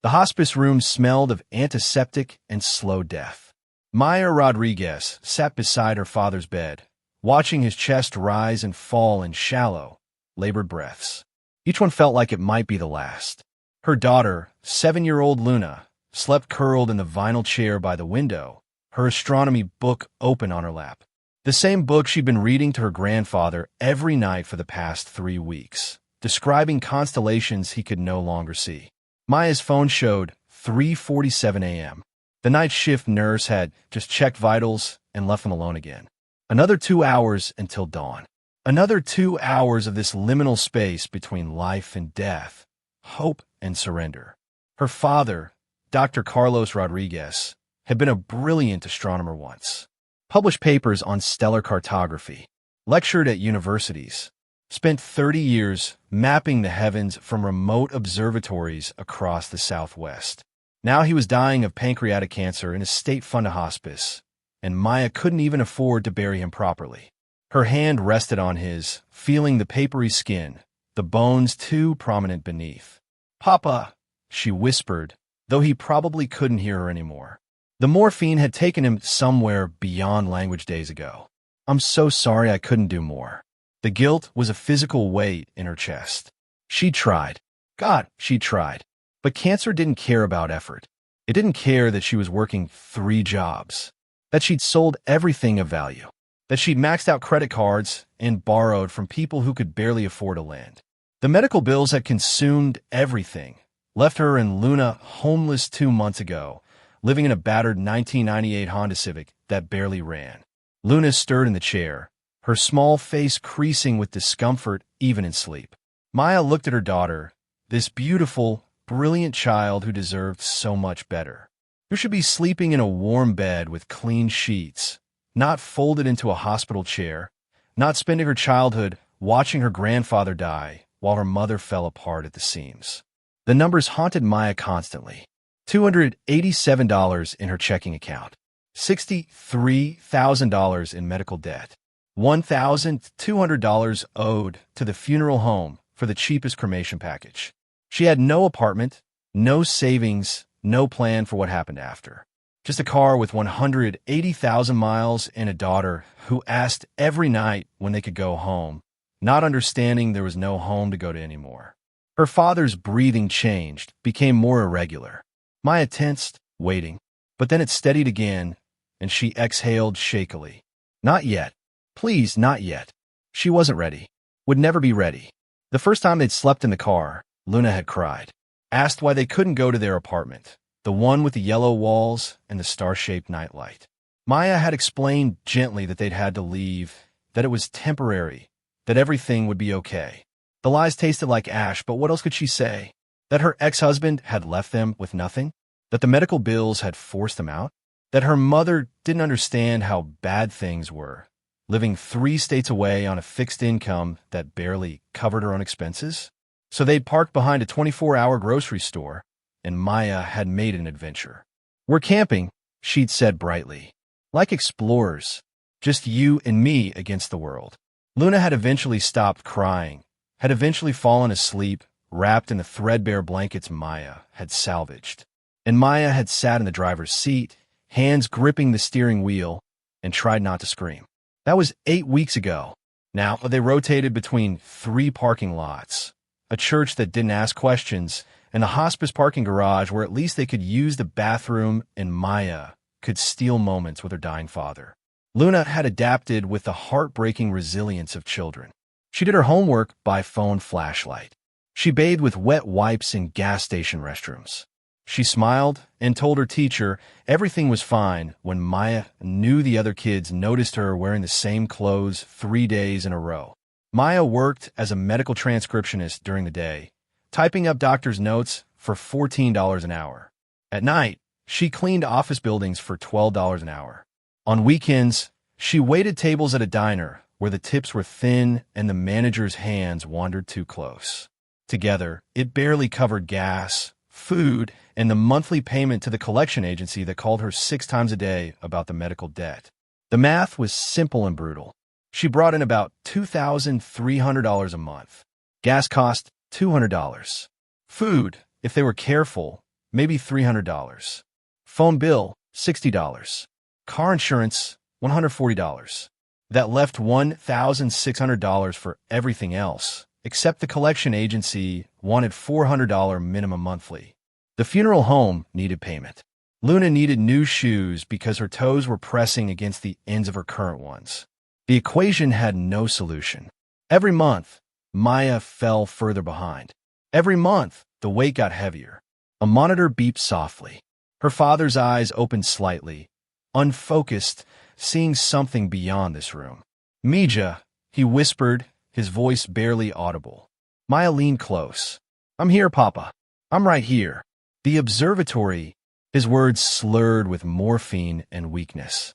The hospice room smelled of antiseptic and slow death. Maya Rodriguez sat beside her father's bed, watching his chest rise and fall in shallow, labored breaths. Each one felt like it might be the last. Her daughter, 7-year-old Luna, slept curled in the vinyl chair by the window, her astronomy book open on her lap. The same book she'd been reading to her grandfather every night for the past 3 weeks, describing constellations he could no longer see. Maya's phone showed 3:47 a.m. The night shift nurse had just checked vitals and left them alone again. Another 2 hours until dawn. Another 2 hours of this liminal space between life and death, hope and surrender. Her father, Dr. Carlos Rodriguez, had been a brilliant astronomer once. Published papers on stellar cartography, lectured at universities, spent 30 years mapping the heavens from remote observatories across the Southwest. Now he was dying of pancreatic cancer in a state-funded hospice, and Maya couldn't even afford to bury him properly. Her hand rested on his, feeling the papery skin, the bones too prominent beneath. "Papa," she whispered, though he probably couldn't hear her anymore. The morphine had taken him somewhere beyond language days ago. "I'm so sorry I couldn't do more." The guilt was a physical weight in her chest. She tried. God, she tried. But cancer didn't care about effort. It didn't care that she was working 3 jobs, that she'd sold everything of value, that she'd maxed out credit cards and borrowed from people who could barely afford a lend. The medical bills had consumed everything, left her and Luna homeless 2 months ago, living in a battered 1998 Honda Civic that barely ran. Luna stirred in the chair, her small face creasing with discomfort even in sleep. Maya looked at her daughter, this beautiful, brilliant child who deserved so much better, who should be sleeping in a warm bed with clean sheets, not folded into a hospital chair, not spending her childhood watching her grandfather die while her mother fell apart at the seams. The numbers haunted Maya constantly. $287 in her checking account, $63,000 in medical debt, $1,200 owed to the funeral home for the cheapest cremation package. She had no apartment, no savings, no plan for what happened after. Just a car with 180,000 miles and a daughter who asked every night when they could go home, not understanding there was no home to go to anymore. Her father's breathing changed, became more irregular. Maya tensed, waiting, but then it steadied again, and she exhaled shakily. Not yet. Please, not yet. She wasn't ready. Would never be ready. The first time they'd slept in the car, Luna had cried, asked why they couldn't go to their apartment, the one with the yellow walls and the star-shaped nightlight. Maya had explained gently that they'd had to leave, that it was temporary, that everything would be okay. The lies tasted like ash, but what else could she say? That her ex-husband had left them with nothing? That the medical bills had forced them out? That her mother didn't understand how bad things were, living 3 states away on a fixed income that barely covered her own expenses? So they'd parked behind a 24-hour grocery store, and Maya had made an adventure. "We're camping," she'd said brightly. "Like explorers. Just you and me against the world." Luna had eventually stopped crying, had eventually fallen asleep, wrapped in the threadbare blankets Maya had salvaged. And Maya had sat in the driver's seat, hands gripping the steering wheel, and tried not to scream. That was 8 weeks ago. Now they rotated between 3 parking lots, a church that didn't ask questions, and the hospice parking garage where at least they could use the bathroom and Maya could steal moments with her dying father. Luna had adapted with the heartbreaking resilience of children. She did her homework by phone flashlight. She bathed with wet wipes in gas station restrooms. She smiled and told her teacher everything was fine when Maya knew the other kids noticed her wearing the same clothes 3 days in a row. Maya worked as a medical transcriptionist during the day, typing up doctors' notes for $14 an hour. At night, she cleaned office buildings for $12 an hour. On weekends, she waited tables at a diner where the tips were thin and the manager's hands wandered too close. Together, it barely covered gas, food, and the monthly payment to the collection agency that called her 6 times a day about the medical debt. The math was simple and brutal. She brought in about $2,300 a month. Gas cost $200. Food, if they were careful, maybe $300. Phone bill, $60. Car insurance, $140. That left $1,600 for everything else, except the collection agency wanted $400 minimum monthly. The funeral home needed payment. Luna needed new shoes because her toes were pressing against the ends of her current ones. The equation had no solution. Every month, Maya fell further behind. Every month, the weight got heavier. A monitor beeped softly. Her father's eyes opened slightly, unfocused, seeing something beyond this room. "Mija," he whispered, his voice barely audible. Maya leaned close. "I'm here, Papa. I'm right here." The observatory, his words slurred with morphine and weakness.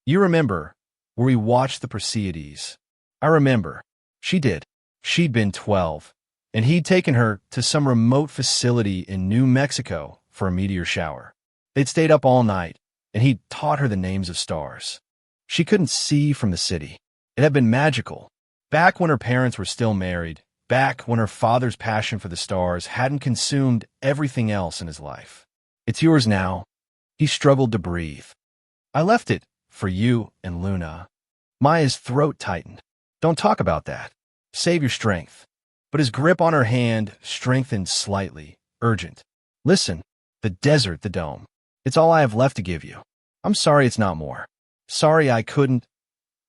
"You remember, where we watched the Perseids?" "I remember." She did. She'd been 12, and he'd taken her to some remote facility in New Mexico for a meteor shower. They'd stayed up all night, and he'd taught her the names of stars. She couldn't see from the city. It had been magical. Back when her parents were still married, back when her father's passion for the stars hadn't consumed everything else in his life. "It's yours now." He struggled to breathe. "I left it for you and Luna." Maya's throat tightened. "Don't talk about that. Save your strength." But his grip on her hand strengthened slightly, urgent. "Listen, the desert, the dome. It's all I have left to give you. I'm sorry it's not more. Sorry I couldn't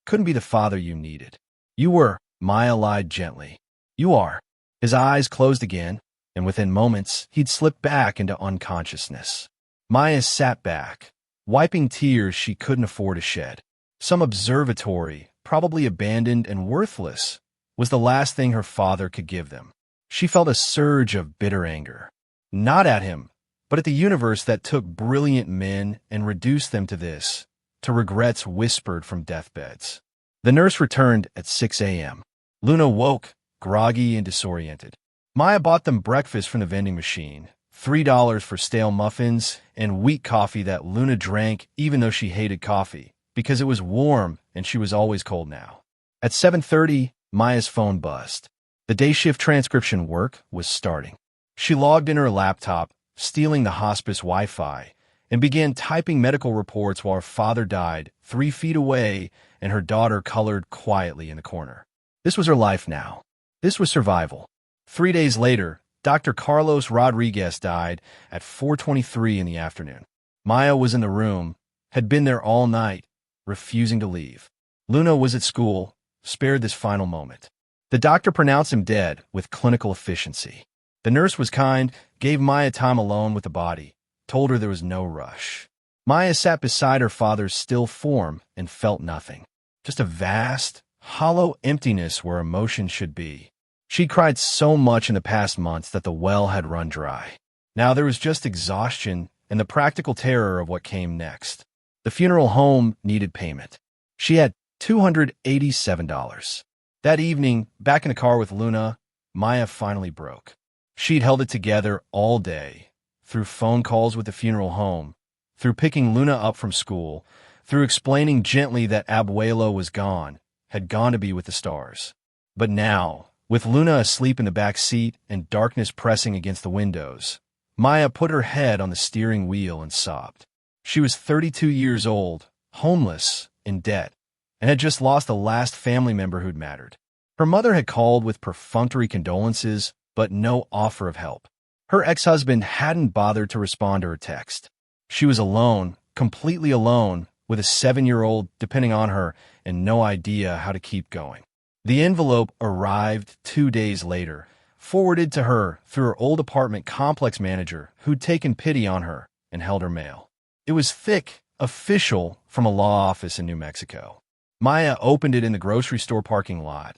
be the father you needed." "You were," Maya lied gently. "You are." His eyes closed again, and within moments, he'd slipped back into unconsciousness. Maya sat back, wiping tears she couldn't afford to shed. Some observatory, probably abandoned and worthless, was the last thing her father could give them. She felt a surge of bitter anger. Not at him, but at the universe that took brilliant men and reduced them to this, to regrets whispered from deathbeds. The nurse returned at 6 a.m. Luna woke, groggy and disoriented. Maya bought them breakfast from the vending machine, $3 for stale muffins and weak coffee that Luna drank even though she hated coffee, because it was warm and she was always cold now. At 7:30, Maya's phone buzzed. The day shift transcription work was starting. She logged in her laptop, stealing the hospice Wi-Fi, and began typing medical reports while her father died 3 feet away and her daughter colored quietly in the corner. This was her life now. This was survival. 3 days later, Dr. Carlos Rodriguez died at 4:23 in the afternoon. Maya was in the room, had been there all night, refusing to leave. Luna was at school, spared this final moment. The doctor pronounced him dead with clinical efficiency. The nurse was kind, gave Maya time alone with the body, told her there was no rush. Maya sat beside her father's still form and felt nothing. Just a vast, hollow emptiness where emotion should be. She'd cried so much in the past months that the well had run dry. Now there was just exhaustion and the practical terror of what came next. The funeral home needed payment. She had $287. That evening, back in the car with Luna, Maya finally broke. She'd held it together all day, through phone calls with the funeral home, through picking Luna up from school, through explaining gently that Abuelo was gone, had gone to be with the stars. But now, with Luna asleep in the back seat and darkness pressing against the windows, Maya put her head on the steering wheel and sobbed. She was 32 years old, homeless, in debt, and had just lost the last family member who'd mattered. Her mother had called with perfunctory condolences, but no offer of help. Her ex-husband hadn't bothered to respond to her text. She was alone, completely alone, with a 7-year-old depending on her and no idea how to keep going. The envelope arrived 2 days later, forwarded to her through her old apartment complex manager who'd taken pity on her and held her mail. It was thick, official, from a law office in New Mexico. Maya opened it in the grocery store parking lot,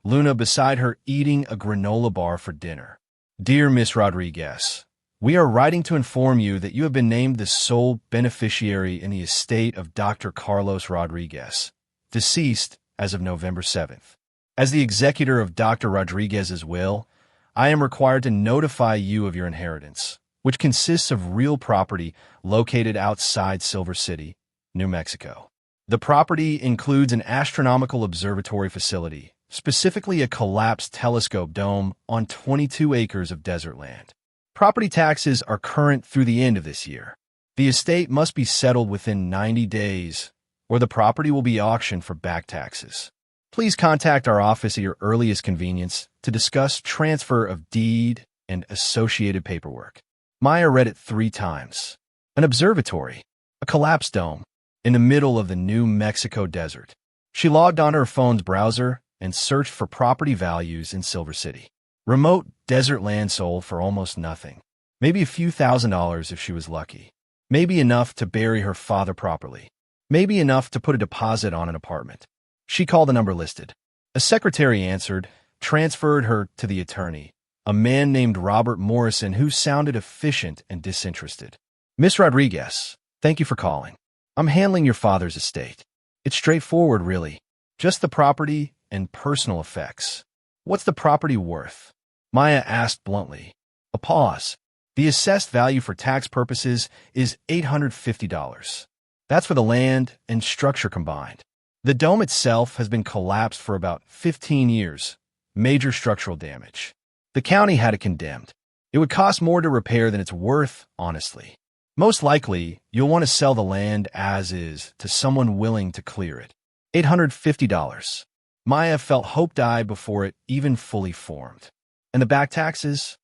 Luna beside her eating a granola bar for dinner. "Dear Miss Rodriguez, we are writing to inform you that you have been named the sole beneficiary in the estate of Dr. Carlos Rodriguez, deceased as of November 7th. As the executor of Dr. Rodriguez's will, I am required to notify you of your inheritance, which consists of real property located outside Silver City, New Mexico. The property includes an astronomical observatory facility, specifically a collapsed telescope dome on 22 acres of desert land. Property taxes are current through the end of this year. The estate must be settled within 90 days, or the property will be auctioned for back taxes. Please contact our office at your earliest convenience to discuss transfer of deed and associated paperwork. Maya read it 3 times. An observatory, a collapsed dome, in the middle of the New Mexico desert. She logged on her phone's browser and searched for property values in Silver City. Remote desert land sold for almost nothing. Maybe a few $1,000s if she was lucky. Maybe enough to bury her father properly. Maybe enough to put a deposit on an apartment. She called the number listed. A secretary answered, transferred her to the attorney, a man named Robert Morrison who sounded efficient and disinterested. Miss Rodriguez, thank you for calling. I'm handling your father's estate. It's straightforward, really. Just the property and personal effects. What's the property worth? Maya asked bluntly. A pause. The assessed value for tax purposes is $850. That's for the land and structure combined. The dome itself has been collapsed for about 15 years. Major structural damage. The county had it condemned. It would cost more to repair than it's worth, honestly. Most likely, you'll want to sell the land as is to someone willing to clear it. $850. Maya felt hope die before it even fully formed. And the back taxes?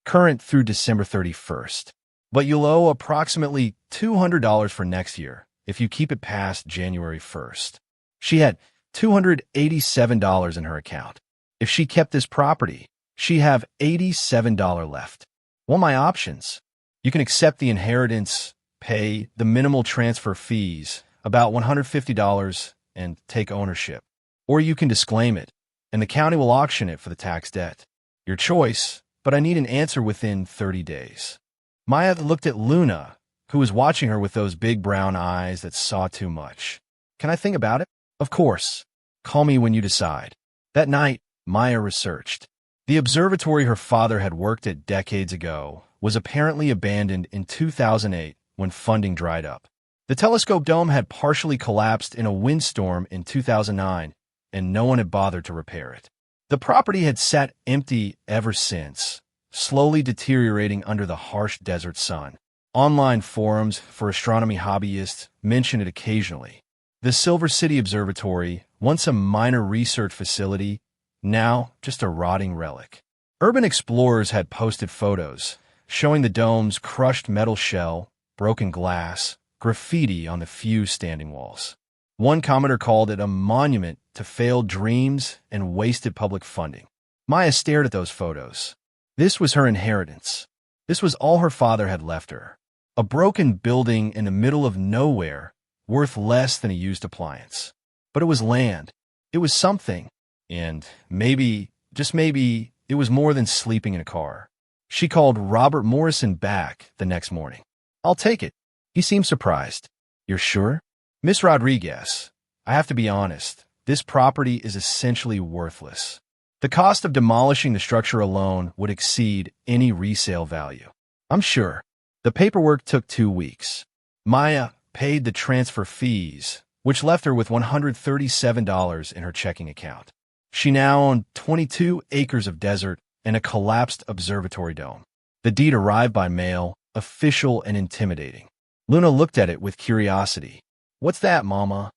Current through December 31st. But you'll owe approximately $200 for next year if you keep it past January 1st. She had $287 in her account. If she kept this property, she'd have $87 left. Well, my options. You can accept the inheritance, pay the minimal transfer fees, about $150, and take ownership. Or you can disclaim it, and the county will auction it for the tax debt. Your choice, but I need an answer within 30 days. Maya looked at Luna, who was watching her with those big brown eyes that saw too much. Can I think about it? Of course. Call me when you decide. That night, Maya researched. The observatory her father had worked at decades ago was apparently abandoned in 2008 when funding dried up. The telescope dome had partially collapsed in a windstorm in 2009, and no one had bothered to repair it. The property had sat empty ever since, slowly deteriorating under the harsh desert sun. Online forums for astronomy hobbyists mention it occasionally. The Silver City Observatory, once a minor research facility, now just a rotting relic. Urban explorers had posted photos showing the dome's crushed metal shell, broken glass, graffiti on the few standing walls. One commenter called it a monument to failed dreams and wasted public funding. Maya stared at those photos. This was her inheritance. This was all her father had left her. A broken building in the middle of nowhere, worth less than a used appliance. But it was land. It was something. And maybe, just maybe, it was more than sleeping in a car. She called Robert Morrison back the next morning. I'll take it. He seemed surprised. You're sure? Miss Rodriguez, I have to be honest. This property is essentially worthless. The cost of demolishing the structure alone would exceed any resale value. I'm sure. The paperwork took 2 weeks. Maya paid the transfer fees, which left her with $137 in her checking account. She now owned 22 acres of desert and a collapsed observatory dome. The deed arrived by mail, official and intimidating. Luna looked at it with curiosity. What's that, Mama?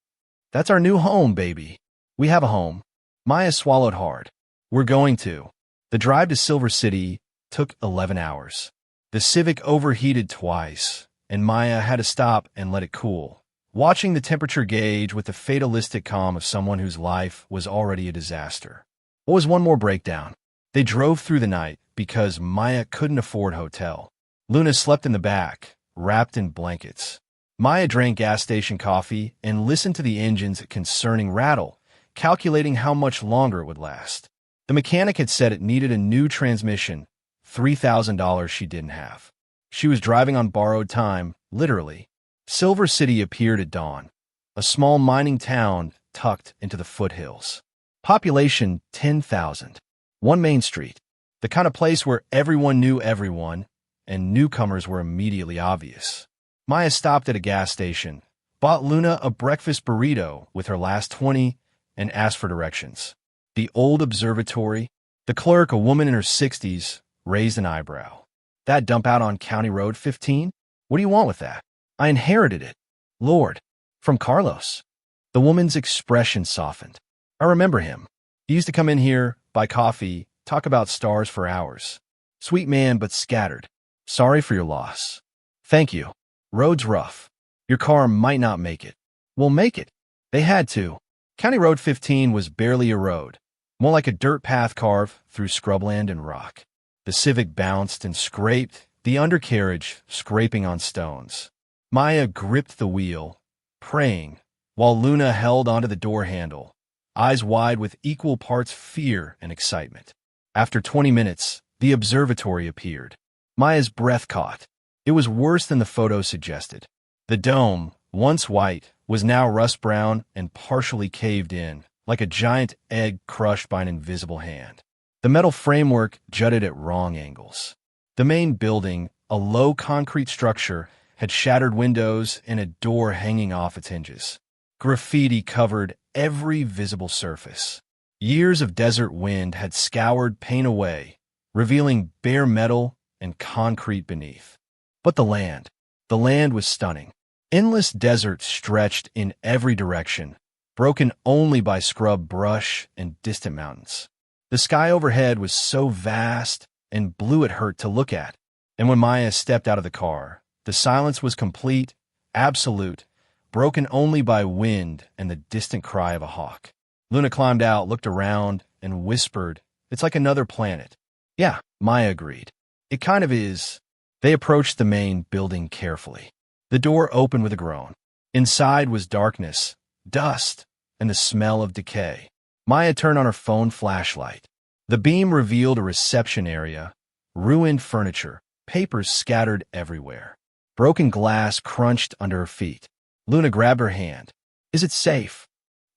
That's our new home, baby. We have a home. Maya swallowed hard. We're going to. The drive to Silver City took 11 hours. The Civic overheated twice, and Maya had to stop and let it cool, watching the temperature gauge with the fatalistic calm of someone whose life was already a disaster. What was one more breakdown? They drove through the night because Maya couldn't afford hotel. Luna slept in the back, wrapped in blankets. Maya drank gas station coffee and listened to the engine's concerning rattle, calculating how much longer it would last. The mechanic had said it needed a new transmission, $3,000 she didn't have. She was driving on borrowed time, literally. Silver City appeared at dawn, a small mining town tucked into the foothills. Population 10,000. One main street, the kind of place where everyone knew everyone, and newcomers were immediately obvious. Maya stopped at a gas station, bought Luna a breakfast burrito with her last 20, and asked for directions. The old observatory. The clerk, a woman in her 60s, raised an eyebrow. That dump out on County Road 15? What do you want with that? I inherited it. Lord. From Carlos. The woman's expression softened. I remember him. He used to come in here, buy coffee, talk about stars for hours. Sweet man, but scattered. Sorry for your loss. Thank you. Road's rough. Your car might not make it. We'll make it. They had to. County Road 15 was barely a road, more like a dirt path carved through scrubland and rock. The Civic bounced and scraped, the undercarriage scraping on stones. Maya gripped the wheel, praying, while Luna held onto the door handle, eyes wide with equal parts fear and excitement. After 20 minutes, the observatory appeared. Maya's breath caught. It was worse than the photo suggested. The dome, once white, was now rust-brown and partially caved in, like a giant egg crushed by an invisible hand. The metal framework jutted at wrong angles. The main building, a low concrete structure, had shattered windows and a door hanging off its hinges. Graffiti covered every visible surface. Years of desert wind had scoured paint away, revealing bare metal and concrete beneath. But the land was stunning. Endless desert stretched in every direction, broken only by scrub brush and distant mountains. The sky overhead was so vast and blue it hurt to look at, and when Maya stepped out of the car, the silence was complete, absolute, broken only by wind and the distant cry of a hawk. Luna climbed out, looked around, and whispered, "It's like another planet." "Yeah," Maya agreed. "It kind of is." They approached the main building carefully. The door opened with a groan. Inside was darkness, dust, and the smell of decay. Maya turned on her phone flashlight. The beam revealed a reception area, ruined furniture, papers scattered everywhere. Broken glass crunched under her feet. Luna grabbed her hand. "Is it safe?"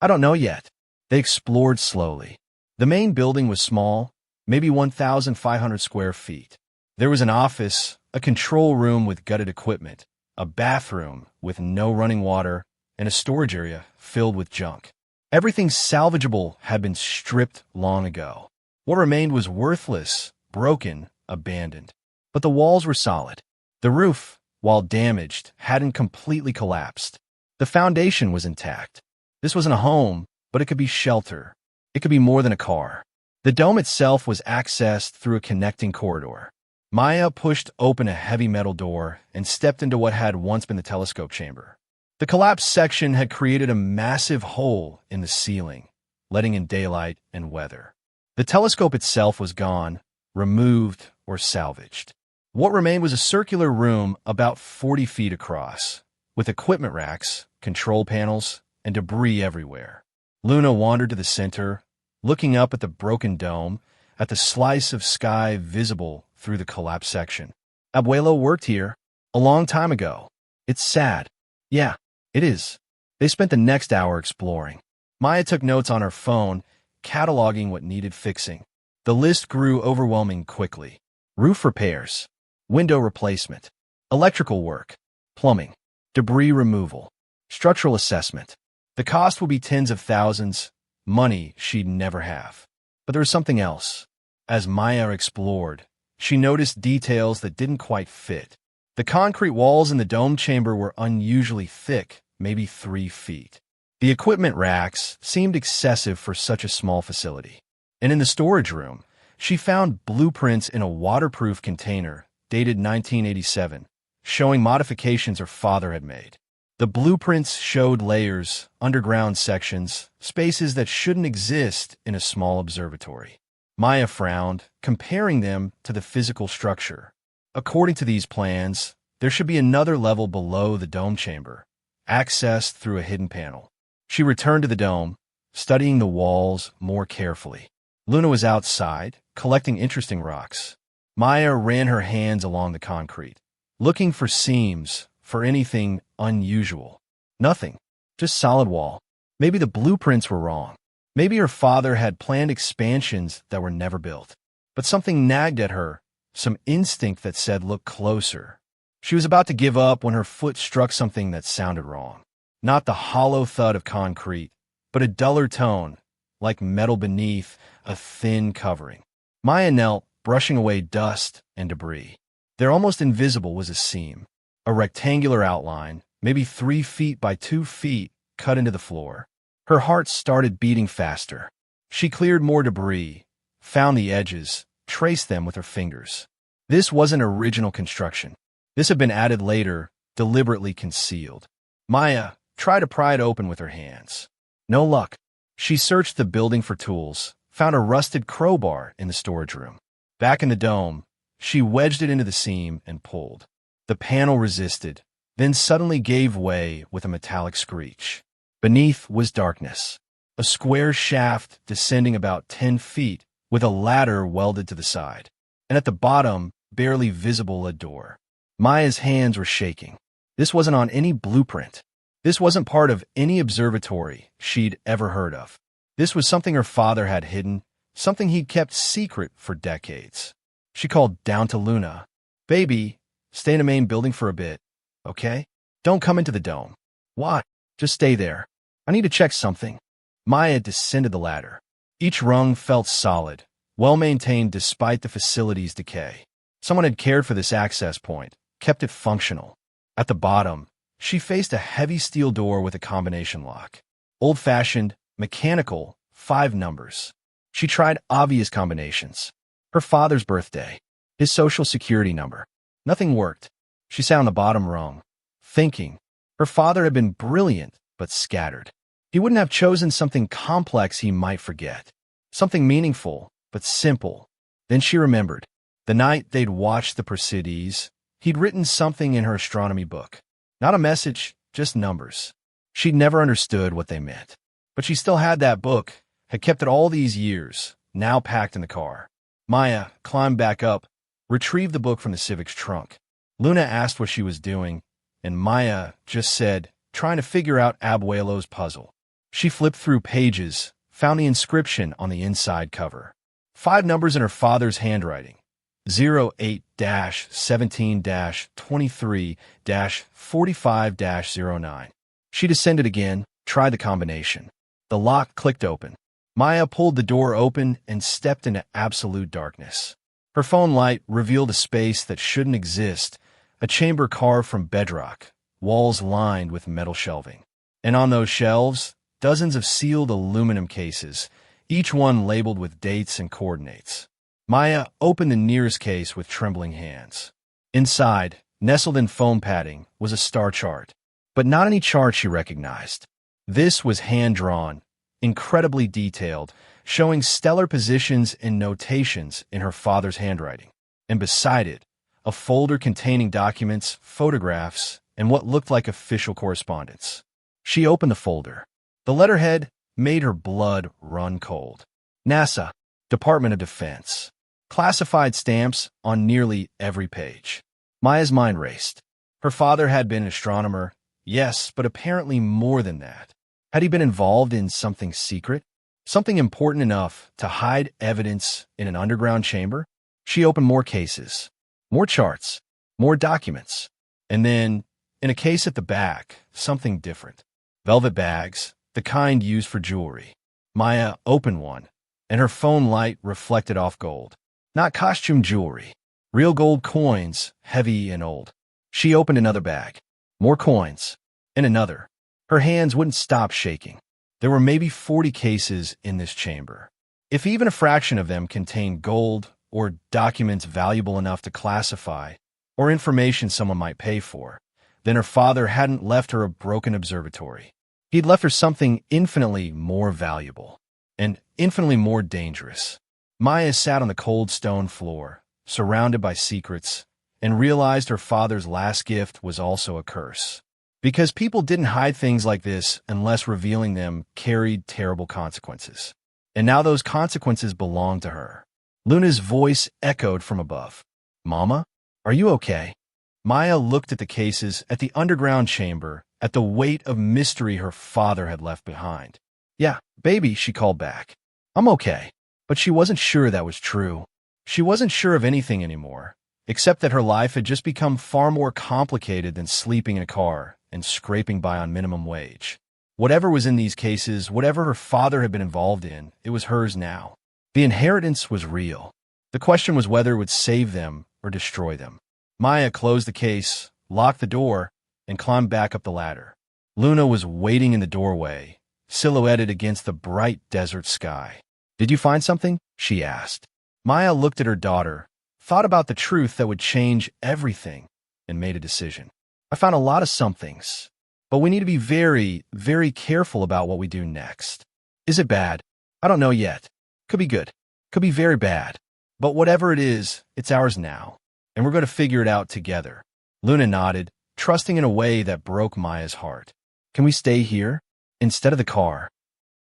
"I don't know yet." They explored slowly. The main building was small, maybe 1,500 square feet. There was an office, a control room with gutted equipment, a bathroom with no running water, and a storage area filled with junk. Everything salvageable had been stripped long ago. What remained was worthless, broken, abandoned. But the walls were solid. The roof, while damaged, hadn't completely collapsed. The foundation was intact. This wasn't a home, but it could be shelter. It could be more than a car. The dome itself was accessed through a connecting corridor. Maya pushed open a heavy metal door and stepped into what had once been the telescope chamber. The collapsed section had created a massive hole in the ceiling, letting in daylight and weather. The telescope itself was gone, removed, or salvaged. What remained was a circular room about 40 feet across, with equipment racks, control panels, and debris everywhere. Luna wandered to the center, looking up at the broken dome, at the slice of sky visible through the collapsed section. "Abuelo worked here a long time ago. It's sad." "Yeah, it is." They spent the next hour exploring. Maya took notes on her phone, cataloging what needed fixing. The list grew overwhelming quickly. Roof repairs, window replacement, electrical work, plumbing, debris removal, structural assessment. The cost will be tens of thousands, money she'd never have. But there was something else. As Maya explored, she noticed details that didn't quite fit. The concrete walls in the dome chamber were unusually thick, maybe 3 feet. The equipment racks seemed excessive for such a small facility. And in the storage room, she found blueprints in a waterproof container dated 1987, showing modifications her father had made. The blueprints showed layers, underground sections, spaces that shouldn't exist in a small observatory. Maya frowned, comparing them to the physical structure. According to these plans, there should be another level below the dome chamber, accessed through a hidden panel. She returned to the dome, studying the walls more carefully. Luna was outside, collecting interesting rocks. Maya ran her hands along the concrete, looking for seams, for anything unusual. Nothing, just solid wall. Maybe the blueprints were wrong. Maybe her father had planned expansions that were never built. But something nagged at her, some instinct that said look closer. She was about to give up when her foot struck something that sounded wrong. Not the hollow thud of concrete, but a duller tone, like metal beneath a thin covering. Maya knelt, brushing away dust and debris. There, almost invisible, was a seam, a rectangular outline, maybe 3 feet by 2 feet, cut into the floor. Her heart started beating faster. She cleared more debris, found the edges, traced them with her fingers. This wasn't original construction. This had been added later, deliberately concealed. Maya tried to pry it open with her hands. No luck. She searched the building for tools, found a rusted crowbar in the storage room. Back in the dome, she wedged it into the seam and pulled. The panel resisted, then suddenly gave way with a metallic screech. Beneath was darkness, a square shaft descending about 10 feet with a ladder welded to the side, and at the bottom, barely visible, a door. Maya's hands were shaking. This wasn't on any blueprint. This wasn't part of any observatory she'd ever heard of. This was something her father had hidden, something he'd kept secret for decades. She called down to Luna. "Baby, stay in the main building for a bit, okay? Don't come into the dome." "Why? Just stay there. I need to check something." Maya descended the ladder. Each rung felt solid, well-maintained despite the facility's decay. Someone had cared for this access point, kept it functional. At the bottom, she faced a heavy steel door with a combination lock. Old-fashioned, mechanical, 5 numbers. She tried obvious combinations. Her father's birthday, his social security number. Nothing worked. She sat on the bottom rung, thinking. Her father had been brilliant, but scattered. He wouldn't have chosen something complex he might forget. Something meaningful, but simple. Then she remembered. The night they'd watched the Perseids, he'd written something in her astronomy book. Not a message, just numbers. She'd never understood what they meant. But she still had that book, had kept it all these years, now packed in the car. Maya climbed back up, retrieved the book from the Civic's trunk. Luna asked what she was doing, and Maya just said, trying to figure out Abuelo's puzzle. She flipped through pages, found the inscription on the inside cover. 5 numbers in her father's handwriting. 08-17-23-45-09. She descended again, tried the combination. The lock clicked open. Maya pulled the door open and stepped into absolute darkness. Her phone light revealed a space that shouldn't exist, a chamber carved from bedrock, walls lined with metal shelving. And on those shelves, dozens of sealed aluminum cases, each one labeled with dates and coordinates. Maya opened the nearest case with trembling hands. Inside, nestled in foam padding, was a star chart. But not any chart she recognized. This was hand-drawn, incredibly detailed, showing stellar positions and notations in her father's handwriting. And beside it, a folder containing documents, photographs, and what looked like official correspondence. She opened the folder. The letterhead made her blood run cold. NASA, Department of Defense. Classified stamps on nearly every page. Maya's mind raced. Her father had been an astronomer, yes, but apparently more than that. Had he been involved in something secret? Something important enough to hide evidence in an underground chamber? She opened more cases, more charts, more documents. And then, in a case at the back, something different. Velvet bags, the kind used for jewelry. Maya opened one, and her phone light reflected off gold. Not costume jewelry. Real gold coins, heavy and old. She opened another bag. More coins. And another. Her hands wouldn't stop shaking. There were maybe 40 cases in this chamber. If even a fraction of them contained gold, or documents valuable enough to classify, or information someone might pay for, then her father hadn't left her a broken observatory. He'd left her something infinitely more valuable, and infinitely more dangerous. Maya sat on the cold stone floor, surrounded by secrets, and realized her father's last gift was also a curse. Because people didn't hide things like this unless revealing them carried terrible consequences. And now those consequences belonged to her. Luna's voice echoed from above. "Mama, are you okay?" Maya looked at the cases, at the underground chamber, at the weight of mystery her father had left behind. "Yeah, baby," she called back. "I'm okay." But she wasn't sure that was true. She wasn't sure of anything anymore, except that her life had just become far more complicated than sleeping in a car and scraping by on minimum wage. Whatever was in these cases, whatever her father had been involved in, it was hers now. The inheritance was real. The question was whether it would save them or destroy them. Maya closed the case, locked the door, and climbed back up the ladder. Luna was waiting in the doorway, silhouetted against the bright desert sky. "Did you find something?" she asked. Maya looked at her daughter, thought about the truth that would change everything, and made a decision. "I found a lot of somethings, but we need to be very, very careful about what we do next." "Is it bad?" "I don't know yet. Could be good. Could be very bad. But whatever it is, it's ours now, and we're going to figure it out together." Luna nodded, trusting in a way that broke Maya's heart. "Can we stay here instead of the car?"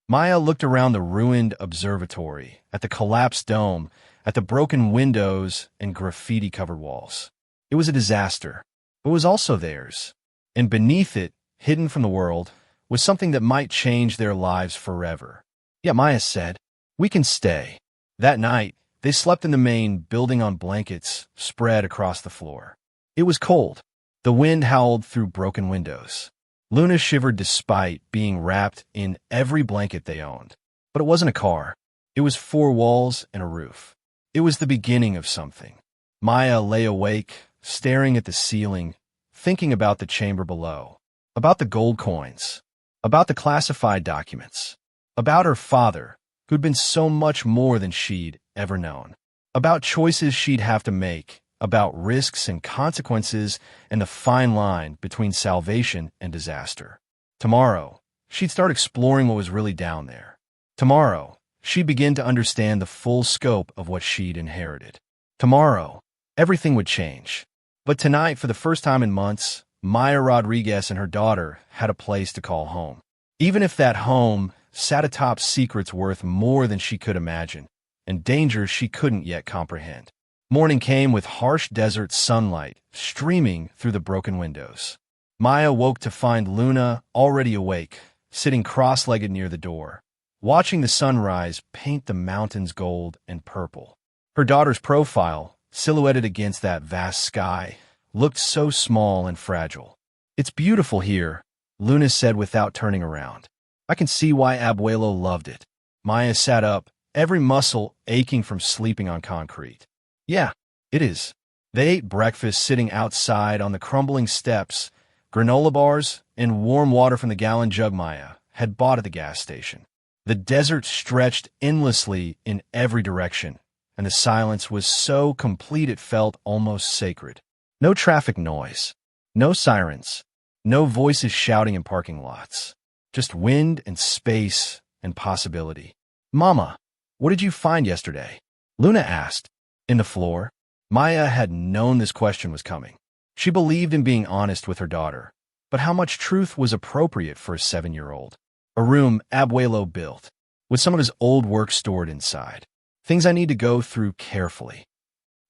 Maya looked around the ruined observatory, at the collapsed dome, at the broken windows and graffiti-covered walls. It was a disaster, but it was also theirs. And beneath it, hidden from the world, was something that might change their lives forever. "Yeah," Maya said, "we can stay." That night, they slept in the main building on blankets spread across the floor. It was cold. The wind howled through broken windows. Luna shivered despite being wrapped in every blanket they owned. But it wasn't a car. It was four walls and a roof. It was the beginning of something. Maya lay awake, staring at the ceiling, thinking about the chamber below, about the gold coins, about the classified documents, about her father, who'd been so much more than she'd ever known, about choices she'd have to make, about risks and consequences and the fine line between salvation and disaster. Tomorrow, she'd start exploring what was really down there. Tomorrow, she'd begin to understand the full scope of what she'd inherited. Tomorrow, everything would change. But tonight, for the first time in months, Maya Rodriguez and her daughter had a place to call home. Even if that home sat atop secrets worth more than she could imagine, and dangers she couldn't yet comprehend. Morning came with harsh desert sunlight streaming through the broken windows. Maya woke to find Luna already awake, sitting cross-legged near the door, watching the sunrise paint the mountains gold and purple. Her daughter's profile, silhouetted against that vast sky, looked so small and fragile. "It's beautiful here," Luna said without turning around. "I can see why Abuelo loved it." Maya sat up, every muscle aching from sleeping on concrete. "Yeah, it is." They ate breakfast sitting outside on the crumbling steps, granola bars and warm water from the gallon jug Maya had bought at the gas station. The desert stretched endlessly in every direction, and the silence was so complete it felt almost sacred. No traffic noise, no sirens, no voices shouting in parking lots. Just wind and space and possibility. "Mama, what did you find yesterday?" Luna asked. "In the floor?" Maya had known this question was coming. She believed in being honest with her daughter, but how much truth was appropriate for a 7-year-old? "A room Abuelo built, with some of his old work stored inside. Things I need to go through carefully."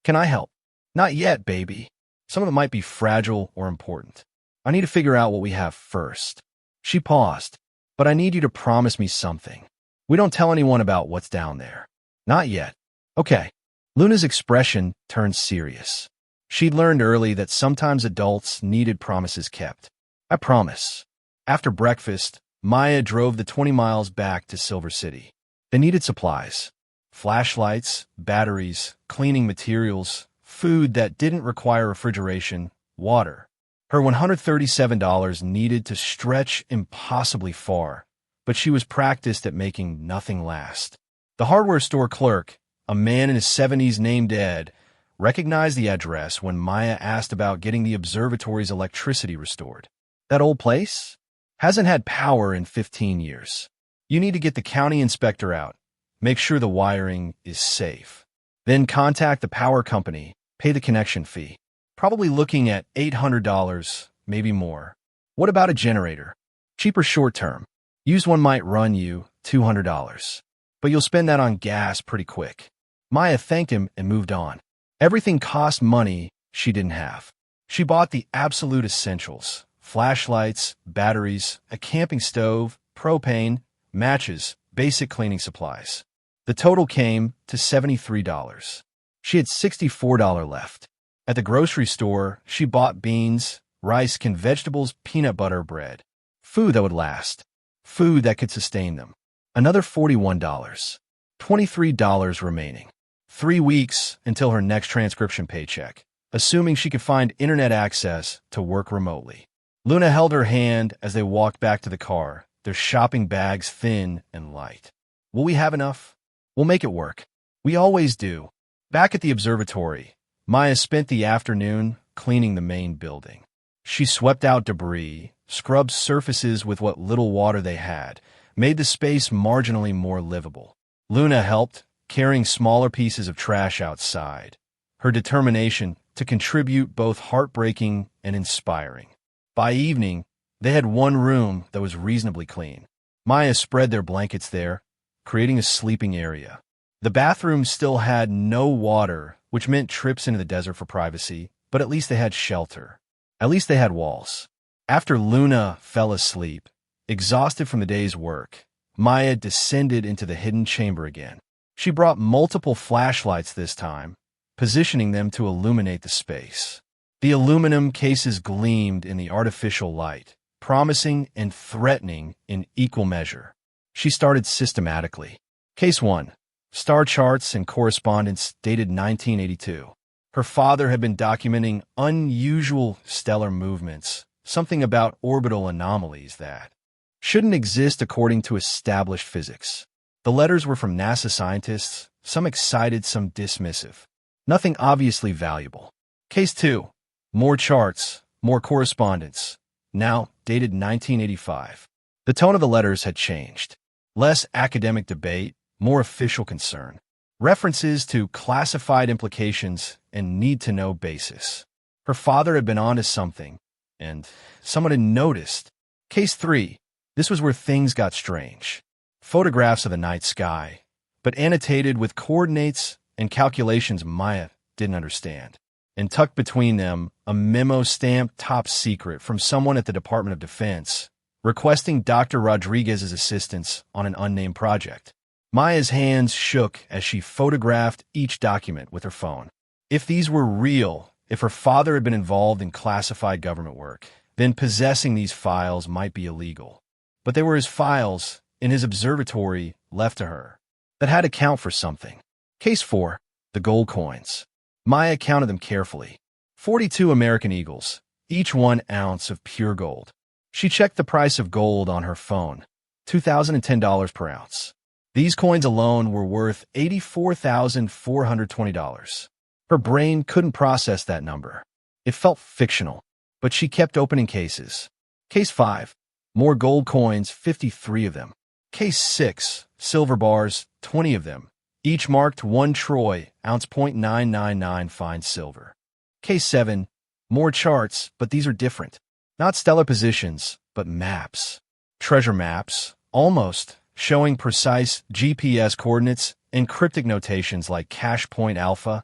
"Can I help?" "Not yet, baby. Some of it might be fragile or important. I need to figure out what we have first." She paused. "But I need you to promise me something. We don't tell anyone about what's down there." "Not yet." "Okay." Luna's expression turned serious. She'd learned early that sometimes adults needed promises kept. "I promise." After breakfast, Maya drove the 20 miles back to Silver City. They needed supplies. Flashlights, batteries, cleaning materials, food that didn't require refrigeration, water. Her $137 needed to stretch impossibly far, but she was practiced at making nothing last. The hardware store clerk, a man in his 70s named Ed, recognized the address when Maya asked about getting the observatory's electricity restored. "That old place? Hasn't had power in 15 years. You need to get the county inspector out. Make sure the wiring is safe. Then contact the power company, pay the connection fee. Probably looking at $800, maybe more. What about a generator? Cheaper short term. Used one might run you $200. But you'll spend that on gas pretty quick." Maya thanked him and moved on. Everything cost money she didn't have. She bought the absolute essentials: flashlights, batteries, a camping stove, propane, matches, basic cleaning supplies. The total came to $73. She had $64 left. At the grocery store, she bought beans, rice, canned vegetables, peanut butter, bread. Food that would last. Food that could sustain them. Another $41. $23 remaining. 3 weeks until her next transcription paycheck. assuming she could find internet access to work remotely. Luna held her hand as they walked back to the car, their shopping bags thin and light. Will we have enough? We'll make it work. We always do. Back at the observatory, Maya spent the afternoon cleaning the main building. She swept out debris, scrubbed surfaces with what little water they had, made the space marginally more livable. Luna helped, carrying smaller pieces of trash outside, her determination to contribute both heartbreaking and inspiring. By evening, they had one room that was reasonably clean. Maya spread their blankets there, creating a sleeping area. The bathroom still had no water, which meant trips into the desert for privacy, but at least they had shelter. At least they had walls. After Luna fell asleep, exhausted from the day's work, Maya descended into the hidden chamber again. She brought multiple flashlights this time, positioning them to illuminate the space. The aluminum cases gleamed in the artificial light, promising and threatening in equal measure. She started systematically. Case 1. Star charts and correspondence dated 1982. Her father had been documenting unusual stellar movements, something about orbital anomalies that shouldn't exist according to established physics. The letters were from NASA scientists, some excited, some dismissive. Nothing obviously valuable. Case 2. More charts, more correspondence, now dated 1985. The tone of the letters had changed. Less academic debate, more official concern. References to classified implications and need-to-know basis. Her father had been onto something, and someone had noticed. Case 3. This was where things got strange. Photographs of the night sky, but annotated with coordinates and calculations Maya didn't understand. And tucked between them, a memo stamped top secret from someone at the Department of Defense, requesting Dr. Rodriguez's assistance on an unnamed project. Maya's hands shook as she photographed each document with her phone. If these were real, if her father had been involved in classified government work, then possessing these files might be illegal. But they were his files, in his observatory, left to her, that had to count for something. Case 4. The gold coins. Maya counted them carefully. 42 American Eagles, each 1 ounce of pure gold. She checked the price of gold on her phone, $2,010 per ounce. These coins alone were worth $84,420. Her brain couldn't process that number. It felt fictional, but she kept opening cases. Case 5. More gold coins, 53 of them. Case 6. Silver bars, 20 of them, each marked 1 troy, ounce .999 fine silver. Case 7. More charts, but these are different. Not stellar positions, but maps. Treasure maps, almost, showing precise GPS coordinates and cryptic notations like cache point alpha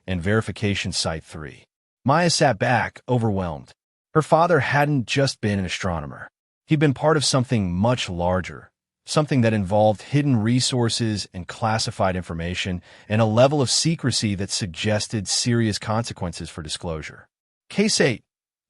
and verification site 3. Maya sat back, overwhelmed. Her father hadn't just been an astronomer. He'd been part of something much larger, something that involved hidden resources and classified information and a level of secrecy that suggested serious consequences for disclosure. Case 8.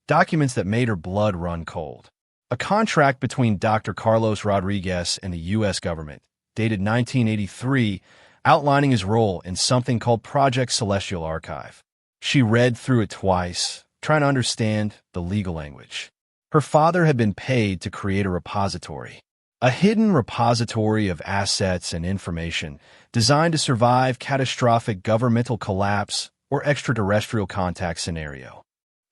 Documents that made her blood run cold. A contract between Dr. Carlos Rodriguez and the U.S. government, dated 1983, outlining his role in something called Project Celestial Archive. She read through it twice, trying to understand the legal language. Her father had been paid to create a repository. A hidden repository of assets and information designed to survive catastrophic governmental collapse or extraterrestrial contact scenario.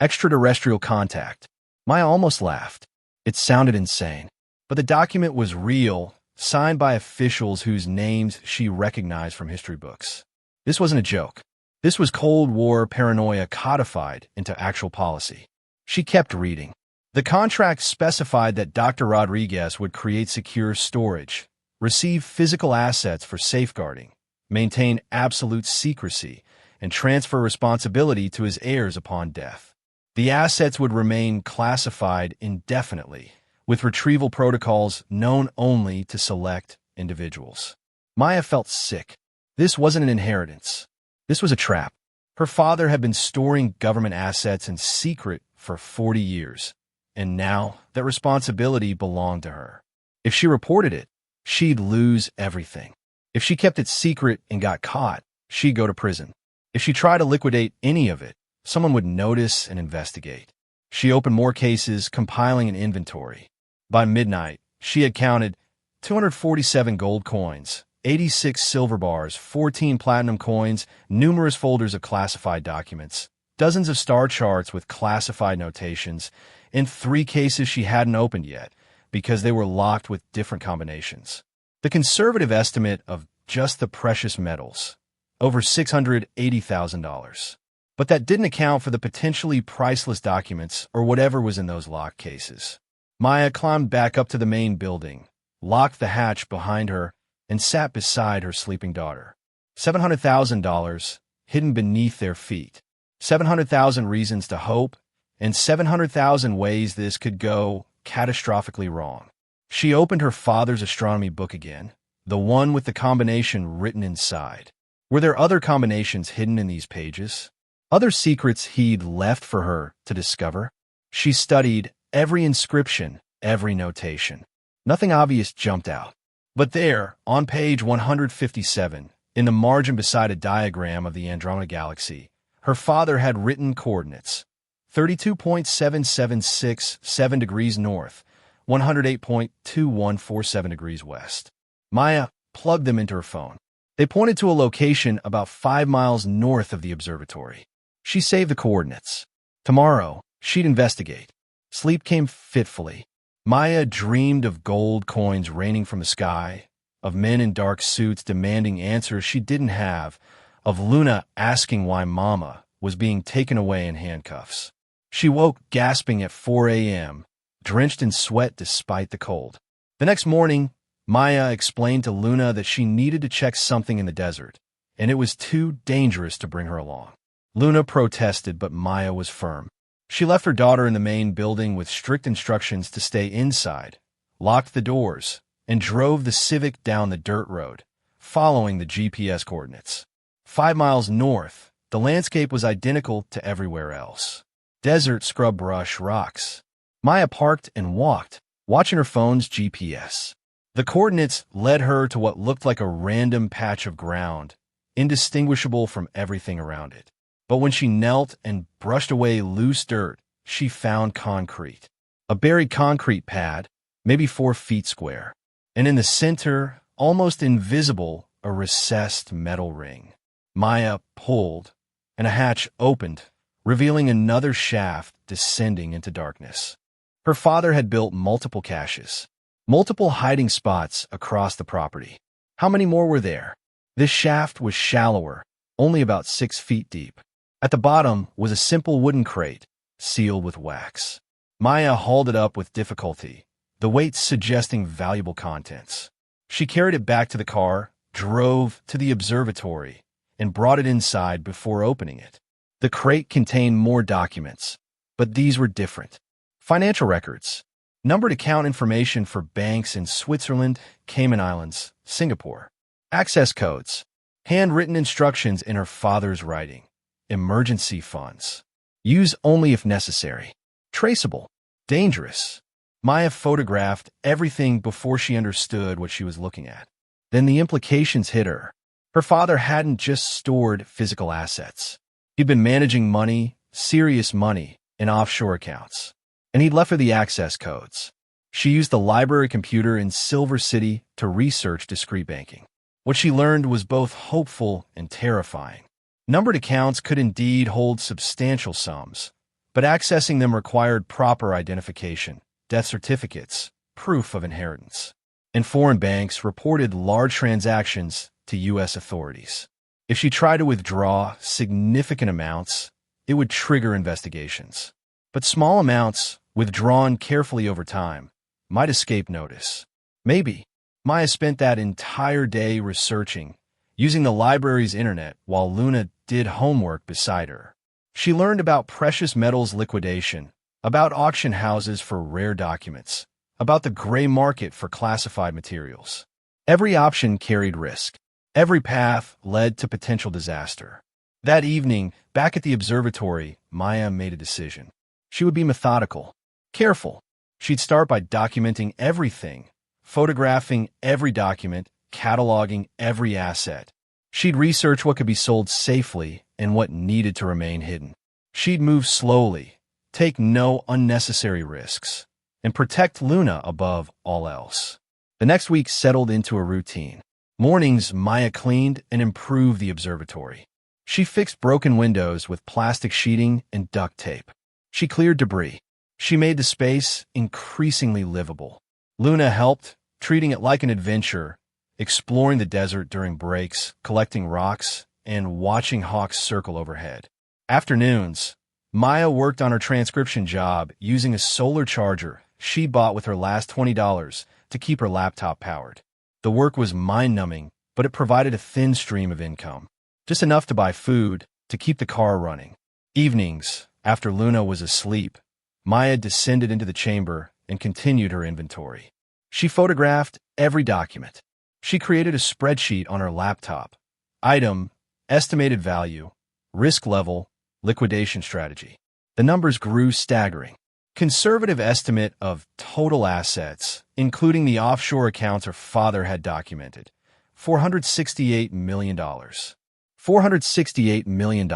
Extraterrestrial contact. Maya almost laughed. It sounded insane. But the document was real, signed by officials whose names she recognized from history books. This wasn't a joke. This was Cold War paranoia codified into actual policy. She kept reading. The contract specified that Dr. Rodriguez would create secure storage, receive physical assets for safeguarding, maintain absolute secrecy, and transfer responsibility to his heirs upon death. The assets would remain classified indefinitely, with retrieval protocols known only to select individuals. Maya felt sick. This wasn't an inheritance. This was a trap. Her father had been storing government assets in secret for 40 years. And now that responsibility belonged to her. If she reported it, she'd lose everything. If she kept it secret and got caught, she'd go to prison. If she tried to liquidate any of it, someone would notice and investigate. She opened more cases, compiling an inventory. By midnight, she had counted 247 gold coins, 86 silver bars, 14 platinum coins, numerous folders of classified documents, dozens of star charts with classified notations, and 3 cases she hadn't opened yet because they were locked with different combinations. The conservative estimate of just the precious metals, over $680,000. But that didn't account for the potentially priceless documents or whatever was in those locked cases. Maya climbed back up to the main building, locked the hatch behind her, and sat beside her sleeping daughter. $700,000 hidden beneath their feet. 700,000 reasons to hope, and 700,000 ways this could go catastrophically wrong. She opened her father's astronomy book again, the one with the combination written inside. Were there other combinations hidden in these pages? Other secrets he'd left for her to discover? She studied every inscription, every notation. Nothing obvious jumped out. But there, on page 157, in the margin beside a diagram of the Andromeda Galaxy, her father had written coordinates: 32.7767 degrees north, 108.2147 degrees west. Maya plugged them into her phone. They pointed to a location about 5 miles north of the observatory. She saved the coordinates. Tomorrow, she'd investigate. Sleep came fitfully. Maya dreamed of gold coins raining from the sky, of men in dark suits demanding answers she didn't have, of Luna asking why Mama was being taken away in handcuffs. She woke gasping at 4 a.m., drenched in sweat despite the cold. The next morning, Maya explained to Luna that she needed to check something in the desert, and it was too dangerous to bring her along. Luna protested, but Maya was firm. She left her daughter in the main building with strict instructions to stay inside, locked the doors, and drove the Civic down the dirt road, following the GPS coordinates. 5 miles north, the landscape was identical to everywhere else. Desert, scrub brush, rocks. Maya parked and walked, watching her phone's GPS. The coordinates led her to what looked like a random patch of ground, indistinguishable from everything around it. But when she knelt and brushed away loose dirt, she found concrete. A buried concrete pad, maybe 4 feet square. And in the center, almost invisible, a recessed metal ring. Maya pulled, and a hatch opened, revealing another shaft descending into darkness. Her father had built multiple caches, multiple hiding spots across the property. How many more were there? This shaft was shallower, only about 6 feet deep. At the bottom was a simple wooden crate, sealed with wax. Maya hauled it up with difficulty, the weight suggesting valuable contents. She carried it back to the car, drove to the observatory, and brought it inside before opening it. The crate contained more documents, but these were different. Financial records, numbered account information for banks in Switzerland, Cayman Islands, Singapore. Access codes, handwritten instructions in her father's writing. Emergency funds. Use only if necessary. Traceable. Dangerous. Maya photographed everything before she understood what she was looking at. Then the implications hit her. Her father hadn't just stored physical assets. He'd been managing money, serious money, in offshore accounts. And he'd left her the access codes. She used the library computer in Silver City to research discrete banking. What she learned was both hopeful and terrifying. Numbered accounts could indeed hold substantial sums, but accessing them required proper identification, death certificates, proof of inheritance. And foreign banks reported large transactions to U.S. authorities. If she tried to withdraw significant amounts, it would trigger investigations. But small amounts, withdrawn carefully over time, might escape notice. Maybe. Maya spent that entire day researching, using the library's internet while Luna did homework beside her. She learned about precious metals liquidation, about auction houses for rare documents, about the gray market for classified materials. Every option carried risk. Every path led to potential disaster. That evening, back at the observatory, Maya made a decision. She would be methodical, careful. She'd start by documenting everything, photographing every document, cataloging every asset. She'd research what could be sold safely and what needed to remain hidden. She'd move slowly, take no unnecessary risks, and protect Luna above all else. The next week settled into a routine. Mornings, Maya cleaned and improved the observatory. She fixed broken windows with plastic sheeting and duct tape. She cleared debris. She made the space increasingly livable. Luna helped, treating it like an adventure, exploring the desert during breaks, collecting rocks, and watching hawks circle overhead. Afternoons, Maya worked on her transcription job using a solar charger she bought with her last $20 to keep her laptop powered. The work was mind-numbing, but it provided a thin stream of income, just enough to buy food, to keep the car running. Evenings, after Luna was asleep, Maya descended into the chamber and continued her inventory. She photographed every document. She created a spreadsheet on her laptop. Item, estimated value, risk level, liquidation strategy. The numbers grew staggering. Conservative estimate of total assets, including the offshore accounts her father had documented, $468 million. $468 million.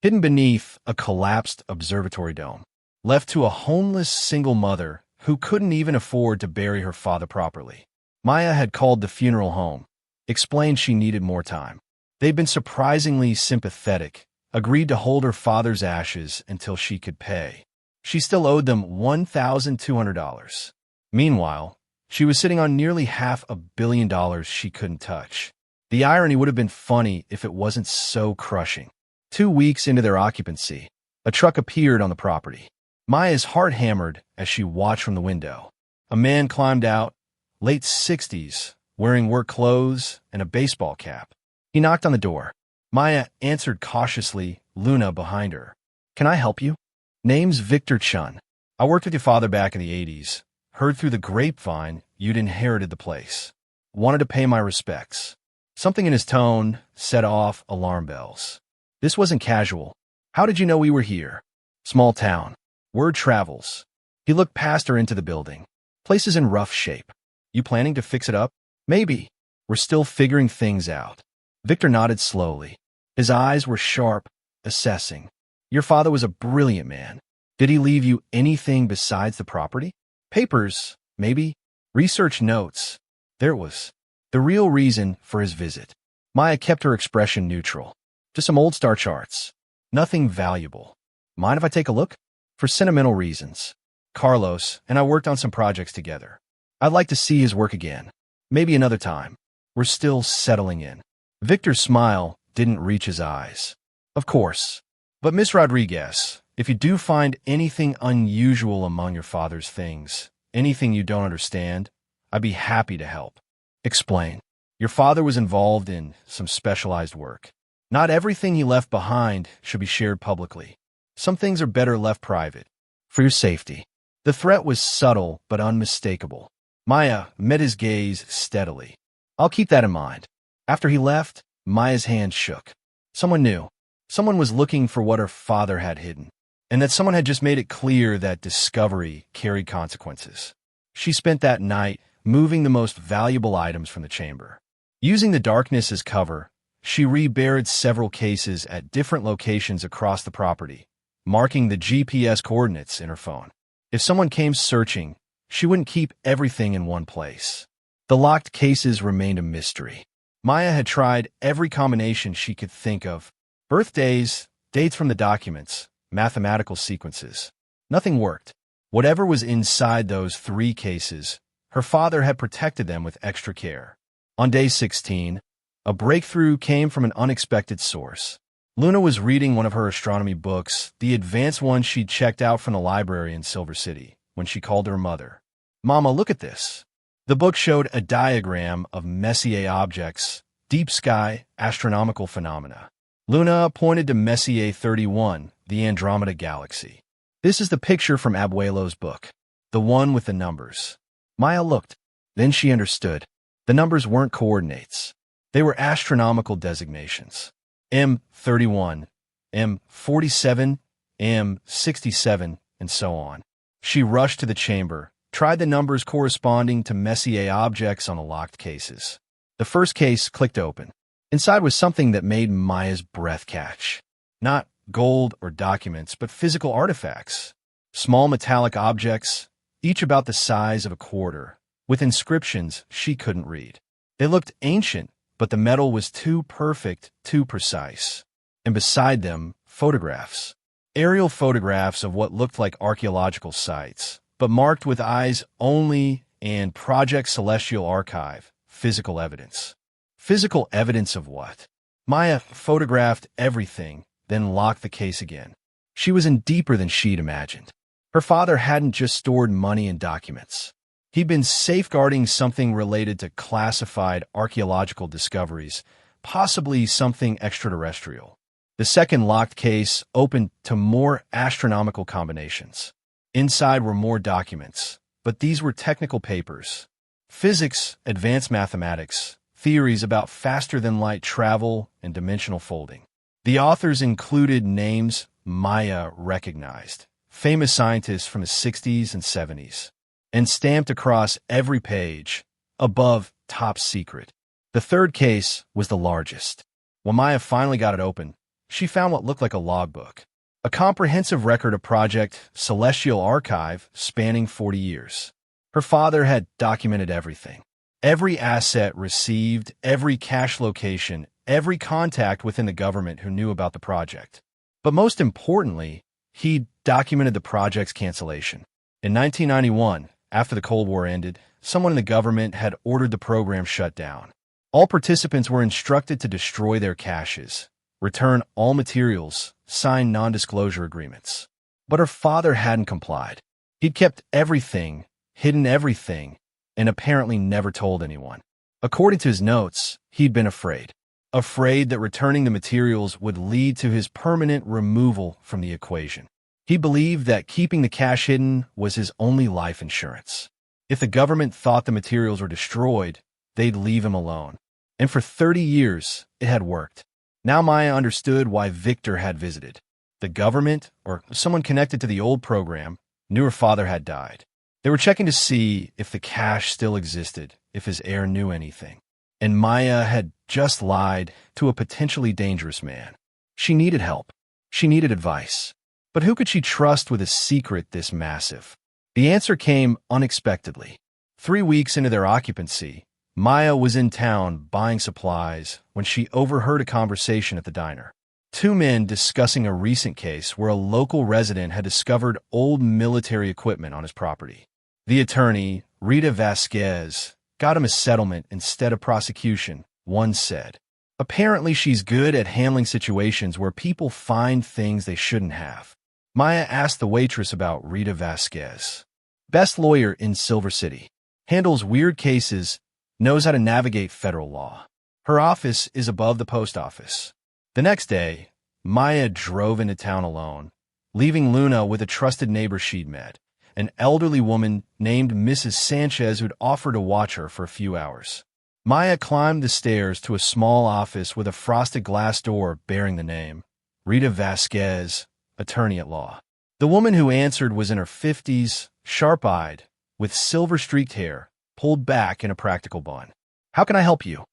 Hidden beneath a collapsed observatory dome. Left to a homeless single mother who couldn't even afford to bury her father properly. Maya had called the funeral home, explained she needed more time. They'd been surprisingly sympathetic, agreed to hold her father's ashes until she could pay. She still owed them $1,200. Meanwhile, she was sitting on nearly $500 million she couldn't touch. The irony would have been funny if it wasn't so crushing. 2 weeks into their occupancy, a truck appeared on the property. Maya's heart hammered as she watched from the window. A man climbed out, late 60s, wearing work clothes and a baseball cap. He knocked on the door. Maya answered cautiously, Luna behind her. "Can I help you?" "Name's Victor Chun. I worked with your father back in the 80s. Heard through the grapevine you'd inherited the place. Wanted to pay my respects." Something in his tone set off alarm bells. This wasn't casual. "How did you know we were here?" "Small town. Word travels." He looked past her into the building. "Place is in rough shape. You planning to fix it up?" "Maybe. We're still figuring things out." Victor nodded slowly. His eyes were sharp, assessing. "Your father was a brilliant man. Did he leave you anything besides the property?" "Papers, maybe. Research notes." There it was. The real reason for his visit. Maya kept her expression neutral. "Just some old star charts. Nothing valuable. Mind if I take a look?" "For sentimental reasons. Carlos and I worked on some projects together. I'd like to see his work again. Maybe another time. We're still settling in." Victor's smile didn't reach his eyes. "Of course. But Miss Rodriguez, if you do find anything unusual among your father's things, anything you don't understand, I'd be happy to help." "Explain." "Your father was involved in some specialized work. Not everything he left behind should be shared publicly. Some things are better left private. For your safety." The threat was subtle but unmistakable. Maya met his gaze steadily. "I'll keep that in mind." After he left, Maya's hand shook. Someone knew. Someone was looking for what her father had hidden, and that someone had just made it clear that discovery carried consequences. She spent that night moving the most valuable items from the chamber. Using the darkness as cover, she reburied several cases at different locations across the property, marking the GPS coordinates in her phone. If someone came searching, she wouldn't keep everything in one place. The locked cases remained a mystery. Maya had tried every combination she could think of. Birthdays, dates from the documents, mathematical sequences. Nothing worked. Whatever was inside those 3 cases, her father had protected them with extra care. On day 16, a breakthrough came from an unexpected source. Luna was reading one of her astronomy books, the advanced one she'd checked out from the library in Silver City, when she called her mother. "Mama, look at this." The book showed a diagram of Messier objects, deep sky, astronomical phenomena. Luna pointed to Messier 31, the Andromeda Galaxy. "This is the picture from Abuelo's book, the one with the numbers." Maya looked. Then she understood. The numbers weren't coordinates. They were astronomical designations. M31, M47, M67, and so on. She rushed to the chamber, tried the numbers corresponding to Messier objects on the locked cases. The first case clicked open. Inside was something that made Maya's breath catch. Not gold or documents, but physical artifacts. Small metallic objects, each about the size of a quarter, with inscriptions she couldn't read. They looked ancient, but the metal was too perfect, too precise. And beside them, photographs. Aerial photographs of what looked like archaeological sites, but marked with eyes only and Project Celestial Archive, physical evidence. Physical evidence of what? Maya photographed everything, then locked the case again. She was in deeper than she'd imagined. Her father hadn't just stored money and documents. He'd been safeguarding something related to classified archaeological discoveries, possibly something extraterrestrial. The second locked case opened to more astronomical combinations. Inside were more documents, but these were technical papers. Physics, advanced mathematics, theories about faster-than-light travel and dimensional folding. The authors included names Maya recognized, famous scientists from the 60s and 70s, and stamped across every page, above top secret. The third case was the largest. When Maya finally got it open, she found what looked like a logbook, a comprehensive record of Project Celestial Archive spanning 40 years. Her father had documented everything. Every asset received, every cache location, every contact within the government who knew about the project. But most importantly, he documented the project's cancellation. In 1991, after the Cold War ended, someone in the government had ordered the program shut down. All participants were instructed to destroy their caches, return all materials, sign non-disclosure agreements. But her father hadn't complied. He'd kept everything, hidden everything, and apparently never told anyone. According to his notes, he'd been afraid. Afraid that returning the materials would lead to his permanent removal from the equation. He believed that keeping the cache hidden was his only life insurance. If the government thought the materials were destroyed, they'd leave him alone. And for 30 years, it had worked. Now Maya understood why Victor had visited. The government, or someone connected to the old program, knew her father had died. They were checking to see if the cache still existed, if his heir knew anything. And Maya had just lied to a potentially dangerous man. She needed help. She needed advice. But who could she trust with a secret this massive? The answer came unexpectedly. 3 weeks into their occupancy, Maya was in town buying supplies when she overheard a conversation at the diner. Two men discussing a recent case where a local resident had discovered old military equipment on his property. The attorney, Rita Vasquez, got him a settlement instead of prosecution, one said. Apparently she's good at handling situations where people find things they shouldn't have. Maya asked the waitress about Rita Vasquez. Best lawyer in Silver City. Handles weird cases, knows how to navigate federal law. Her office is above the post office. The next day, Maya drove into town alone, leaving Luna with a trusted neighbor she'd met, an elderly woman named Mrs. Sanchez who'd offered to watch her for a few hours. Maya climbed the stairs to a small office with a frosted glass door bearing the name, Rita Vasquez, attorney at law. The woman who answered was in her 50s, sharp-eyed, with silver-streaked hair, pulled back in a practical bun. How can I help you?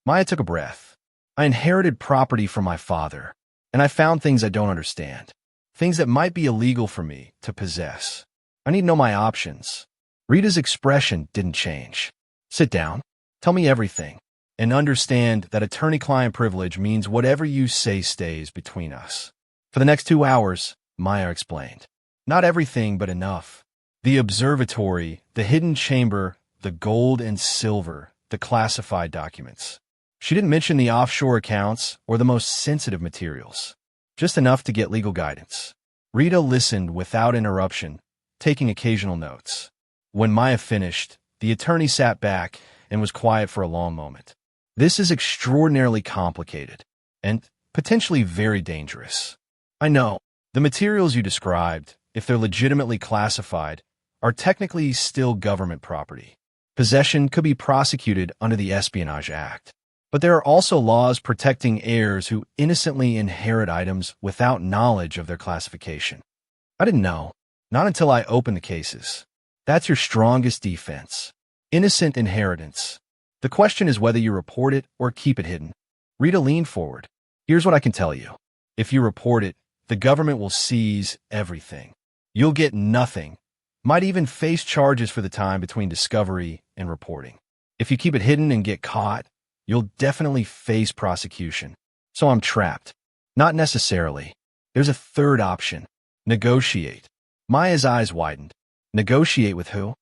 Maya took a breath. I inherited property from my father, and I found things I don't understand. Things that might be illegal for me to possess. I need to know my options. Rita's expression didn't change. Sit down. Tell me everything. And understand that attorney-client privilege means whatever you say stays between us. For the next 2 hours, Maya explained. Not everything, but enough. The observatory, the hidden chamber, the gold and silver, the classified documents. She didn't mention the offshore accounts or the most sensitive materials. Just enough to get legal guidance. Rita listened without interruption, taking occasional notes. When Maya finished, the attorney sat back and was quiet for a long moment. This is extraordinarily complicated and potentially very dangerous. I know. The materials you described, if they're legitimately classified, are technically still government property. Possession could be prosecuted under the Espionage Act. But there are also laws protecting heirs who innocently inherit items without knowledge of their classification. I didn't know. Not until I opened the cases. That's your strongest defense. Innocent inheritance. The question is whether you report it or keep it hidden. Rita leaned forward. Here's what I can tell you. If you report it, the government will seize everything. You'll get nothing. Might even face charges for the time between discovery and reporting. If you keep it hidden and get caught, you'll definitely face prosecution. So I'm trapped. Not necessarily. There's a third option. Negotiate. Maya's eyes widened. Negotiate with who?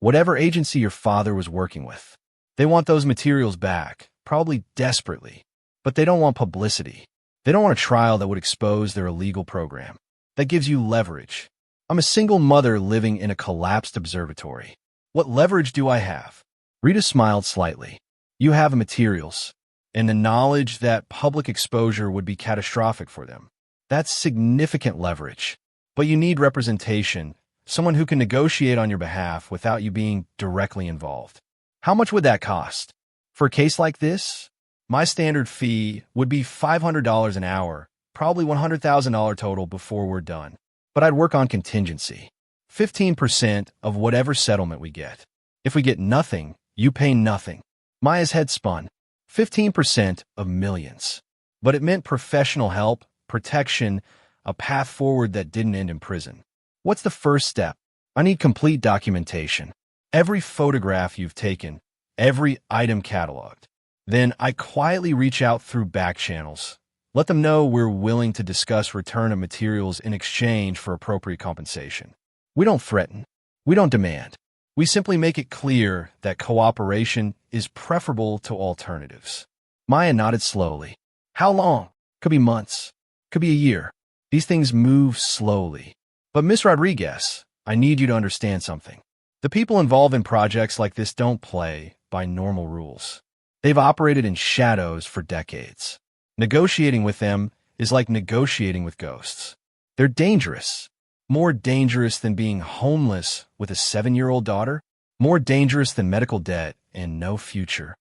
Whatever agency your father was working with. They want those materials back, probably desperately. But they don't want publicity. They don't want a trial that would expose their illegal program. That gives you leverage. I'm a single mother living in a collapsed observatory. What leverage do I have? Rita smiled slightly. You have materials, and the knowledge that public exposure would be catastrophic for them. That's significant leverage. But you need representation, someone who can negotiate on your behalf without you being directly involved. How much would that cost? For a case like this, my standard fee would be $500 an hour, probably $100,000 total before we're done. But I'd work on contingency. 15% of whatever settlement we get. If we get nothing, you pay nothing. Maya's head spun. 15% of millions. But it meant professional help, protection, a path forward that didn't end in prison. What's the first step? I need complete documentation. Every photograph you've taken, every item cataloged. Then I quietly reach out through back channels. Let them know we're willing to discuss return of materials in exchange for appropriate compensation. We don't threaten. We don't demand. We simply make it clear that cooperation is preferable to alternatives. Maya nodded slowly. How long? Could be months. Could be a year. These things move slowly. But Miss Rodriguez, I need you to understand something. The people involved in projects like this don't play by normal rules. They've operated in shadows for decades. Negotiating with them is like negotiating with ghosts. They're dangerous. More dangerous than being homeless with a 7-year-old daughter. More dangerous than medical debt and no future.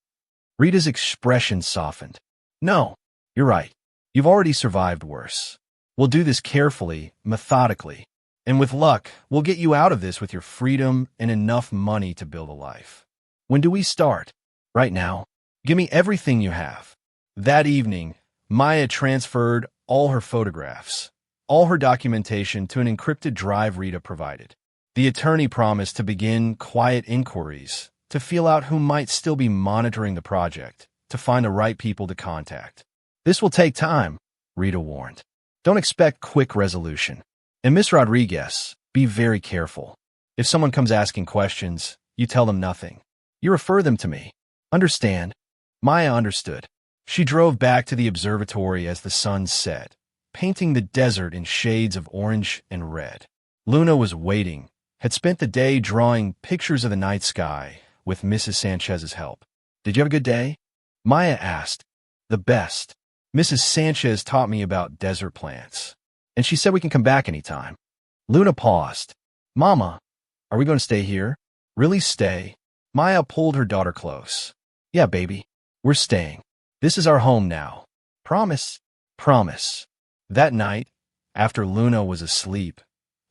Rita's expression softened. No, you're right. You've already survived worse. We'll do this carefully, methodically. And with luck, we'll get you out of this with your freedom and enough money to build a life. When do we start? Right now. Give me everything you have. That evening, Maya transferred all her photographs, all her documentation to an encrypted drive Rita provided. The attorney promised to begin quiet inquiries, to feel out who might still be monitoring the project, to find the right people to contact. This will take time, Rita warned. Don't expect quick resolution. And Miss Rodriguez, be very careful. If someone comes asking questions, you tell them nothing. You refer them to me. Understand? Maya understood. She drove back to the observatory as the sun set, painting the desert in shades of orange and red. Luna was waiting, had spent the day drawing pictures of the night sky with Mrs. Sanchez's help. Did you have a good day? Maya asked. The best. Mrs. Sanchez taught me about desert plants, and she said we can come back anytime. Luna paused. Mama, are we going to stay here? Really stay? Maya pulled her daughter close. Yeah, baby, we're staying. This is our home now. Promise? Promise. That night, after Luna was asleep,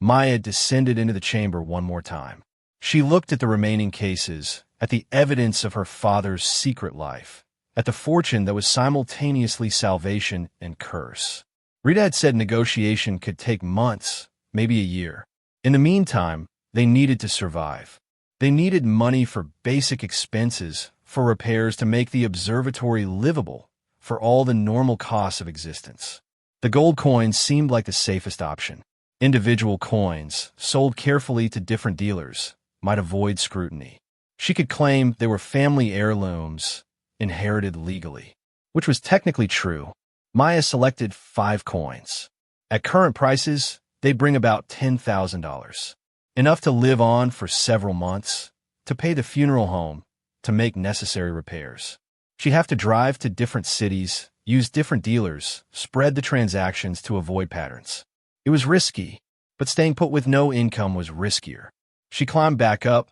Maya descended into the chamber one more time. She looked at the remaining cases, at the evidence of her father's secret life, at the fortune that was simultaneously salvation and curse. Rita had said negotiation could take months, maybe a year. In the meantime, they needed to survive. They needed money for basic expenses, for repairs to make the observatory livable, for all the normal costs of existence. The gold coins seemed like the safest option. Individual coins, sold carefully to different dealers, might avoid scrutiny. She could claim they were family heirlooms, inherited legally, which was technically true. Maya selected 5 coins. At current prices, they'd bring about $10,000. Enough to live on for several months, to pay the funeral home, to make necessary repairs. She'd have to drive to different cities, use different dealers, spread the transactions to avoid patterns. It was risky, but staying put with no income was riskier. She climbed back up,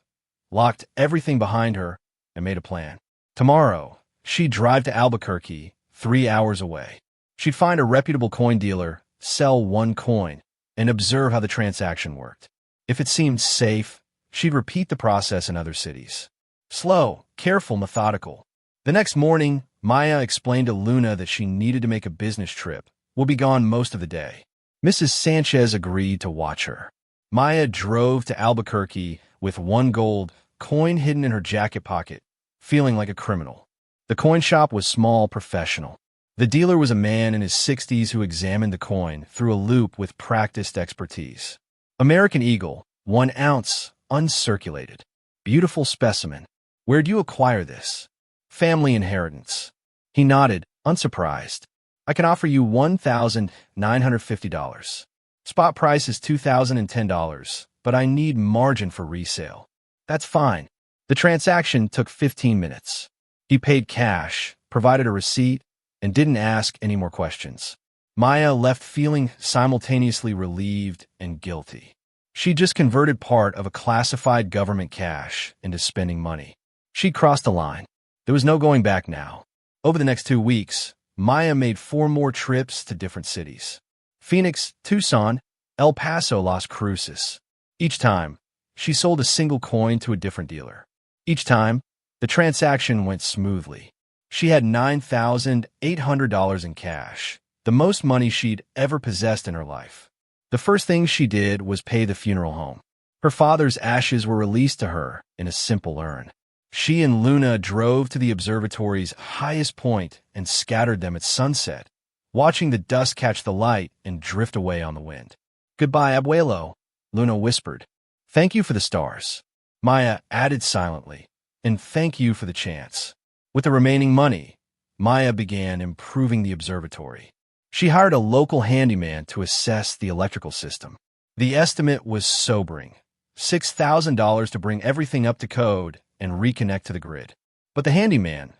locked everything behind her, and made a plan. Tomorrow, she'd drive to Albuquerque, 3 hours away. She'd find a reputable coin dealer, sell 1 coin, and observe how the transaction worked. If it seemed safe, she'd repeat the process in other cities. Slow, careful, methodical. The next morning, Maya explained to Luna that she needed to make a business trip, will be gone most of the day. Mrs. Sanchez agreed to watch her. Maya drove to Albuquerque with one gold coin hidden in her jacket pocket, feeling like a criminal. The coin shop was small, professional. The dealer was a man in his 60s who examined the coin through a loop with practiced expertise. American Eagle, 1 ounce, uncirculated. Beautiful specimen. Where'd you acquire this? Family inheritance. He nodded, unsurprised. I can offer you $1,950. Spot price is $2,010, but I need margin for resale. That's fine. The transaction took 15 minutes. He paid cash, provided a receipt, and didn't ask any more questions. Maya left feeling simultaneously relieved and guilty. She just converted part of a classified government cash into spending money. She crossed a line. There was no going back now. Over the next 2 weeks, Maya made 4 more trips to different cities. Phoenix, Tucson, El Paso, Las Cruces. Each time, she sold a single coin to a different dealer. Each time, the transaction went smoothly. She had $9,800 in cash, the most money she'd ever possessed in her life. The first thing she did was pay the funeral home. Her father's ashes were released to her in a simple urn. She and Luna drove to the observatory's highest point and scattered them at sunset, watching the dust catch the light and drift away on the wind. "Goodbye, abuelo," Luna whispered. "Thank you for the stars," Maya added silently, "and thank you for the chance." With the remaining money, Maya began improving the observatory. She hired a local handyman to assess the electrical system. The estimate was sobering: $6,000 to bring everything up to code and reconnect to the grid. But the handyman,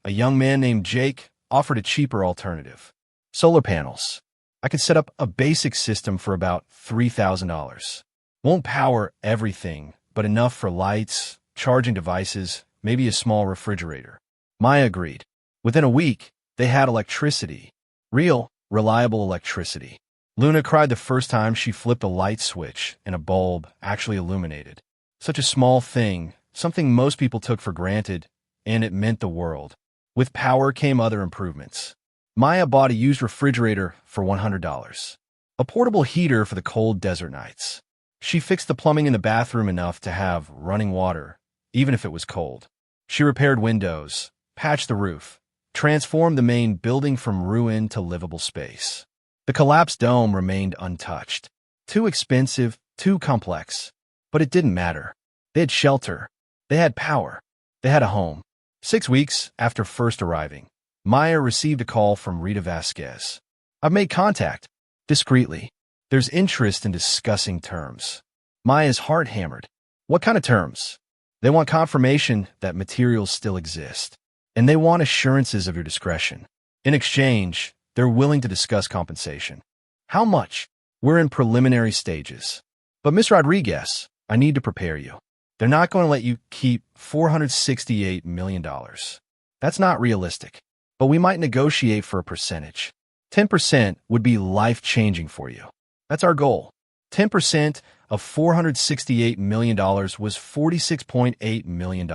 a young man named Jake, offered a cheaper alternative. Solar panels. I could set up a basic system for about $3,000. Won't power everything, but enough for lights, charging devices, maybe a small refrigerator. Maya agreed. Within a week, they had electricity. Real, reliable electricity. Luna cried the first time she flipped a light switch and a bulb actually illuminated. Such a small thing, something most people took for granted, and it meant the world. With power came other improvements. Maya bought a used refrigerator for $100. A portable heater for the cold desert nights. She fixed the plumbing in the bathroom enough to have running water, even if it was cold. She repaired windows, patched the roof, transformed the main building from ruin to livable space. The collapsed dome remained untouched. Too expensive, too complex. But it didn't matter. They had shelter. They had power. They had a home. 6 weeks after first arriving, Maya received a call from Rita Vasquez. "I've made contact." Discreetly. "There's interest in discussing terms." Maya's heart hammered. "What kind of terms?" "They want confirmation that materials still exist. And they want assurances of your discretion. In exchange, they're willing to discuss compensation." "How much?" "We're in preliminary stages." "But Miss Rodriguez, I need to prepare you. They're not going to let you keep $468 million. That's not realistic. But we might negotiate for a percentage. 10% would be life-changing for you. That's our goal." 10% of $468 million was $46.8 million.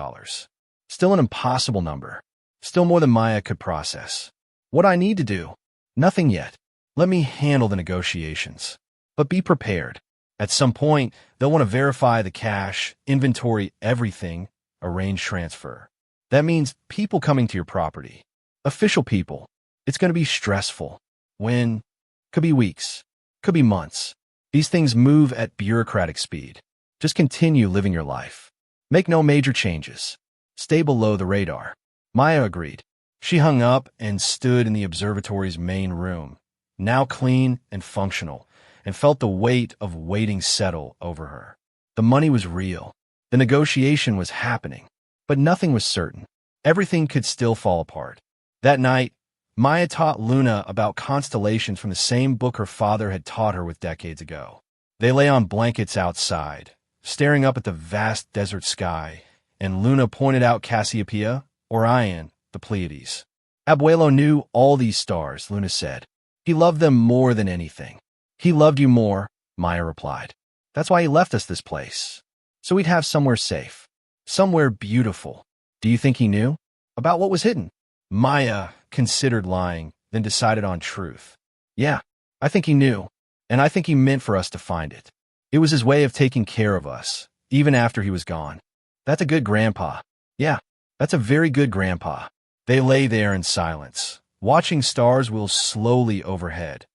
Still an impossible number. Still more than Maya could process. "What I need to do?" "Nothing yet. Let me handle the negotiations. But be prepared. At some point, they'll want to verify the cash, inventory everything, arrange transfer. That means people coming to your property. Official people. It's going to be stressful. When? Could be weeks. Could be months. These things move at bureaucratic speed. Just continue living your life. Make no major changes. Stay below the radar." Maya agreed. She hung up and stood in the observatory's main room, now clean and functional, and felt the weight of waiting settle over her. The money was real. The negotiation was happening. But nothing was certain. Everything could still fall apart. That night, Maya taught Luna about constellations from the same book her father had taught her with decades ago. They lay on blankets outside, staring up at the vast desert sky, and Luna pointed out Cassiopeia, Orion, the Pleiades. "Abuelo knew all these stars," Luna said. "He loved them more than anything." "He loved you more," Maya replied. "That's why he left us this place. So we'd have somewhere safe. Somewhere beautiful." "Do you think he knew?" "About what was hidden?" Maya considered lying, then decided on truth. "Yeah, I think he knew. And I think he meant for us to find it. It was his way of taking care of us, even after he was gone. That's a good grandpa. Yeah, that's a very good grandpa. They lay there in silence, watching stars wheel slowly overhead,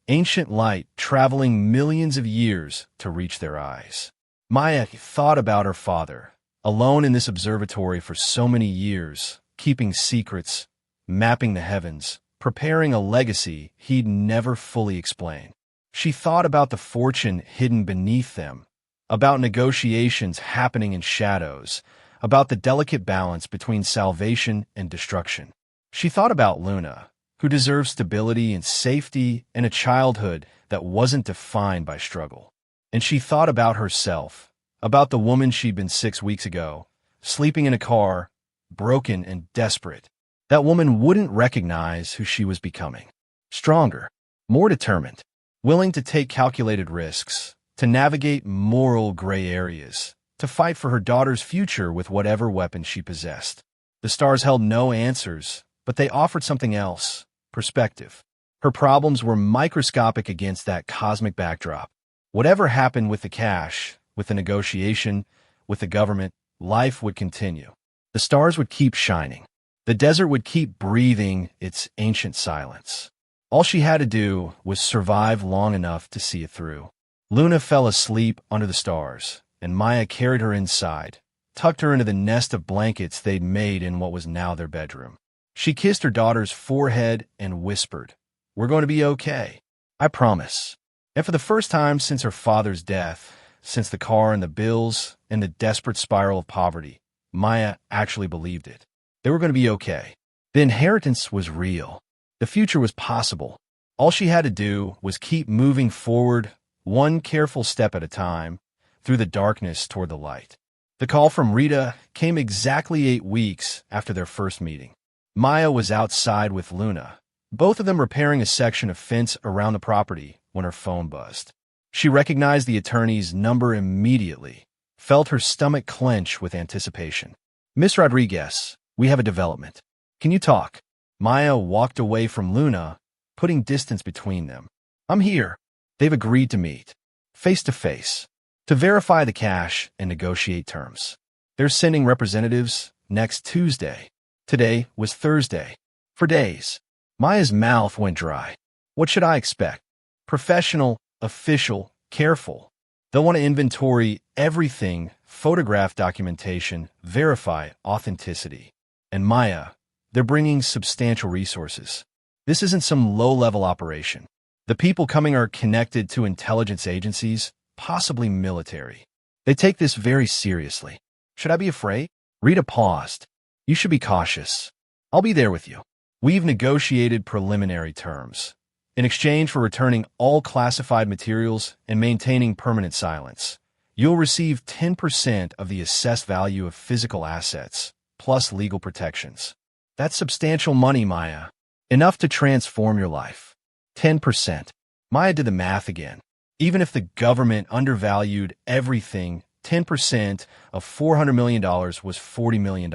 ancient light traveling millions of years to reach their eyes. Maya thought about her father, alone in this observatory for so many years, keeping secrets, mapping the heavens, preparing a legacy he'd never fully explain. She thought about the fortune hidden beneath them, about negotiations happening in shadows, about the delicate balance between salvation and destruction. She thought about Luna, who deserved stability and safety and a childhood that wasn't defined by struggle. And she thought about herself, about the woman she'd been 6 weeks ago, sleeping in a car, broken and desperate. That woman wouldn't recognize who she was becoming. Stronger, more determined, willing to take calculated risks, to navigate moral gray areas, to fight for her daughter's future with whatever weapon she possessed. The stars held no answers, but they offered something else: perspective. Her problems were microscopic against that cosmic backdrop. Whatever happened with the cash, with the negotiation, with the government, life would continue. The stars would keep shining. The desert would keep breathing its ancient silence. All she had to do was survive long enough to see it through. Luna fell asleep under the stars, and Maya carried her inside, tucked her into the nest of blankets they'd made in what was now their bedroom. She kissed her daughter's forehead and whispered, "We're going to be okay. I promise." And for the first time since her father's death, since the car and the bills and the desperate spiral of poverty, Maya actually believed it. They were going to be okay. The inheritance was real. The future was possible. All she had to do was keep moving forward, one careful step at a time, through the darkness toward the light. The call from Rita came exactly 8 weeks after their first meeting. Maya was outside with Luna, both of them repairing a section of fence around the property when her phone buzzed. She recognized the attorney's number immediately, felt her stomach clench with anticipation. "Miss Rodriguez, we have a development. Can you talk?" Maya walked away from Luna, putting distance between them. "I'm here." They've agreed to meet, face to face, to verify the cash and negotiate terms. They're sending representatives next Tuesday. Today was Thursday. For days, Maya's mouth went dry. What should I expect? Professional, official, careful. They'll want to inventory everything, photograph documentation, verify authenticity. And Maya, they're bringing substantial resources. This isn't some low-level operation. The people coming are connected to intelligence agencies, possibly military. They take this very seriously. Should I be afraid? Rita paused. "You should be cautious. I'll be there with you. We've negotiated preliminary terms. In exchange for returning all classified materials and maintaining permanent silence, you'll receive 10% of the assessed value of physical assets, plus legal protections. That's substantial money, Maya. Enough to transform your life. 10%. Maya did the math again. Even if the government undervalued everything, 10% of $400 million was $40 million.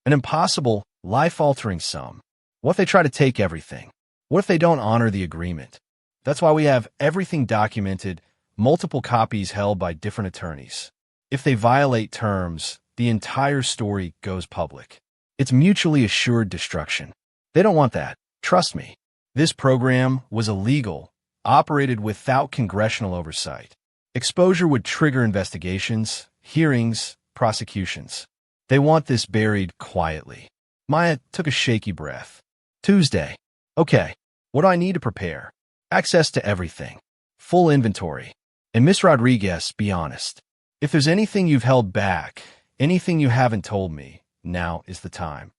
An impossible, life-altering sum. What if they try to take everything? What if they don't honor the agreement? That's why we have everything documented, multiple copies held by different attorneys. If they violate terms, the entire story goes public. It's mutually assured destruction. They don't want that. Trust me. This program was illegal, operated without congressional oversight. Exposure would trigger investigations, hearings, prosecutions. They want this buried quietly. Maya took a shaky breath. Tuesday. Okay, what do I need to prepare? Access to everything. Full inventory. And Miss Rodriguez, be honest. If there's anything you've held back, anything you haven't told me, now is the time.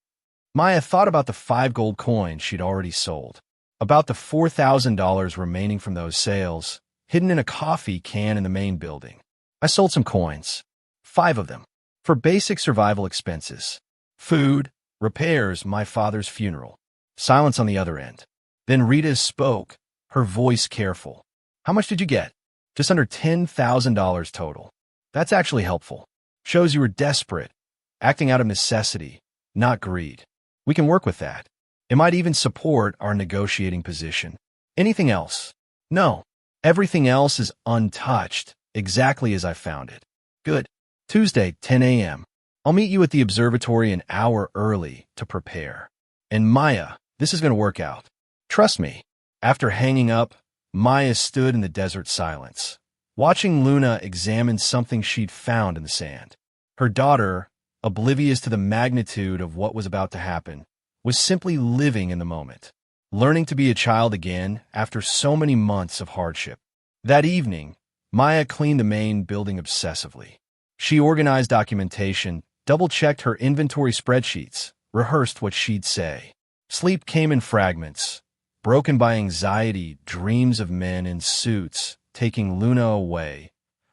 Maya thought about the 5 gold coins she'd already sold, about the $4,000 remaining from those sales, hidden in a coffee can in the main building. I sold some coins, 5 of them, for basic survival expenses. Food, repairs, my father's funeral. Silence on the other end. Then Rita spoke, her voice careful. How much did you get? Just under $10,000 total. That's actually helpful. Shows you were desperate, acting out of necessity, not greed. We can work with that. It might even support our negotiating position. Anything else? No. Everything else is untouched, exactly as I found it. Good. Tuesday, 10 a.m. I'll meet you at the observatory an hour early to prepare. And Maya, this is going to work out. Trust me. After hanging up, Maya stood in the desert silence, watching Luna examine something she'd found in the sand. Her daughter, oblivious to the magnitude of what was about to happen, was simply living in the moment, learning to be a child again after so many months of hardship. That evening, Maya cleaned the main building obsessively. She organized documentation, double-checked her inventory spreadsheets, rehearsed what she'd say. Sleep came in fragments, broken by anxiety, dreams of men in suits taking Luna away,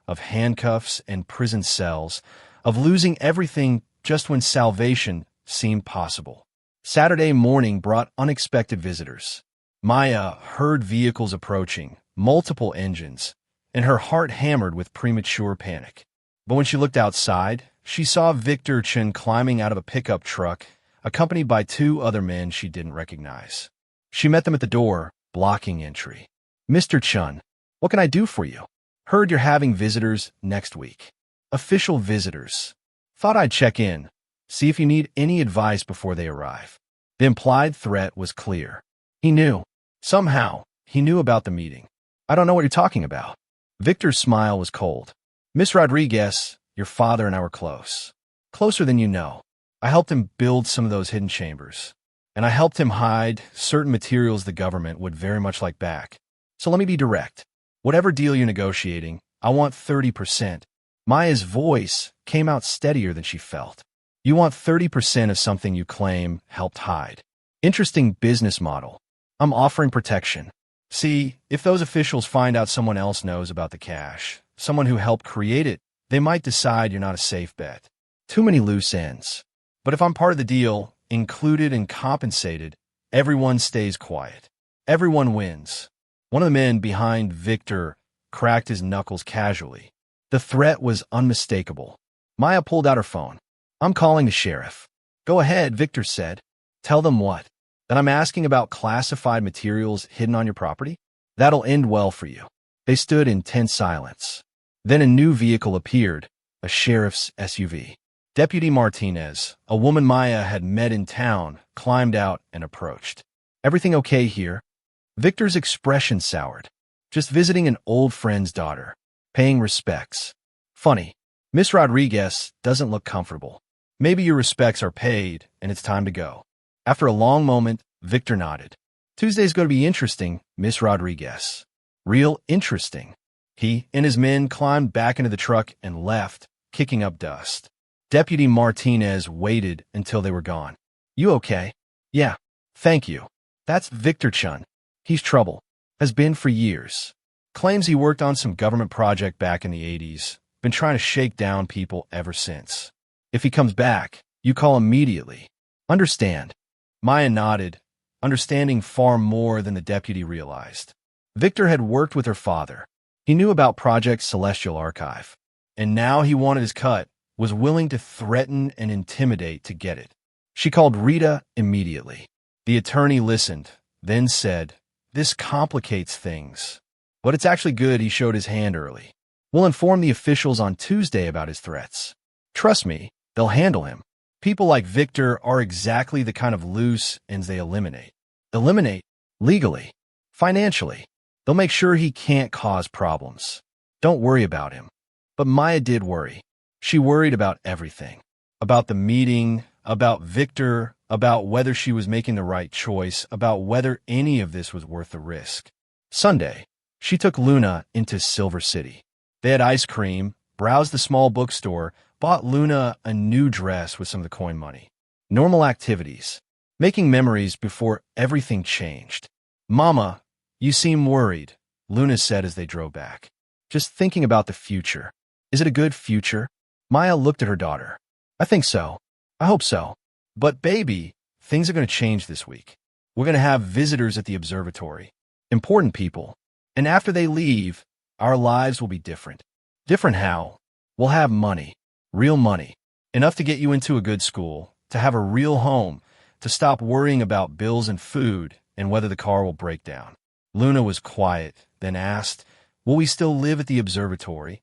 of handcuffs and prison cells, of losing everything just when salvation seemed possible. Saturday morning brought unexpected visitors. Maya heard vehicles approaching, multiple engines, and her heart hammered with premature panic. But when she looked outside, she saw Victor Chen climbing out of a pickup truck, accompanied by two other men she didn't recognize. She met them at the door, blocking entry. "Mr. Chun, what can I do for you? Heard you're having visitors next week." "Official visitors. Thought I'd check in, see if you need any advice before they arrive." The implied threat was clear. He knew. Somehow, he knew about the meeting. "I don't know what you're talking about." Victor's smile was cold. "Miss Rodriguez, your father and I were close. Closer than you know. I helped him build some of those hidden chambers. And I helped him hide certain materials the government would very much like back. So let me be direct. Whatever deal you're negotiating, I want 30%. Maya's voice came out steadier than she felt. "You want 30% of something you claim helped hide. Interesting business model. I'm offering protection. See, if those officials find out someone else knows about the cash, someone who helped create it, they might decide you're not a safe bet. Too many loose ends. But if I'm part of the deal, included and compensated, everyone stays quiet. Everyone wins." One of the men behind Victor cracked his knuckles casually. The threat was unmistakable. Maya pulled out her phone. "I'm calling the sheriff." "Go ahead," Victor said. "Tell them what? That I'm asking about classified materials hidden on your property? That'll end well for you." They stood in tense silence. Then a new vehicle appeared, a sheriff's SUV. Deputy Martinez, a woman Maya had met in town, climbed out and approached. "Everything okay here?" Victor's expression soured. "Just visiting an old friend's daughter. Paying respects." "Funny. Miss Rodriguez doesn't look comfortable. Maybe your respects are paid and it's time to go." After a long moment, Victor nodded. "Tuesday's going to be interesting, Miss Rodriguez. Real interesting." He and his men climbed back into the truck and left, kicking up dust. Deputy Martinez waited until they were gone. "You okay?" "Yeah, thank you. That's Victor Chun. He's trouble. Has been for years. Claims he worked on some government project back in the 80s. Been trying to shake down people ever since. If he comes back, you call immediately. Understand?" Maya nodded, understanding far more than the deputy realized. Victor had worked with her father. He knew about Project Celestial Archive. And now he wanted his cut, was willing to threaten and intimidate to get it. She called Rita immediately. The attorney listened, then said, "This complicates things. But it's actually good he showed his hand early. We'll inform the officials on Tuesday about his threats. Trust me, they'll handle him. People like Victor are exactly the kind of loose ends they eliminate. Eliminate? Legally. Financially. They'll make sure he can't cause problems. Don't worry about him." But Maya did worry. She worried about everything. About the meeting, about Victor, about whether she was making the right choice, about whether any of this was worth the risk. Sunday, she took Luna into Silver City. They had ice cream, browsed the small bookstore, bought Luna a new dress with some of the coin money. Normal activities. Making memories before everything changed. "Mama, you seem worried," Luna said as they drove back. "Just thinking about the future. Is it a good future?" Maya looked at her daughter. "I think so. I hope so. But baby, things are going to change this week. We're going to have visitors at the observatory. Important people. And after they leave, our lives will be different." "Different how?" "We'll have money. Real money. Enough to get you into a good school, to have a real home, to stop worrying about bills and food and whether the car will break down." Luna was quiet, then asked, Will we still live at the observatory?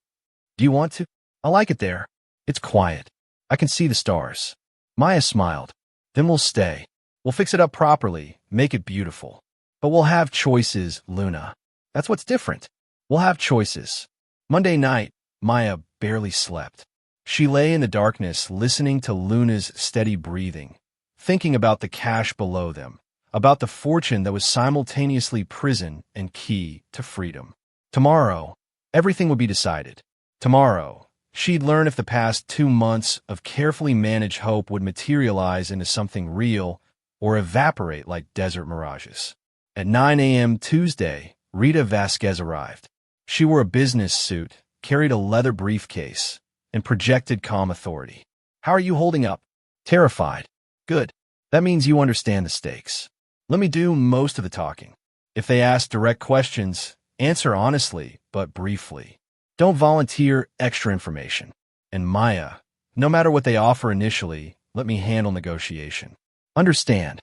Do you want to? I like it there. It's quiet. I can see the stars. Maya smiled. Then we'll stay. We'll fix it up properly, make it beautiful. But we'll have choices, Luna. That's what's different. We'll have choices. Monday night, Maya barely slept. She lay in the darkness, listening to Luna's steady breathing, thinking about the cash below them, about the fortune that was simultaneously prison and key to freedom. Tomorrow, everything would be decided. Tomorrow, she'd learn if the past 2 months of carefully managed hope would materialize into something real or evaporate like desert mirages. At 9 a.m. Tuesday, Rita Vasquez arrived. She wore a business suit, carried a leather briefcase, and projected calm authority. How are you holding up? Terrified. Good. That means you understand the stakes. Let me do most of the talking. If they ask direct questions, answer honestly, but briefly. Don't volunteer extra information. And Maya, no matter what they offer initially, let me handle negotiation. Understand?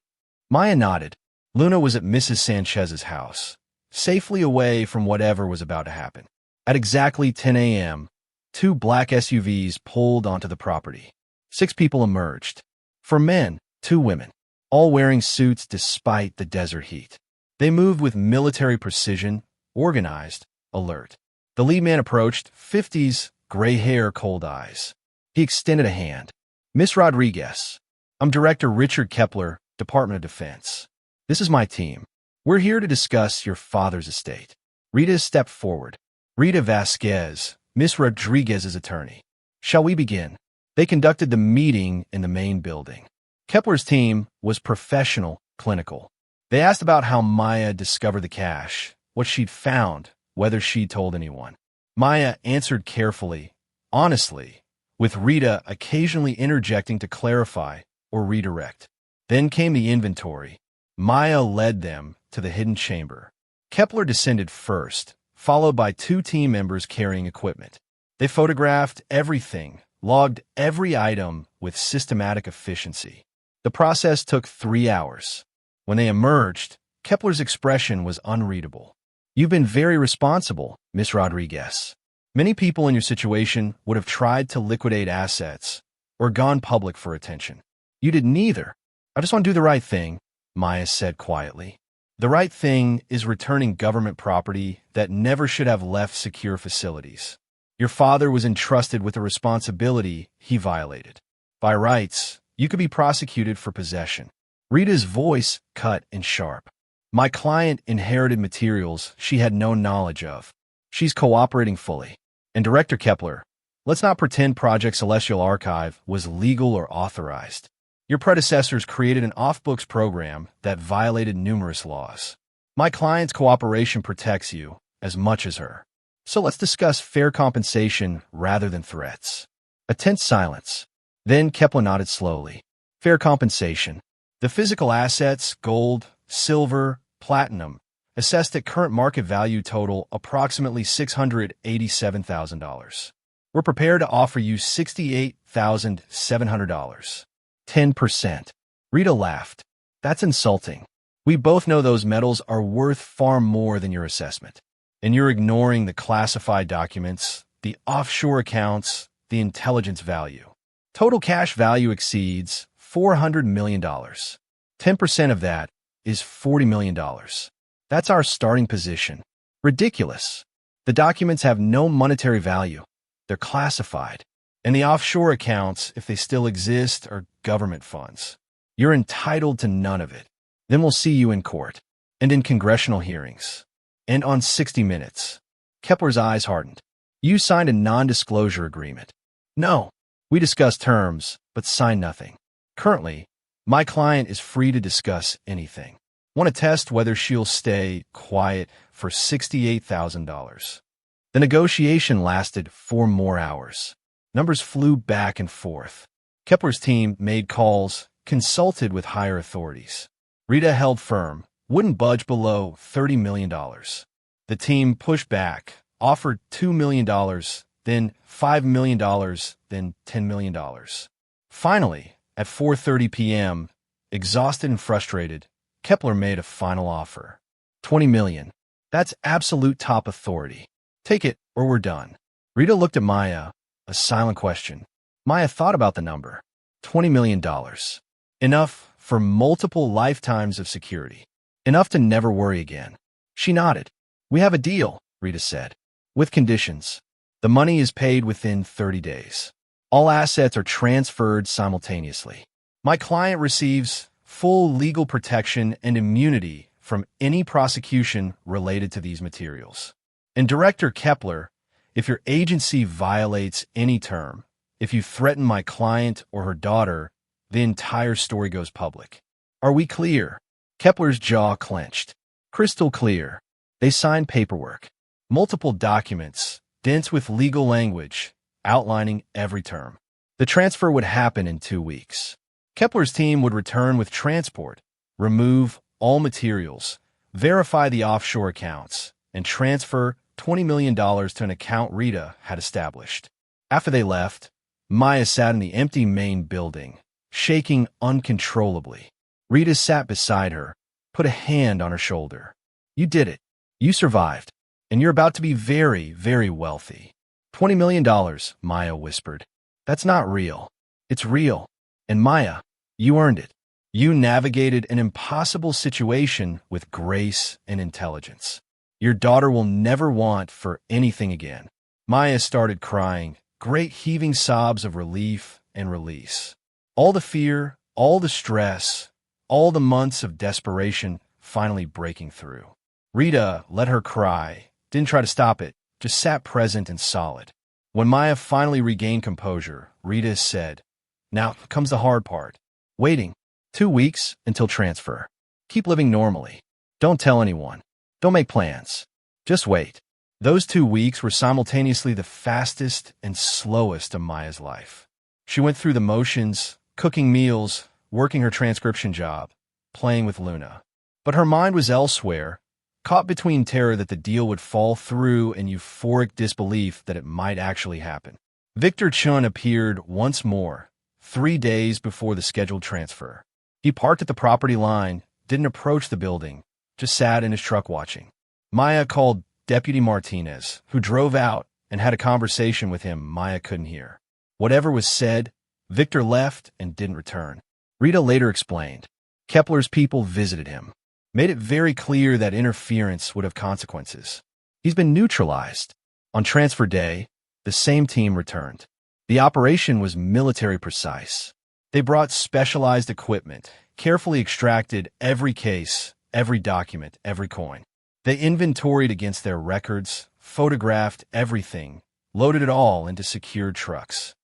Maya nodded. Luna was at Mrs. Sanchez's house, safely away from whatever was about to happen. At exactly 10 a.m., 2 black SUVs pulled onto the property. 6 people emerged. 4 men, 2 women, all wearing suits despite the desert heat. They moved with military precision, organized, alert. The lead man approached, 50s, gray hair, cold eyes. He extended a hand. Miss Rodriguez, I'm Director Richard Kepler, Department of Defense. This is my team. We're here to discuss your father's estate. Rita stepped forward. Rita Vasquez, Miss Rodriguez's attorney. Shall we begin? They conducted the meeting in the main building. Kepler's team was professional, clinical. They asked about how Maya discovered the cash, what she'd found, whether she'd told anyone. Maya answered carefully, honestly, with Rita occasionally interjecting to clarify or redirect. Then came the inventory. Maya led them to the hidden chamber. Kepler descended first, followed by 2 team members carrying equipment. They photographed everything, logged every item with systematic efficiency. The process took 3 hours. When they emerged, Kepler's expression was unreadable. You've been very responsible, Miss Rodriguez. Many people in your situation would have tried to liquidate assets or gone public for attention. You did neither. I just want to do the right thing, Maya said quietly. The right thing is returning government property that never should have left secure facilities. Your father was entrusted with a responsibility he violated. By rights, you could be prosecuted for possession. Rita's voice cut and sharp. My client inherited materials she had no knowledge of. She's cooperating fully. And Director Kepler, let's not pretend Project Celestial Archive was legal or authorized. Your predecessors created an off-books program that violated numerous laws. My client's cooperation protects you as much as her. So let's discuss fair compensation rather than threats. A tense silence. Then Kepler nodded slowly. Fair compensation. The physical assets, gold, silver, platinum, assessed at current market value total approximately $687,000. We're prepared to offer you $68,700. 10%. Rita laughed. That's insulting. We both know those metals are worth far more than your assessment. And you're ignoring the classified documents, the offshore accounts, the intelligence value. Total cash value exceeds $400 million. 10% of that is $40 million. That's our starting position. Ridiculous. The documents have no monetary value. They're classified. And the offshore accounts, if they still exist, are government funds. You're entitled to none of it. Then we'll see you in court, and in congressional hearings, and on 60 Minutes. Kepler's eyes hardened. You signed a non-disclosure agreement. No. We discussed terms, but signed nothing. Currently, my client is free to discuss anything. Want to test whether she'll stay quiet for $68,000. The negotiation lasted 4 more hours. Numbers flew back and forth. Kepler's team made calls, consulted with higher authorities. Rita held firm, wouldn't budge below $30 million. The team pushed back, offered $2 million, then $5 million, then $10 million. Finally, at 4:30 p.m., exhausted and frustrated, Kepler made a final offer. $20 million. That's absolute top authority. Take it, or we're done. Rita looked at Maya, a silent question. Maya thought about the number. $20 million. Enough for multiple lifetimes of security. Enough to never worry again. She nodded. We have a deal, Rita said. With conditions. The money is paid within 30 days. All assets are transferred simultaneously. My client receives full legal protection and immunity from any prosecution related to these materials. And Director Kepler, if your agency violates any term, if you threaten my client or her daughter, the entire story goes public. Are we clear? Kepler's jaw clenched. Crystal clear. They signed paperwork. Multiple documents, dense with legal language, outlining every term. The transfer would happen in 2 weeks. Kepler's team would return with transport, remove all materials, verify the offshore accounts, and transfer $20 million to an account Rita had established. After they left, Maya sat in the empty main building, shaking uncontrollably. Rita sat beside her, put a hand on her shoulder. You did it. You survived. And you're about to be very, very wealthy. $20 million, Maya whispered. That's not real. It's real. And Maya, you earned it. You navigated an impossible situation with grace and intelligence. Your daughter will never want for anything again. Maya started crying, great heaving sobs of relief and release. All the fear, all the stress, all the months of desperation finally breaking through. Rita let her cry, didn't try to stop it, just sat present and solid. When Maya finally regained composure, Rita said, Now comes the hard part. Waiting. 2 weeks until transfer. Keep living normally. Don't tell anyone. Don't make plans. Just wait. Those 2 weeks were simultaneously the fastest and slowest of Maya's life. She went through the motions, cooking meals, working her transcription job, playing with Luna. But her mind was elsewhere, caught between terror that the deal would fall through and euphoric disbelief that it might actually happen. Victor Chun appeared once more, 3 days before the scheduled transfer. He parked at the property line, didn't approach the building, just sat in his truck watching. Maya called Deputy Martinez, who drove out and had a conversation with him Maya couldn't hear. Whatever was said, Victor left and didn't return. Rita later explained. Kepler's people visited him, made it very clear that interference would have consequences. He's been neutralized. On transfer day, the same team returned. The operation was military precise. They brought specialized equipment, carefully extracted every case, every document, every coin. They inventoried against their records, photographed everything, loaded it all into secured trucks.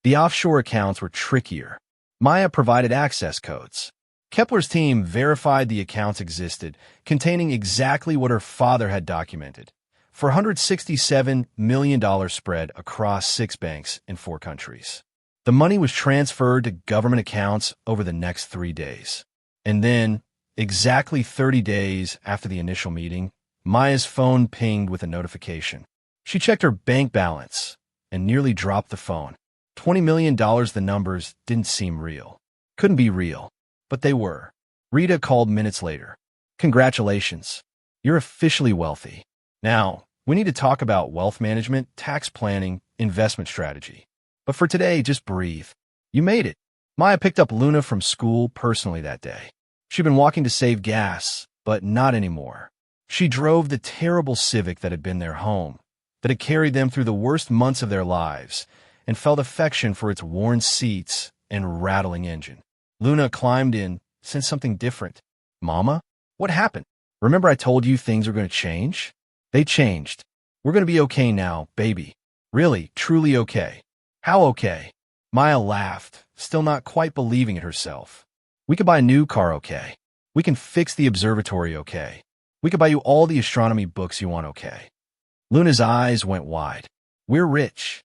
The offshore accounts were trickier. Maya provided access codes. Kepler's team verified the accounts existed, containing exactly what her father had documented, for $167 million spread across 6 banks in 4 countries. The money was transferred to government accounts over the next 3 days. And then, exactly 30 days after the initial meeting, Maya's phone pinged with a notification. She checked her bank balance and nearly dropped the phone. $20 million, the numbers didn't seem real. Couldn't be real, but they were. Rita called minutes later. Congratulations. You're officially wealthy. Now, we need to talk about wealth management, tax planning, investment strategy. But for today, just breathe. You made it. Maya picked up Luna from school personally that day. She'd been walking to save gas, but not anymore. She drove the terrible Civic that had been their home, that had carried them through the worst months of their lives, and felt affection for its worn seats and rattling engine. Luna climbed in, sensed something different. Mama? What happened? Remember I told you things were going to change? They changed. We're going to be okay now, baby. Really, truly okay. How okay? Maya laughed, still not quite believing it herself. We could buy a new car okay. We can fix the observatory okay. We could buy you all the astronomy books you want okay. Luna's eyes went wide. We're rich.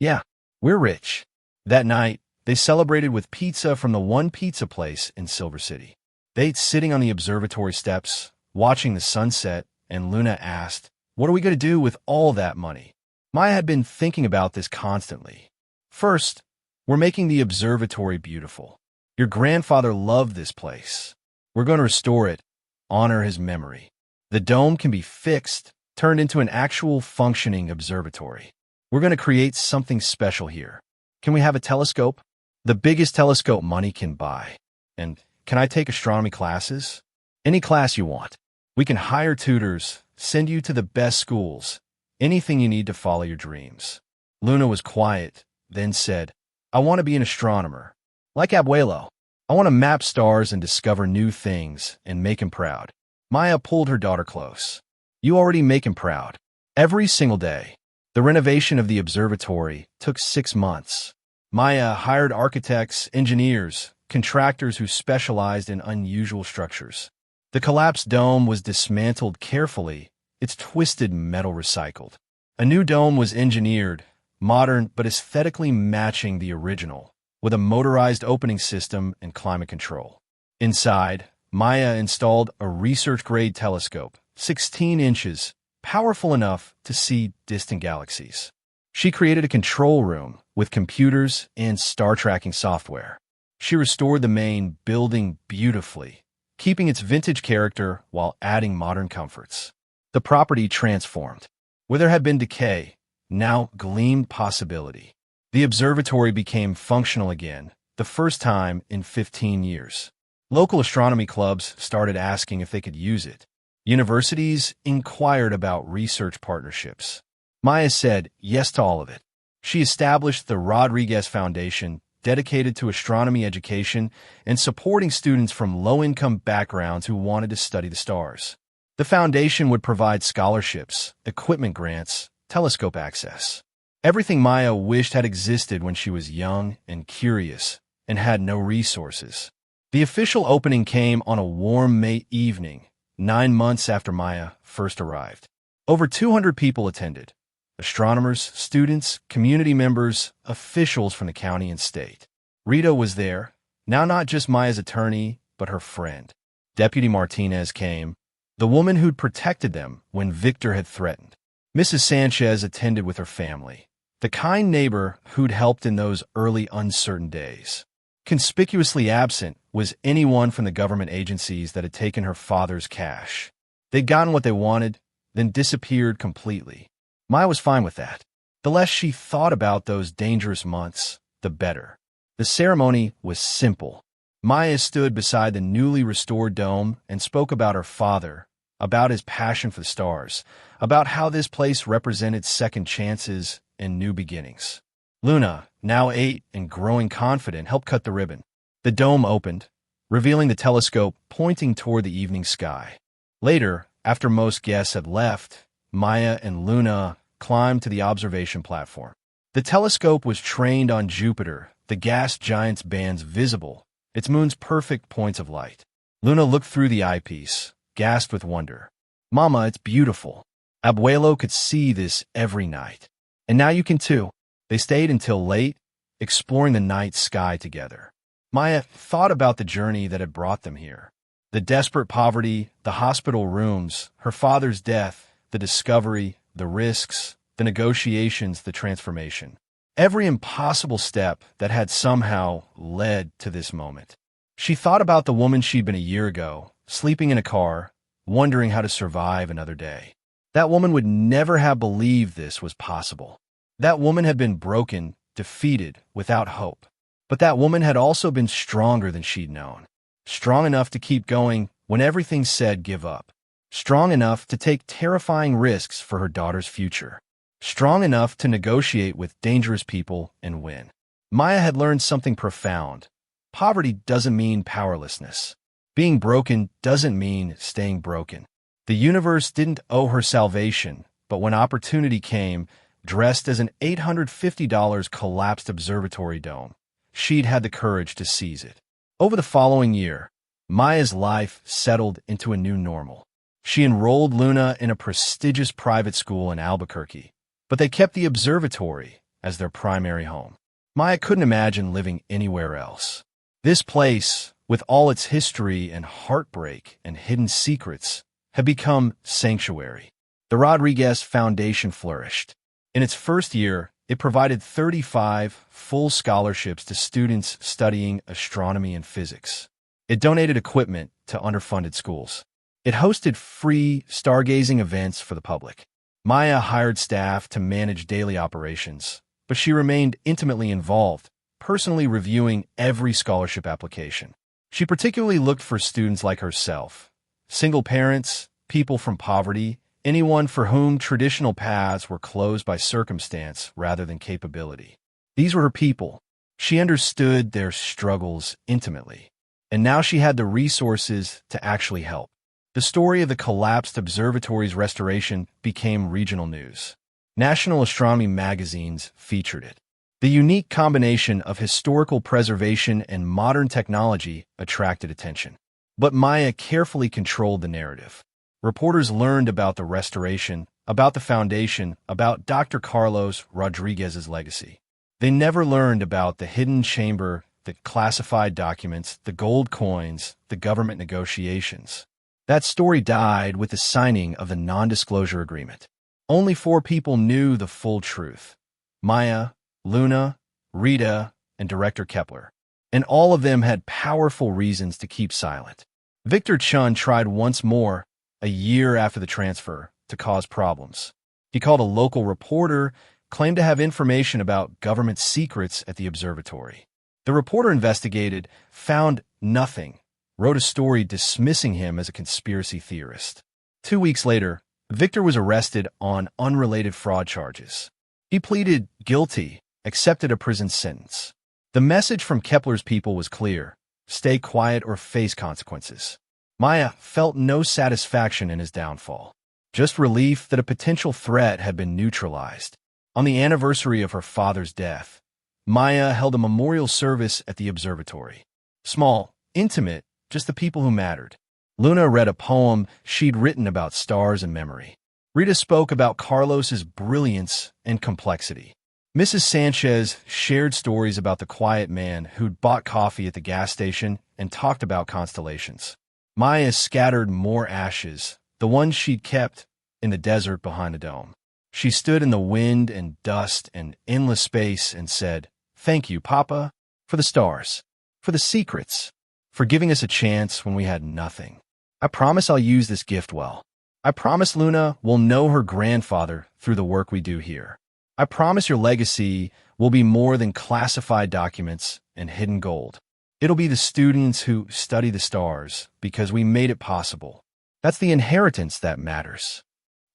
Yeah, we're rich. That night, they celebrated with pizza from the one pizza place in Silver City. They ate sitting on the observatory steps, watching the sunset, and Luna asked, What are we going to do with all that money? Maya had been thinking about this constantly. First, we're making the observatory beautiful. Your grandfather loved this place. We're going to restore it, honor his memory. The dome can be fixed, turned into an actual functioning observatory. We're going to create something special here. Can we have a telescope? The biggest telescope money can buy. And can I take astronomy classes? Any class you want. We can hire tutors, send you to the best schools, anything you need to follow your dreams. Luna was quiet, then said, I want to be an astronomer. Like Abuelo. I want to map stars and discover new things and make him proud. Maya pulled her daughter close. You already make him proud. Every single day. The renovation of the observatory took 6 months. Maya hired architects, engineers, contractors who specialized in unusual structures. The collapsed dome was dismantled carefully, its twisted metal recycled. A new dome was engineered, modern but aesthetically matching the original, with a motorized opening system and climate control. Inside, Maya installed a research-grade telescope, 16 inches, powerful enough to see distant galaxies. She created a control room with computers and star tracking software. She restored the main building beautifully, keeping its vintage character while adding modern comforts. The property transformed. Where there had been decay, now gleamed possibility. The observatory became functional again, the first time in 15 years. Local astronomy clubs started asking if they could use it. Universities inquired about research partnerships. Maya said yes to all of it. She established the Rodriguez Foundation, dedicated to astronomy education and supporting students from low-income backgrounds who wanted to study the stars. The foundation would provide scholarships, equipment grants, telescope access. Everything Maya wished had existed when she was young and curious and had no resources. The official opening came on a warm May evening, 9 months after Maya first arrived. Over 200 people attended. Astronomers, students, community members, officials from the county and state. Rita was there, now not just Maya's attorney, but her friend. Deputy Martinez came, the woman who'd protected them when Victor had threatened. Mrs. Sanchez attended with her family, the kind neighbor who'd helped in those early uncertain days. Conspicuously absent was anyone from the government agencies that had taken her father's cash. They'd gotten what they wanted, then disappeared completely. Maya was fine with that. The less she thought about those dangerous months, the better. The ceremony was simple. Maya stood beside the newly restored dome and spoke about her father, about his passion for the stars, about how this place represented second chances and new beginnings. Luna, now 8 and growing confident, helped cut the ribbon. The dome opened, revealing the telescope pointing toward the evening sky. Later, after most guests had left, Maya and Luna climbed to the observation platform. The telescope was trained on Jupiter, the gas giant's bands visible, its moon's perfect points of light. Luna looked through the eyepiece, gasped with wonder. Mama, it's beautiful. Abuelo could see this every night. And now you can too. They stayed until late, exploring the night sky together. Maya thought about the journey that had brought them here. The desperate poverty, the hospital rooms, her father's death, the discovery, the risks, the negotiations, the transformation. Every impossible step that had somehow led to this moment. She thought about the woman she'd been a year ago, sleeping in a car, wondering how to survive another day. That woman would never have believed this was possible. That woman had been broken, defeated, without hope. But that woman had also been stronger than she'd known. Strong enough to keep going when everything said give up. Strong enough to take terrifying risks for her daughter's future. Strong enough to negotiate with dangerous people and win. Maya had learned something profound. Poverty doesn't mean powerlessness. Being broken doesn't mean staying broken. The universe didn't owe her salvation, but when opportunity came, dressed as an $850 collapsed observatory dome, she'd had the courage to seize it. Over the following year, Maya's life settled into a new normal. She enrolled Luna in a prestigious private school in Albuquerque, but they kept the observatory as their primary home. Maya couldn't imagine living anywhere else. This place, with all its history and heartbreak and hidden secrets, had become sanctuary. The Rodriguez Foundation flourished. In its first year, it provided 35 full scholarships to students studying astronomy and physics. It donated equipment to underfunded schools. It hosted free stargazing events for the public. Maya hired staff to manage daily operations, but she remained intimately involved, personally reviewing every scholarship application. She particularly looked for students like herself, single parents, people from poverty, anyone for whom traditional paths were closed by circumstance rather than capability. These were her people. She understood their struggles intimately, and now she had the resources to actually help. The story of the collapsed observatory's restoration became regional news. National astronomy magazines featured it. The unique combination of historical preservation and modern technology attracted attention. But Maya carefully controlled the narrative. Reporters learned about the restoration, about the foundation, about Dr. Carlos Rodriguez's legacy. They never learned about the hidden chamber, the classified documents, the gold coins, the government negotiations. That story died with the signing of the non-disclosure agreement. Only 4 people knew the full truth: Maya, Luna, Rita, and Director Kepler. And all of them had powerful reasons to keep silent. Victor Chun tried once more, a year after the transfer, to cause problems. He called a local reporter, claimed to have information about government secrets at the observatory. The reporter investigated, found nothing, wrote a story dismissing him as a conspiracy theorist. 2 weeks later, Victor was arrested on unrelated fraud charges. He pleaded guilty, accepted a prison sentence. The message from Kepler's people was clear: stay quiet or face consequences. Maya felt no satisfaction in his downfall, just relief that a potential threat had been neutralized. On the anniversary of her father's death, Maya held a memorial service at the observatory. Small, intimate, just the people who mattered. Luna read a poem she'd written about stars and memory. Rita spoke about Carlos's brilliance and complexity. Mrs. Sanchez shared stories about the quiet man who'd bought coffee at the gas station and talked about constellations. Maya scattered more ashes, the ones she'd kept, in the desert behind the dome. She stood in the wind and dust and endless space and said, "Thank you, Papa, for the stars, for the secrets, for giving us a chance when we had nothing. I promise I'll use this gift well. I promise Luna will know her grandfather through the work we do here. I promise your legacy will be more than classified documents and hidden gold. It'll be the students who study the stars because we made it possible. That's the inheritance that matters."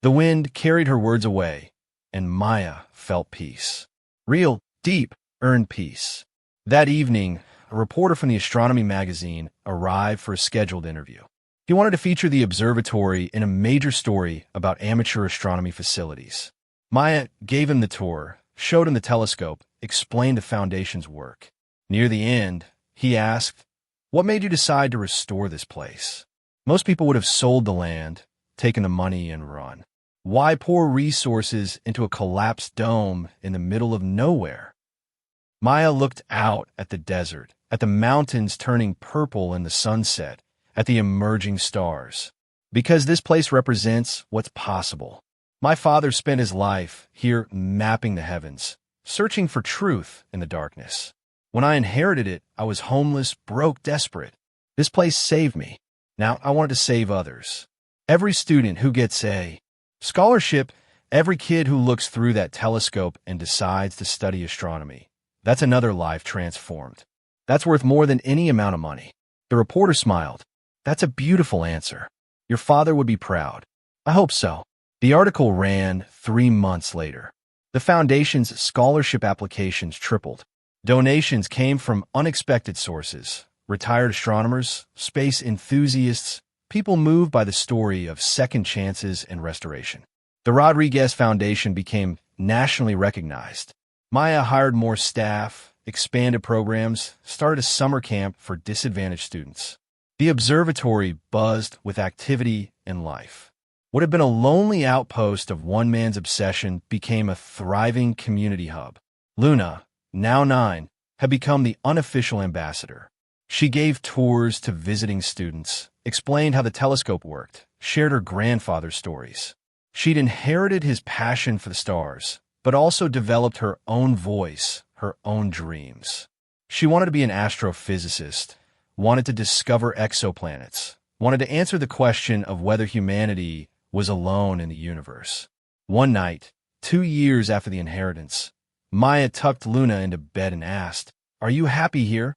The wind carried her words away, and Maya felt peace. Real, deep, earned peace. That evening, a reporter from the Astronomy magazine arrived for a scheduled interview. He wanted to feature the observatory in a major story about amateur astronomy facilities. Maya gave him the tour, showed him the telescope, explained the foundation's work. Near the end, he asked, "What made you decide to restore this place? Most people would have sold the land, taken the money, and run. Why pour resources into a collapsed dome in the middle of nowhere?" Maya looked out at the desert, at the mountains turning purple in the sunset, at the emerging stars. "Because this place represents what's possible. My father spent his life here mapping the heavens, searching for truth in the darkness. When I inherited it, I was homeless, broke, desperate. This place saved me. Now I wanted to save others. Every student who gets a scholarship, every kid who looks through that telescope and decides to study astronomy, that's another life transformed. That's worth more than any amount of money." The reporter smiled. "That's a beautiful answer. Your father would be proud." "I hope so." The article ran 3 months later. The foundation's scholarship applications tripled. Donations came from unexpected sources: retired astronomers, space enthusiasts, people moved by the story of second chances and restoration. The Rodriguez Foundation became nationally recognized. Maya hired more staff, expanded programs, started a summer camp for disadvantaged students. The observatory buzzed with activity and life. What had been a lonely outpost of one man's obsession became a thriving community hub. Luna, now 9, had become the unofficial ambassador. She gave tours to visiting students, explained how the telescope worked, shared her grandfather's stories. She'd inherited his passion for the stars, but also developed her own voice, her own dreams. She wanted to be an astrophysicist, wanted to discover exoplanets, wanted to answer the question of whether humanity was alone in the universe. One night, 2 years after the inheritance, Maya tucked Luna into bed and asked, "Are you happy here?"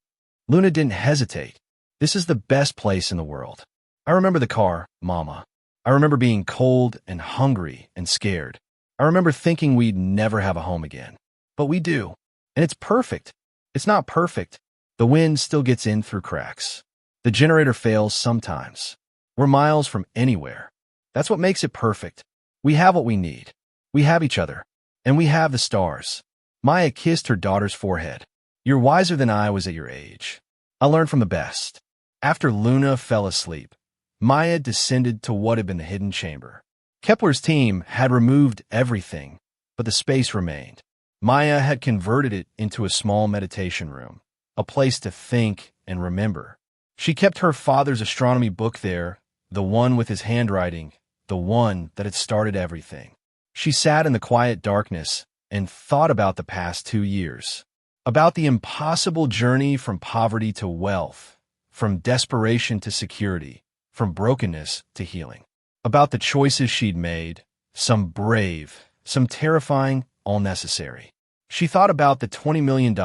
Luna didn't hesitate. "This is the best place in the world. I remember the car, Mama. I remember being cold and hungry and scared. I remember thinking we'd never have a home again. But we do. And it's perfect. It's not perfect. The wind still gets in through cracks. The generator fails sometimes. We're miles from anywhere. That's what makes it perfect. We have what we need. We have each other. And we have the stars." Maya kissed her daughter's forehead. "You're wiser than I was at your age. I learned from the best." After Luna fell asleep, Maya descended to what had been the hidden chamber. Kepler's team had removed everything, but the space remained. Maya had converted it into a small meditation room, a place to think and remember. She kept her father's astronomy book there, the one with his handwriting, the one that had started everything. She sat in the quiet darkness and thought about the past 2 years, about the impossible journey from poverty to wealth, from desperation to security, from brokenness to healing, about the choices she'd made, some brave, some terrifying, all necessary. She thought about the $20 million,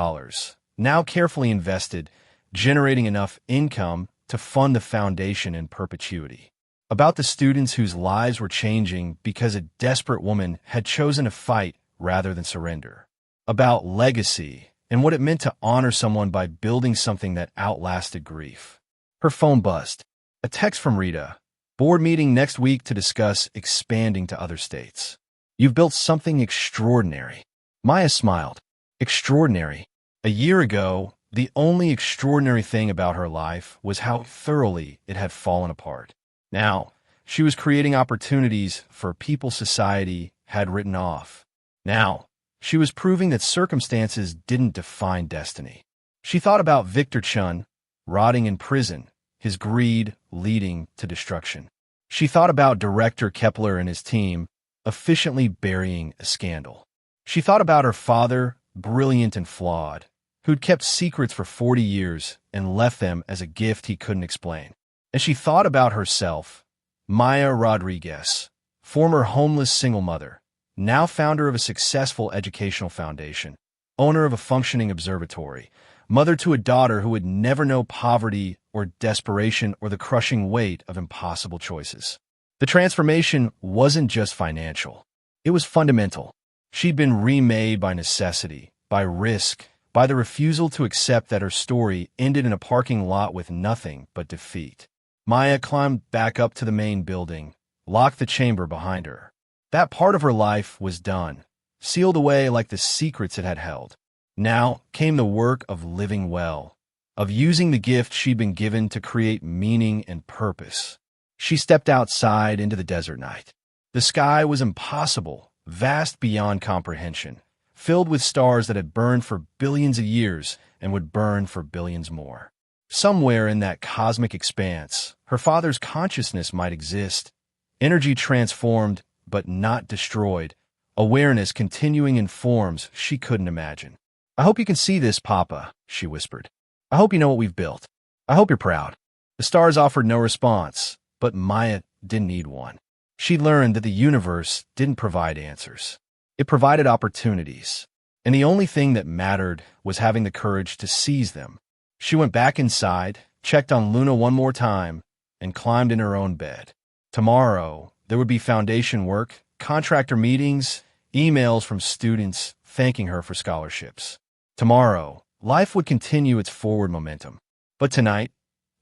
now carefully invested, generating enough income to fund the foundation in perpetuity, about the students whose lives were changing because a desperate woman had chosen to fight rather than surrender, about legacy and what it meant to honor someone by building something that outlasted grief. Her phone buzzed. A text from Rita. "Board meeting next week to discuss expanding to other states. You've built something extraordinary." Maya smiled. Extraordinary. A year ago, the only extraordinary thing about her life was how thoroughly it had fallen apart. Now, she was creating opportunities for people society had written off. Now, she was proving that circumstances didn't define destiny. She thought about Victor Chun, rotting in prison, his greed leading to destruction. She thought about Director Kepler and his team, efficiently burying a scandal. She thought about her father, brilliant and flawed, who'd kept secrets for 40 years and left them as a gift he couldn't explain. And she thought about herself, Maya Rodriguez, former homeless single mother, now founder of a successful educational foundation, owner of a functioning observatory, mother to a daughter who would never know poverty or desperation or the crushing weight of impossible choices. The transformation wasn't just financial. It was fundamental. She'd been remade by necessity, by risk, by the refusal to accept that her story ended in a parking lot with nothing but defeat. Maya climbed back up to the main building, locked the chamber behind her. That part of her life was done, sealed away like the secrets it had held. Now came the work of living well, of using the gift she'd been given to create meaning and purpose. She stepped outside into the desert night. The sky was impossible, vast beyond comprehension, filled with stars that had burned for billions of years and would burn for billions more. Somewhere in that cosmic expanse, her father's consciousness might exist, energy transformed but not destroyed, awareness continuing in forms she couldn't imagine. "I hope you can see this, Papa," she whispered. "I hope you know what we've built. I hope you're proud." The stars offered no response, but Maya didn't need one. She learned that the universe didn't provide answers. It provided opportunities, and the only thing that mattered was having the courage to seize them. She went back inside, checked on Luna one more time, and climbed in her own bed. Tomorrow, there would be foundation work, contractor meetings, emails from students thanking her for scholarships. Tomorrow, life would continue its forward momentum. But tonight,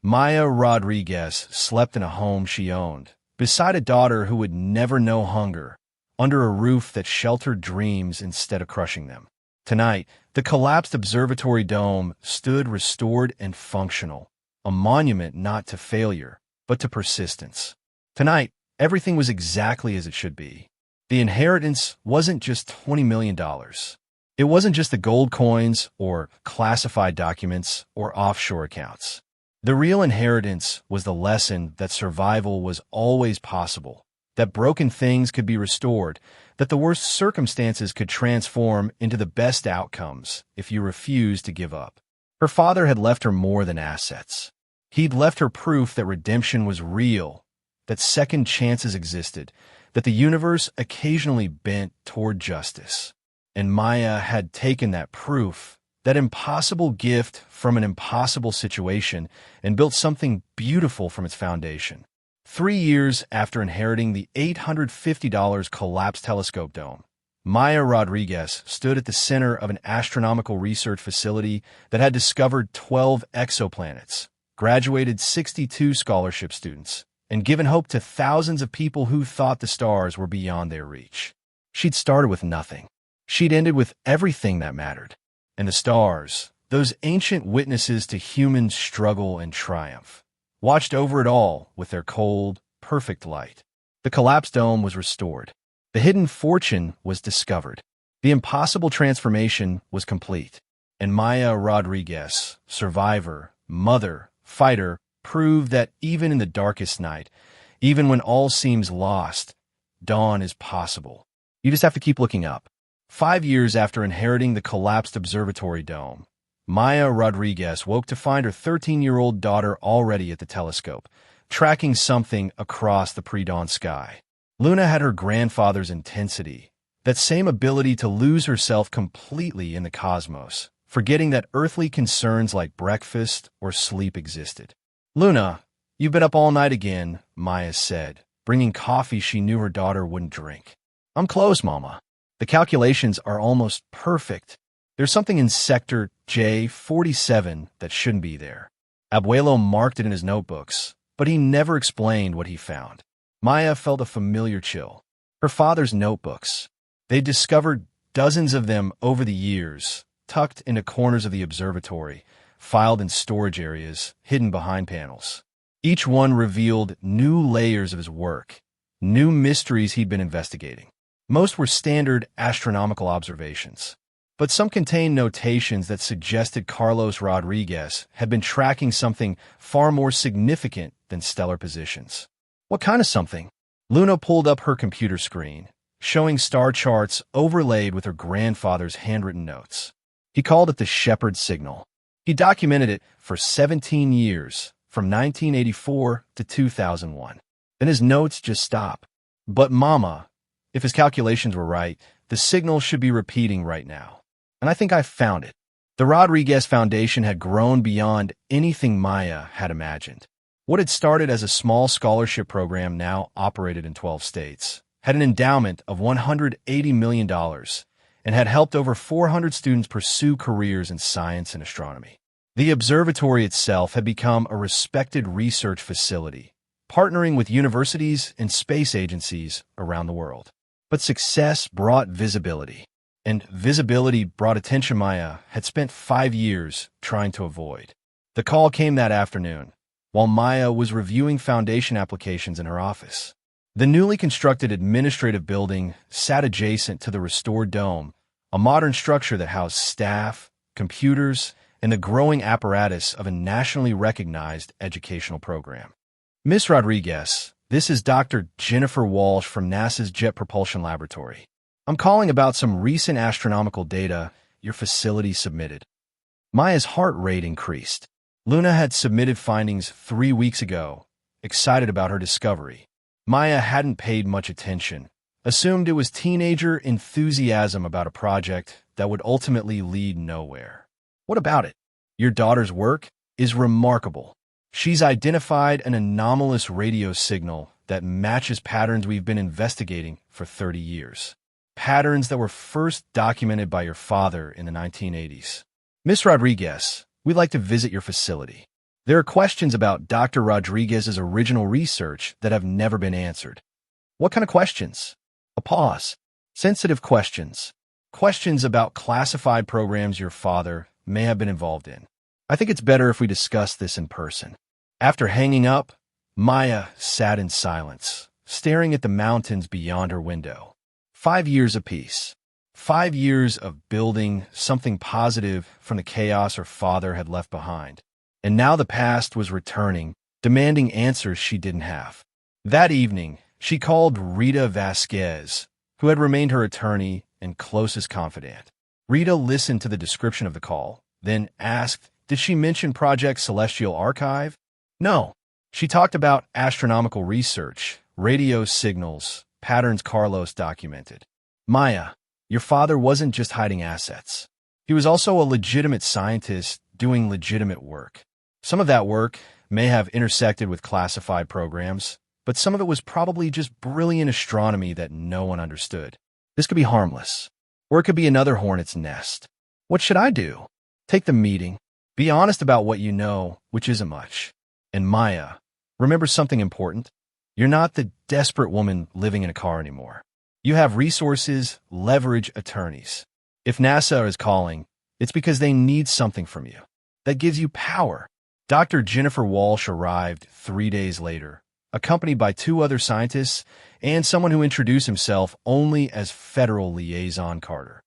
Maya Rodriguez slept in a home she owned, beside a daughter who would never know hunger, under a roof that sheltered dreams instead of crushing them. Tonight, the collapsed observatory dome stood restored and functional, a monument not to failure, but to persistence. Tonight, everything was exactly as it should be. The inheritance wasn't just $20 million. It wasn't just the gold coins or classified documents or offshore accounts. The real inheritance was the lesson that survival was always possible, that broken things could be restored, that the worst circumstances could transform into the best outcomes if you refused to give up. Her father had left her more than assets. He'd left her proof that redemption was real, that second chances existed, that the universe occasionally bent toward justice. And Maya had taken that proof, that impossible gift from an impossible situation, and built something beautiful from its foundation. 3 years after inheriting the $850 collapsed telescope dome, Maya Rodriguez stood at the center of an astronomical research facility that had discovered 12 exoplanets, graduated 62 scholarship students, and given hope to thousands of people who thought the stars were beyond their reach. She'd started with nothing. She'd ended with everything that mattered. And the stars, those ancient witnesses to human struggle and triumph, watched over it all with their cold, perfect light. The collapsed dome was restored. The hidden fortune was discovered. The impossible transformation was complete. And Maya Rodriguez, survivor, mother, fighter, proved that even in the darkest night, even when all seems lost, dawn is possible. You just have to keep looking up. 5 years after inheriting the collapsed observatory dome, Maya Rodriguez woke to find her 13-year-old daughter already at the telescope, tracking something across the pre-dawn sky. Luna had her grandfather's intensity, that same ability to lose herself completely in the cosmos, forgetting that earthly concerns like breakfast or sleep existed. "Luna, you've been up all night again," Maya said, bringing coffee she knew her daughter wouldn't drink. "I'm close, Mama. The calculations are almost perfect. There's something in sector J47 that shouldn't be there." Abuelo marked it in his notebooks, but he never explained what he found. Maya felt a familiar chill. Her father's notebooks. They'd discovered dozens of them over the years, tucked into corners of the observatory, filed in storage areas, hidden behind panels. Each one revealed new layers of his work, new mysteries he'd been investigating. Most were standard astronomical observations, but some contained notations that suggested Carlos Rodriguez had been tracking something far more significant than stellar positions. What kind of something? Luna pulled up her computer screen, showing star charts overlaid with her grandfather's handwritten notes. He called it the Shepherd Signal. He documented it for 17 years, from 1984 to 2001. Then his notes just stop. "But Mama, if his calculations were right, the signal should be repeating right now. And I think I found it." The Rodriguez Foundation had grown beyond anything Maya had imagined. What had started as a small scholarship program now operated in 12 states, had an endowment of $180 million, and had helped over 400 students pursue careers in science and astronomy. The observatory itself had become a respected research facility, partnering with universities and space agencies around the world. But success brought visibility, and visibility brought attention Maya had spent 5 years trying to avoid. The call came that afternoon, while Maya was reviewing foundation applications in her office. The newly constructed administrative building sat adjacent to the restored dome, a modern structure that housed staff, computers, and the growing apparatus of a nationally recognized educational program. "Miss Rodriguez, this is Dr. Jennifer Walsh from NASA's Jet Propulsion Laboratory. I'm calling about some recent astronomical data your facility submitted." Maya's heart rate increased. Luna had submitted findings 3 weeks ago, excited about her discovery. Maya hadn't paid much attention, assumed it was teenager enthusiasm about a project that would ultimately lead nowhere. "What about it? Your daughter's work is remarkable. She's identified an anomalous radio signal that matches patterns we've been investigating for 30 years. Patterns that were first documented by your father in the 1980s. Miss Rodriguez, we'd like to visit your facility. There are questions about Dr. Rodriguez's original research that have never been answered." "What kind of questions?" A pause. "Sensitive questions. Questions about classified programs your father may have been involved in. I think it's better if we discuss this in person." After hanging up, Maya sat in silence, staring at the mountains beyond her window. 5 years apiece. 5 years of building something positive from the chaos her father had left behind. And now the past was returning, demanding answers she didn't have. That evening, she called Rita Vasquez, who had remained her attorney and closest confidant. Rita listened to the description of the call, then asked, did she mention Project Celestial Archive? No. She talked about astronomical research, radio signals, patterns Carlos documented. Maya, your father wasn't just hiding assets. He was also a legitimate scientist doing legitimate work. Some of that work may have intersected with classified programs, but some of it was probably just brilliant astronomy that no one understood. This could be harmless, or it could be another hornet's nest. What should I do? Take the meeting. Be honest about what you know, which isn't much. And Maya, remember something important. You're not the desperate woman living in a car anymore. You have resources, leverage, attorneys. If NASA is calling, it's because they need something from you. That gives you power. Dr. Jennifer Walsh arrived 3 days later, accompanied by 2 other scientists and someone who introduced himself only as Federal Liaison Carter.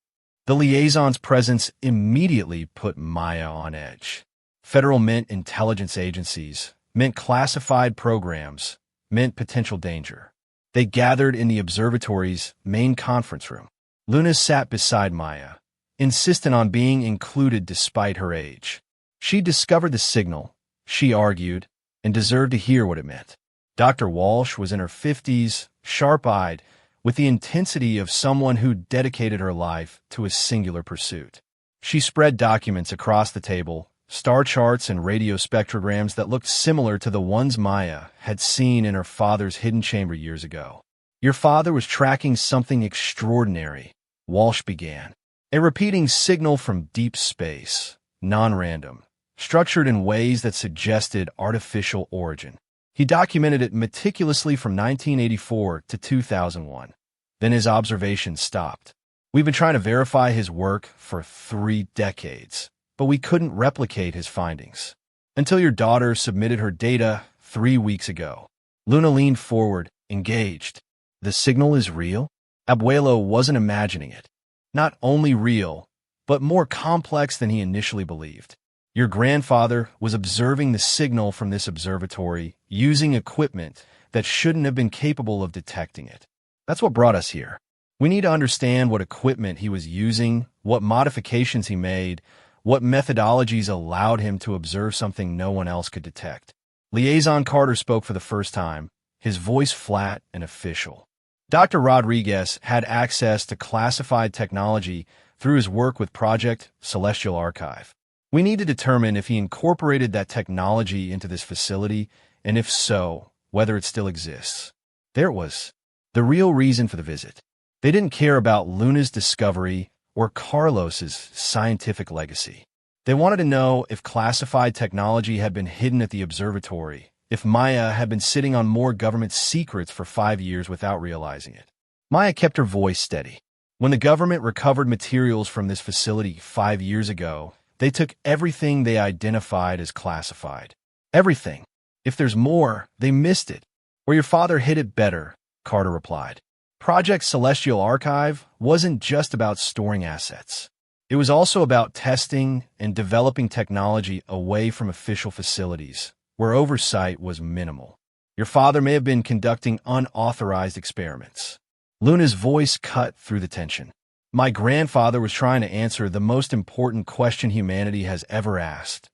The liaison's presence immediately put Maya on edge. Federal meant intelligence agencies, meant classified programs, meant potential danger. They gathered in the observatory's main conference room. Luna sat beside Maya, insistent on being included despite her age. She discovered the signal, she argued, and deserved to hear what it meant. Dr. Walsh was in her 50s, sharp-eyed, with the intensity of someone who dedicated her life to a singular pursuit. She spread documents across the table, star charts and radio spectrograms that looked similar to the ones Maya had seen in her father's hidden chamber years ago. Your father was tracking something extraordinary, Walsh began. A repeating signal from deep space, non-random, structured in ways that suggested artificial origin. He documented it meticulously from 1984 to 2001. Then his observations stopped. We've been trying to verify his work for 3 decades, but we couldn't replicate his findings. Until your daughter submitted her data 3 weeks ago. Luna leaned forward, engaged. The signal is real? Abuelo wasn't imagining it. Not only real, but more complex than he initially believed. Your grandfather was observing the signal from this observatory using equipment that shouldn't have been capable of detecting it. That's what brought us here. We need to understand what equipment he was using, what modifications he made, what methodologies allowed him to observe something no one else could detect. Liaison Carter spoke for the first time, his voice flat and official. Dr. Rodriguez had access to classified technology through his work with Project Celestial Archive. We need to determine if he incorporated that technology into this facility, and if so, whether it still exists. There it was, the real reason for the visit. They didn't care about Luna's discovery or Carlos's scientific legacy. They wanted to know if classified technology had been hidden at the observatory, if Maya had been sitting on more government secrets for 5 years without realizing it. Maya kept her voice steady. When the government recovered materials from this facility 5 years ago, they took everything they identified as classified. Everything. If there's more, they missed it. Or your father hid it better, Carter replied. Project Celestial Archive wasn't just about storing assets. It was also about testing and developing technology away from official facilities, where oversight was minimal. Your father may have been conducting unauthorized experiments. Luna's voice cut through the tension. My grandfather was trying to answer the most important question humanity has ever asked.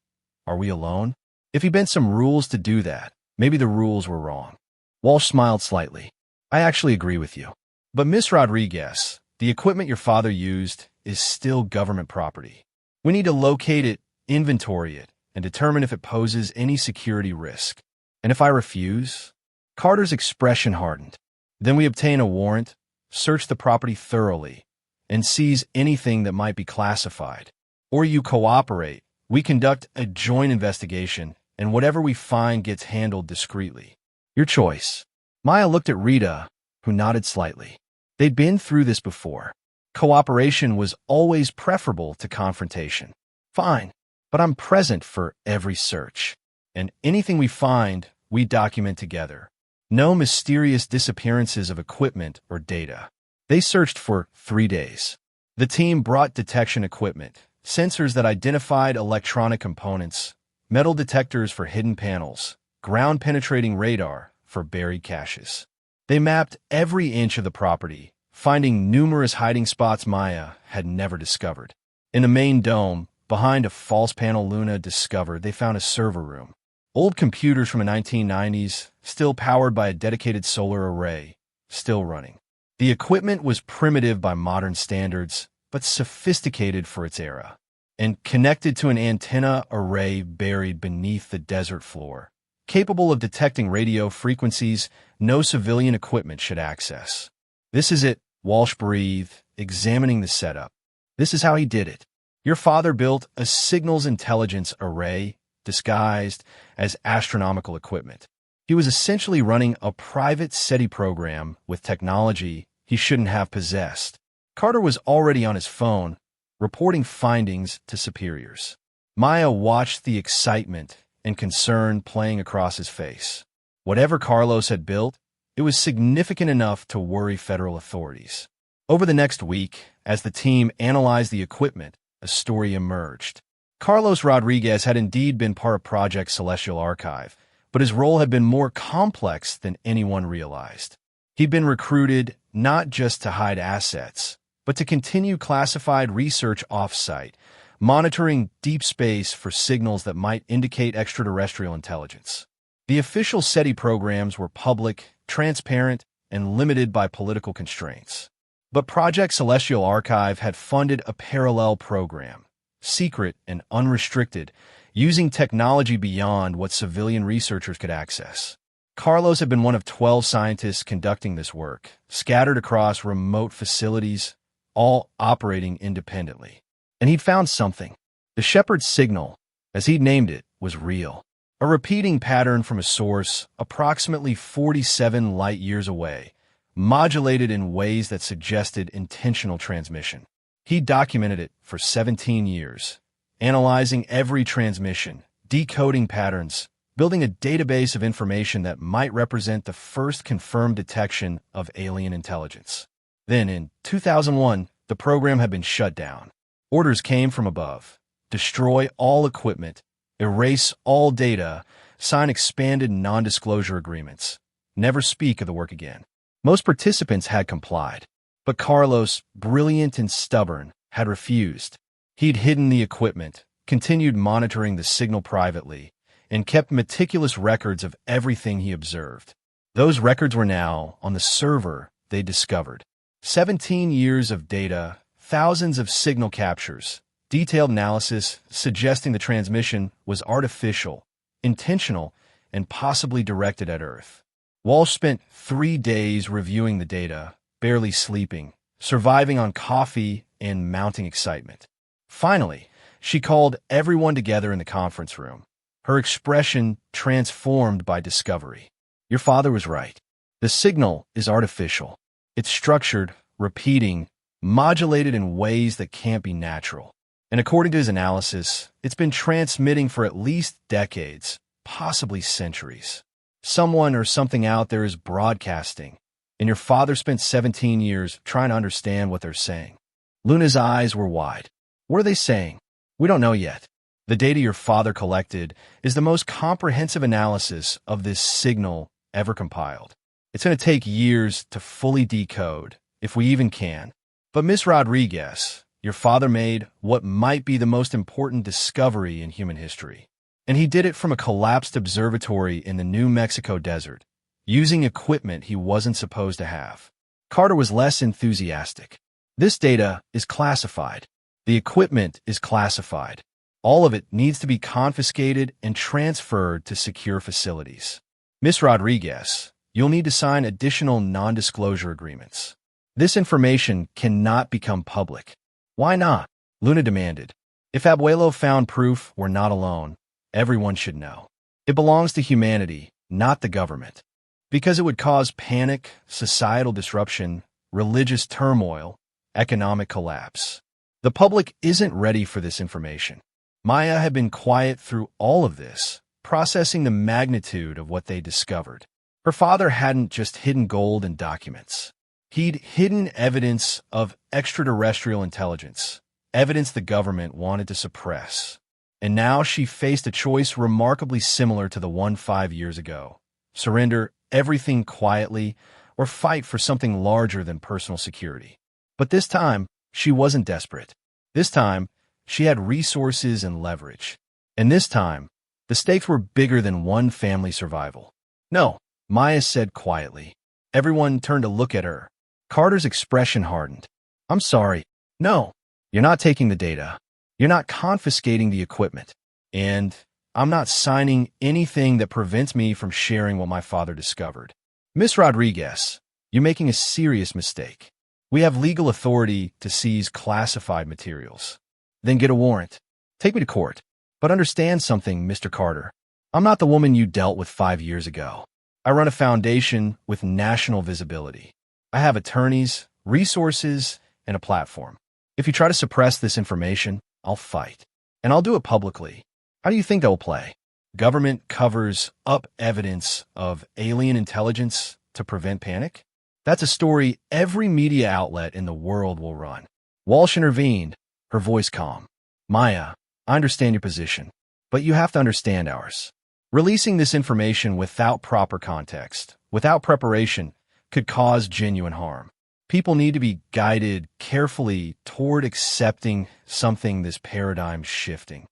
Are we alone? If he bent some rules to do that, maybe the rules were wrong. Walsh smiled slightly. I actually agree with you. But Miss Rodriguez, the equipment your father used is still government property. We need to locate it, inventory it, and determine if it poses any security risk. And if I refuse? Carter's expression hardened. Then we obtain a warrant, search the property thoroughly, and seize anything that might be classified. Or you cooperate, we conduct a joint investigation, and whatever we find gets handled discreetly. Your choice. Maya looked at Rita, who nodded slightly. They'd been through this before. Cooperation was always preferable to confrontation. Fine, but I'm present for every search. And anything we find, we document together. No mysterious disappearances of equipment or data. They searched for 3 days. The team brought detection equipment, sensors that identified electronic components, metal detectors for hidden panels, ground-penetrating radar for buried caches. They mapped every inch of the property, finding numerous hiding spots Maya had never discovered. In the main dome, behind a false panel Luna discovered, they found a server room. Old computers from the 1990s, still powered by a dedicated solar array, still running. The equipment was primitive by modern standards, but sophisticated for its era, and connected to an antenna array buried beneath the desert floor, capable of detecting radio frequencies no civilian equipment should access. "This is it," Walsh breathed, examining the setup. "This is how he did it. Your father built a signals intelligence array disguised as astronomical equipment. He was essentially running a private SETI program with technology he shouldn't have possessed." Carter was already on his phone, reporting findings to superiors. Maya watched the excitement and concern playing across his face. Whatever Carlos had built, it was significant enough to worry federal authorities. Over the next week, as the team analyzed the equipment, a story emerged. Carlos Rodriguez had indeed been part of Project Celestial Archive, but his role had been more complex than anyone realized. He'd been recruited not just to hide assets, but to continue classified research off-site, monitoring deep space for signals that might indicate extraterrestrial intelligence. The official SETI programs were public, transparent, and limited by political constraints. But Project Celestial Archive had funded a parallel program, secret and unrestricted, using technology beyond what civilian researchers could access. Carlos had been one of 12 scientists conducting this work, scattered across remote facilities, all operating independently. And he'd found something. The Shepherd signal, as he'd named it, was real. A repeating pattern from a source approximately 47 light-years away, modulated in ways that suggested intentional transmission. He documented it for 17 years, analyzing every transmission, decoding patterns, building a database of information that might represent the first confirmed detection of alien intelligence. Then, in 2001, the program had been shut down. Orders came from above: destroy all equipment, erase all data, sign expanded non-disclosure agreements, never speak of the work again. Most participants had complied, but Carlos, brilliant and stubborn, had refused. He'd hidden the equipment, continued monitoring the signal privately, and kept meticulous records of everything he observed. Those records were now on the server they discovered. 17 years of data, thousands of signal captures, detailed analysis suggesting the transmission was artificial, intentional, and possibly directed at Earth. Walsh spent 3 days reviewing the data, barely sleeping, surviving on coffee and mounting excitement. Finally, she called everyone together in the conference room, her expression transformed by discovery. "Your father was right. The signal is artificial. It's structured, repeating, modulated in ways that can't be natural. And according to his analysis, it's been transmitting for at least decades, possibly centuries. Someone or something out there is broadcasting, and your father spent 17 years trying to understand what they're saying." Luna's eyes were wide. "What are they saying?" "We don't know yet. The data your father collected is the most comprehensive analysis of this signal ever compiled. It's going to take years to fully decode, if we even can. But Miss Rodriguez, your father made what might be the most important discovery in human history. And he did it from a collapsed observatory in the New Mexico desert, using equipment he wasn't supposed to have." Carter was less enthusiastic. "This data is classified. The equipment is classified. All of it needs to be confiscated and transferred to secure facilities. Miss Rodriguez, you'll need to sign additional non-disclosure agreements. This information cannot become public." "Why not?" Luna demanded. "If Abuelo found proof we're not alone, everyone should know. It belongs to humanity, not the government. Because it would cause panic, societal disruption, religious turmoil, economic collapse. The public isn't ready for this information." Maya had been quiet through all of this, processing the magnitude of what they discovered. Her father hadn't just hidden gold in documents. He'd hidden evidence of extraterrestrial intelligence, evidence the government wanted to suppress. And now she faced a choice remarkably similar to the one 5 years ago: surrender everything quietly or fight for something larger than personal security. But this time, she wasn't desperate. This time, she had resources and leverage. And this time, the stakes were bigger than one family survival. "No," Maya said quietly. Everyone turned to look at her. Carter's expression hardened. I'm sorry. No, you're not taking the data. You're not confiscating the equipment. And I'm not signing anything that prevents me from sharing what my father discovered. Miss Rodriguez, you're making a serious mistake. We have legal authority to seize classified materials. Then get a warrant. Take me to court. But understand something, Mr. Carter. I'm not the woman you dealt with 5 years ago. I run a foundation with national visibility. I have attorneys, resources, and a platform. If you try to suppress this information, I'll fight. And I'll do it publicly. How do you think that will play? Government covers up evidence of alien intelligence to prevent panic? That's a story every media outlet in the world will run. Walsh intervened, her voice calm. Maya, I understand your position, but you have to understand ours. Releasing this information without proper context, without preparation, could cause genuine harm. People need to be guided carefully toward accepting something this paradigm shifting.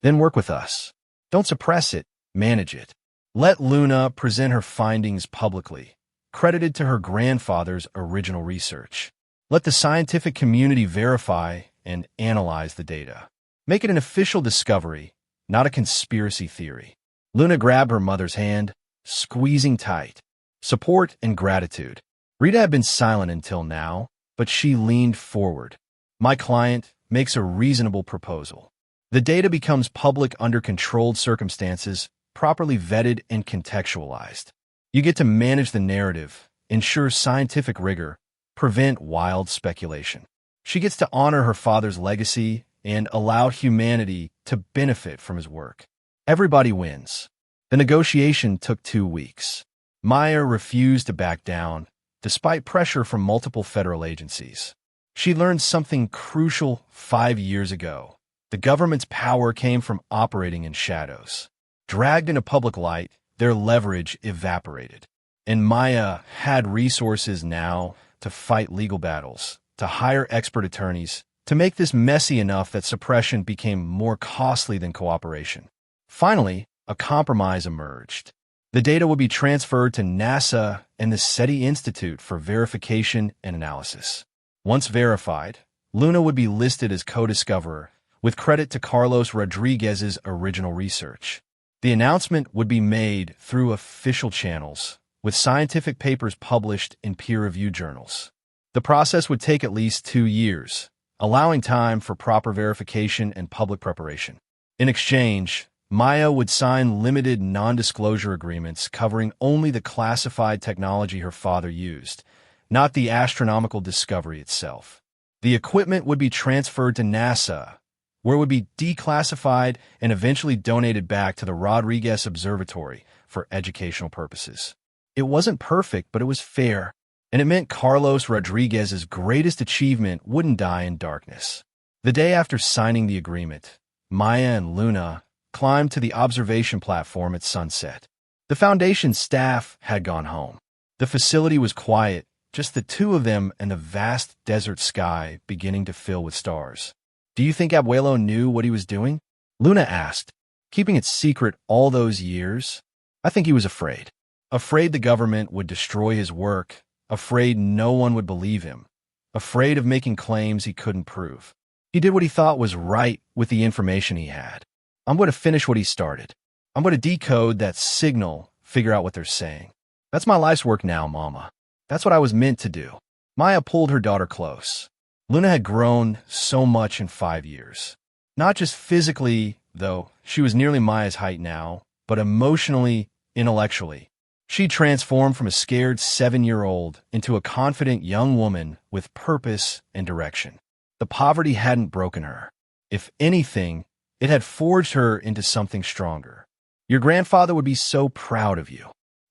Then work with us. Don't suppress it, manage it. Let Luna present her findings publicly, credited to her grandfather's original research. Let the scientific community verify and analyze the data. Make it an official discovery, not a conspiracy theory. Luna grabbed her mother's hand, squeezing tight. Support and gratitude. Rita had been silent until now, but she leaned forward. My client makes a reasonable proposal. The data becomes public under controlled circumstances, properly vetted and contextualized. You get to manage the narrative, ensure scientific rigor, prevent wild speculation. She gets to honor her father's legacy and allow humanity to benefit from his work. Everybody wins. The negotiation took 2 weeks. Maya refused to back down, despite pressure from multiple federal agencies. She learned something crucial 5 years ago. The government's power came from operating in shadows. Dragged into public light, their leverage evaporated. And Maya had resources now to fight legal battles, to hire expert attorneys, to make this messy enough that suppression became more costly than cooperation. Finally, a compromise emerged. The data would be transferred to NASA and the SETI Institute for verification and analysis. Once verified, Luna would be listed as co-discoverer, with credit to Carlos Rodriguez's original research. The announcement would be made through official channels, with scientific papers published in peer-reviewed journals. The process would take at least 2 years, allowing time for proper verification and public preparation. In exchange, Maya would sign limited non-disclosure agreements covering only the classified technology her father used, not the astronomical discovery itself. The equipment would be transferred to NASA, where it would be declassified and eventually donated back to the Rodriguez Observatory for educational purposes. It wasn't perfect, but it was fair, and it meant Carlos Rodriguez's greatest achievement wouldn't die in darkness. The day after signing the agreement, Maya and Luna climbed to the observation platform at sunset. The Foundation staff had gone home. The facility was quiet, just the two of them and the vast desert sky beginning to fill with stars. Do you think Abuelo knew what he was doing? Luna asked, keeping it secret all those years. I think he was afraid. Afraid the government would destroy his work, afraid no one would believe him, afraid of making claims he couldn't prove. He did what he thought was right with the information he had. I'm going to finish what he started. I'm going to decode that signal, figure out what they're saying. That's my life's work now, Mama. That's what I was meant to do. Maya pulled her daughter close. Luna had grown so much in 5 years. Not just physically, though, she was nearly Maya's height now, but emotionally, intellectually. She transformed from a scared 7-year-old into a confident young woman with purpose and direction. The poverty hadn't broken her. If anything, it had forged her into something stronger. Your grandfather would be so proud of you.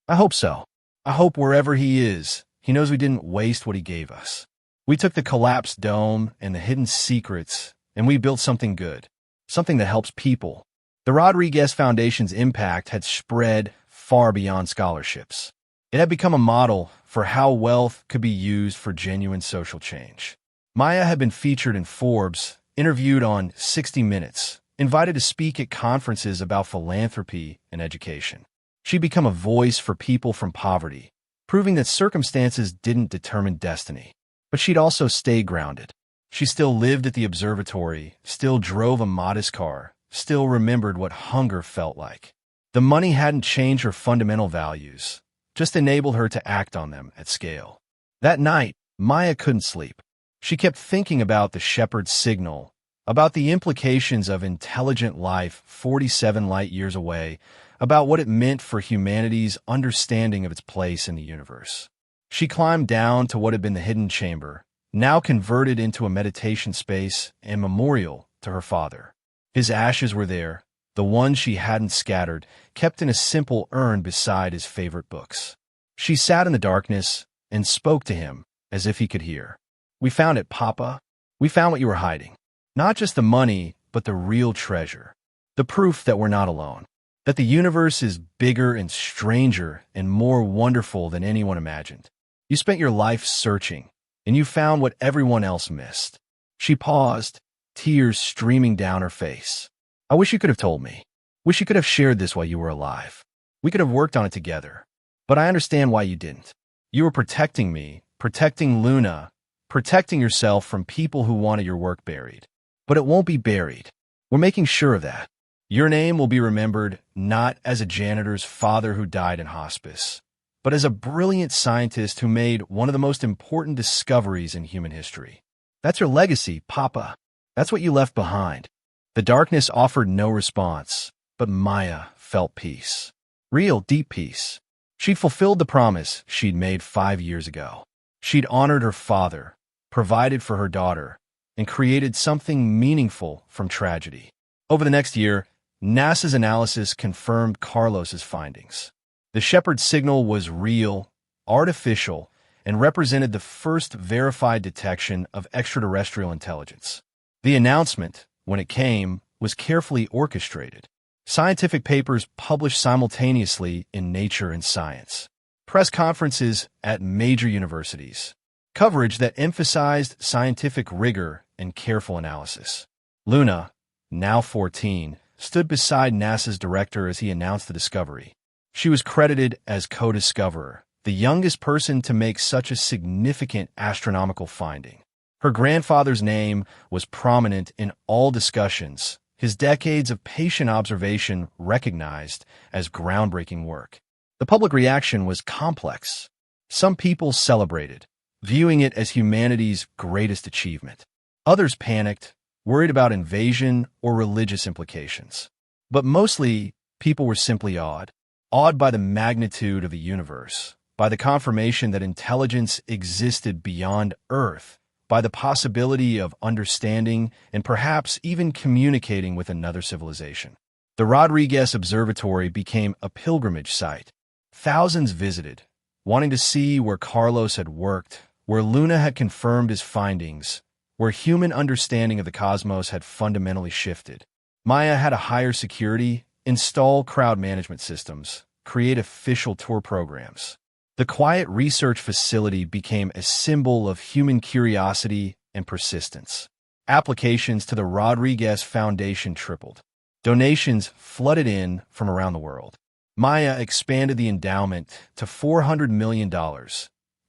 I hope so. I hope wherever he is, he knows we didn't waste what he gave us. We took the collapsed dome and the hidden secrets, and we built something good, something that helps people. The Rodriguez Foundation's impact had spread far beyond scholarships. It had become a model for how wealth could be used for genuine social change. Maya had been featured in Forbes, interviewed on 60 Minutes, invited to speak at conferences about philanthropy and education. She'd become a voice for people from poverty, proving that circumstances didn't determine destiny. But she'd also stayed grounded. She still lived at the observatory, still drove a modest car, still remembered what hunger felt like. The money hadn't changed her fundamental values, just enabled her to act on them at scale. That night, Maya couldn't sleep. She kept thinking about the shepherd's signal, about the implications of intelligent life 47 light-years away, about what it meant for humanity's understanding of its place in the universe. She climbed down to what had been the hidden chamber, now converted into a meditation space and memorial to her father. His ashes were there, the ones she hadn't scattered, kept in a simple urn beside his favorite books. She sat in the darkness and spoke to him as if he could hear. "We found it, Papa. We found what you were hiding. Not just the money, but the real treasure. The proof that we're not alone. That the universe is bigger and stranger and more wonderful than anyone imagined. You spent your life searching, and you found what everyone else missed." She paused, tears streaming down her face. "I wish you could have told me. Wish you could have shared this while you were alive. We could have worked on it together. But I understand why you didn't. You were protecting me, protecting Luna, protecting yourself from people who wanted your work buried. But it won't be buried. We're making sure of that. Your name will be remembered not as a janitor's father who died in hospice, but as a brilliant scientist who made one of the most important discoveries in human history. That's your legacy, Papa. That's what you left behind." The darkness offered no response, but Maya felt peace. Real, deep peace. She'd fulfilled the promise she'd made 5 years ago. She'd honored her father, provided for her daughter, and created something meaningful from tragedy. Over the next year, NASA's analysis confirmed Carlos's findings. The shepherd signal was real, artificial, and represented the first verified detection of extraterrestrial intelligence. The announcement, when it came, was carefully orchestrated. Scientific papers published simultaneously in Nature and Science. Press conferences at major universities. Coverage that emphasized scientific rigor and careful analysis. Luna, now 14, stood beside NASA's director as he announced the discovery. She was credited as co-discoverer, the youngest person to make such a significant astronomical finding. Her grandfather's name was prominent in all discussions, his decades of patient observation recognized as groundbreaking work. The public reaction was complex. Some people celebrated, viewing it as humanity's greatest achievement. Others panicked, worried about invasion or religious implications. But mostly, people were simply awed by the magnitude of the universe, by the confirmation that intelligence existed beyond Earth, by the possibility of understanding and perhaps even communicating with another civilization. The Rodriguez Observatory became a pilgrimage site. Thousands visited, wanting to see where Carlos had worked, where Luna had confirmed his findings, where human understanding of the cosmos had fundamentally shifted. Maya had to hire security, install crowd management systems, create official tour programs. The quiet research facility became a symbol of human curiosity and persistence. Applications to the Rodriguez Foundation tripled. Donations flooded in from around the world. Maya expanded the endowment to $400 million,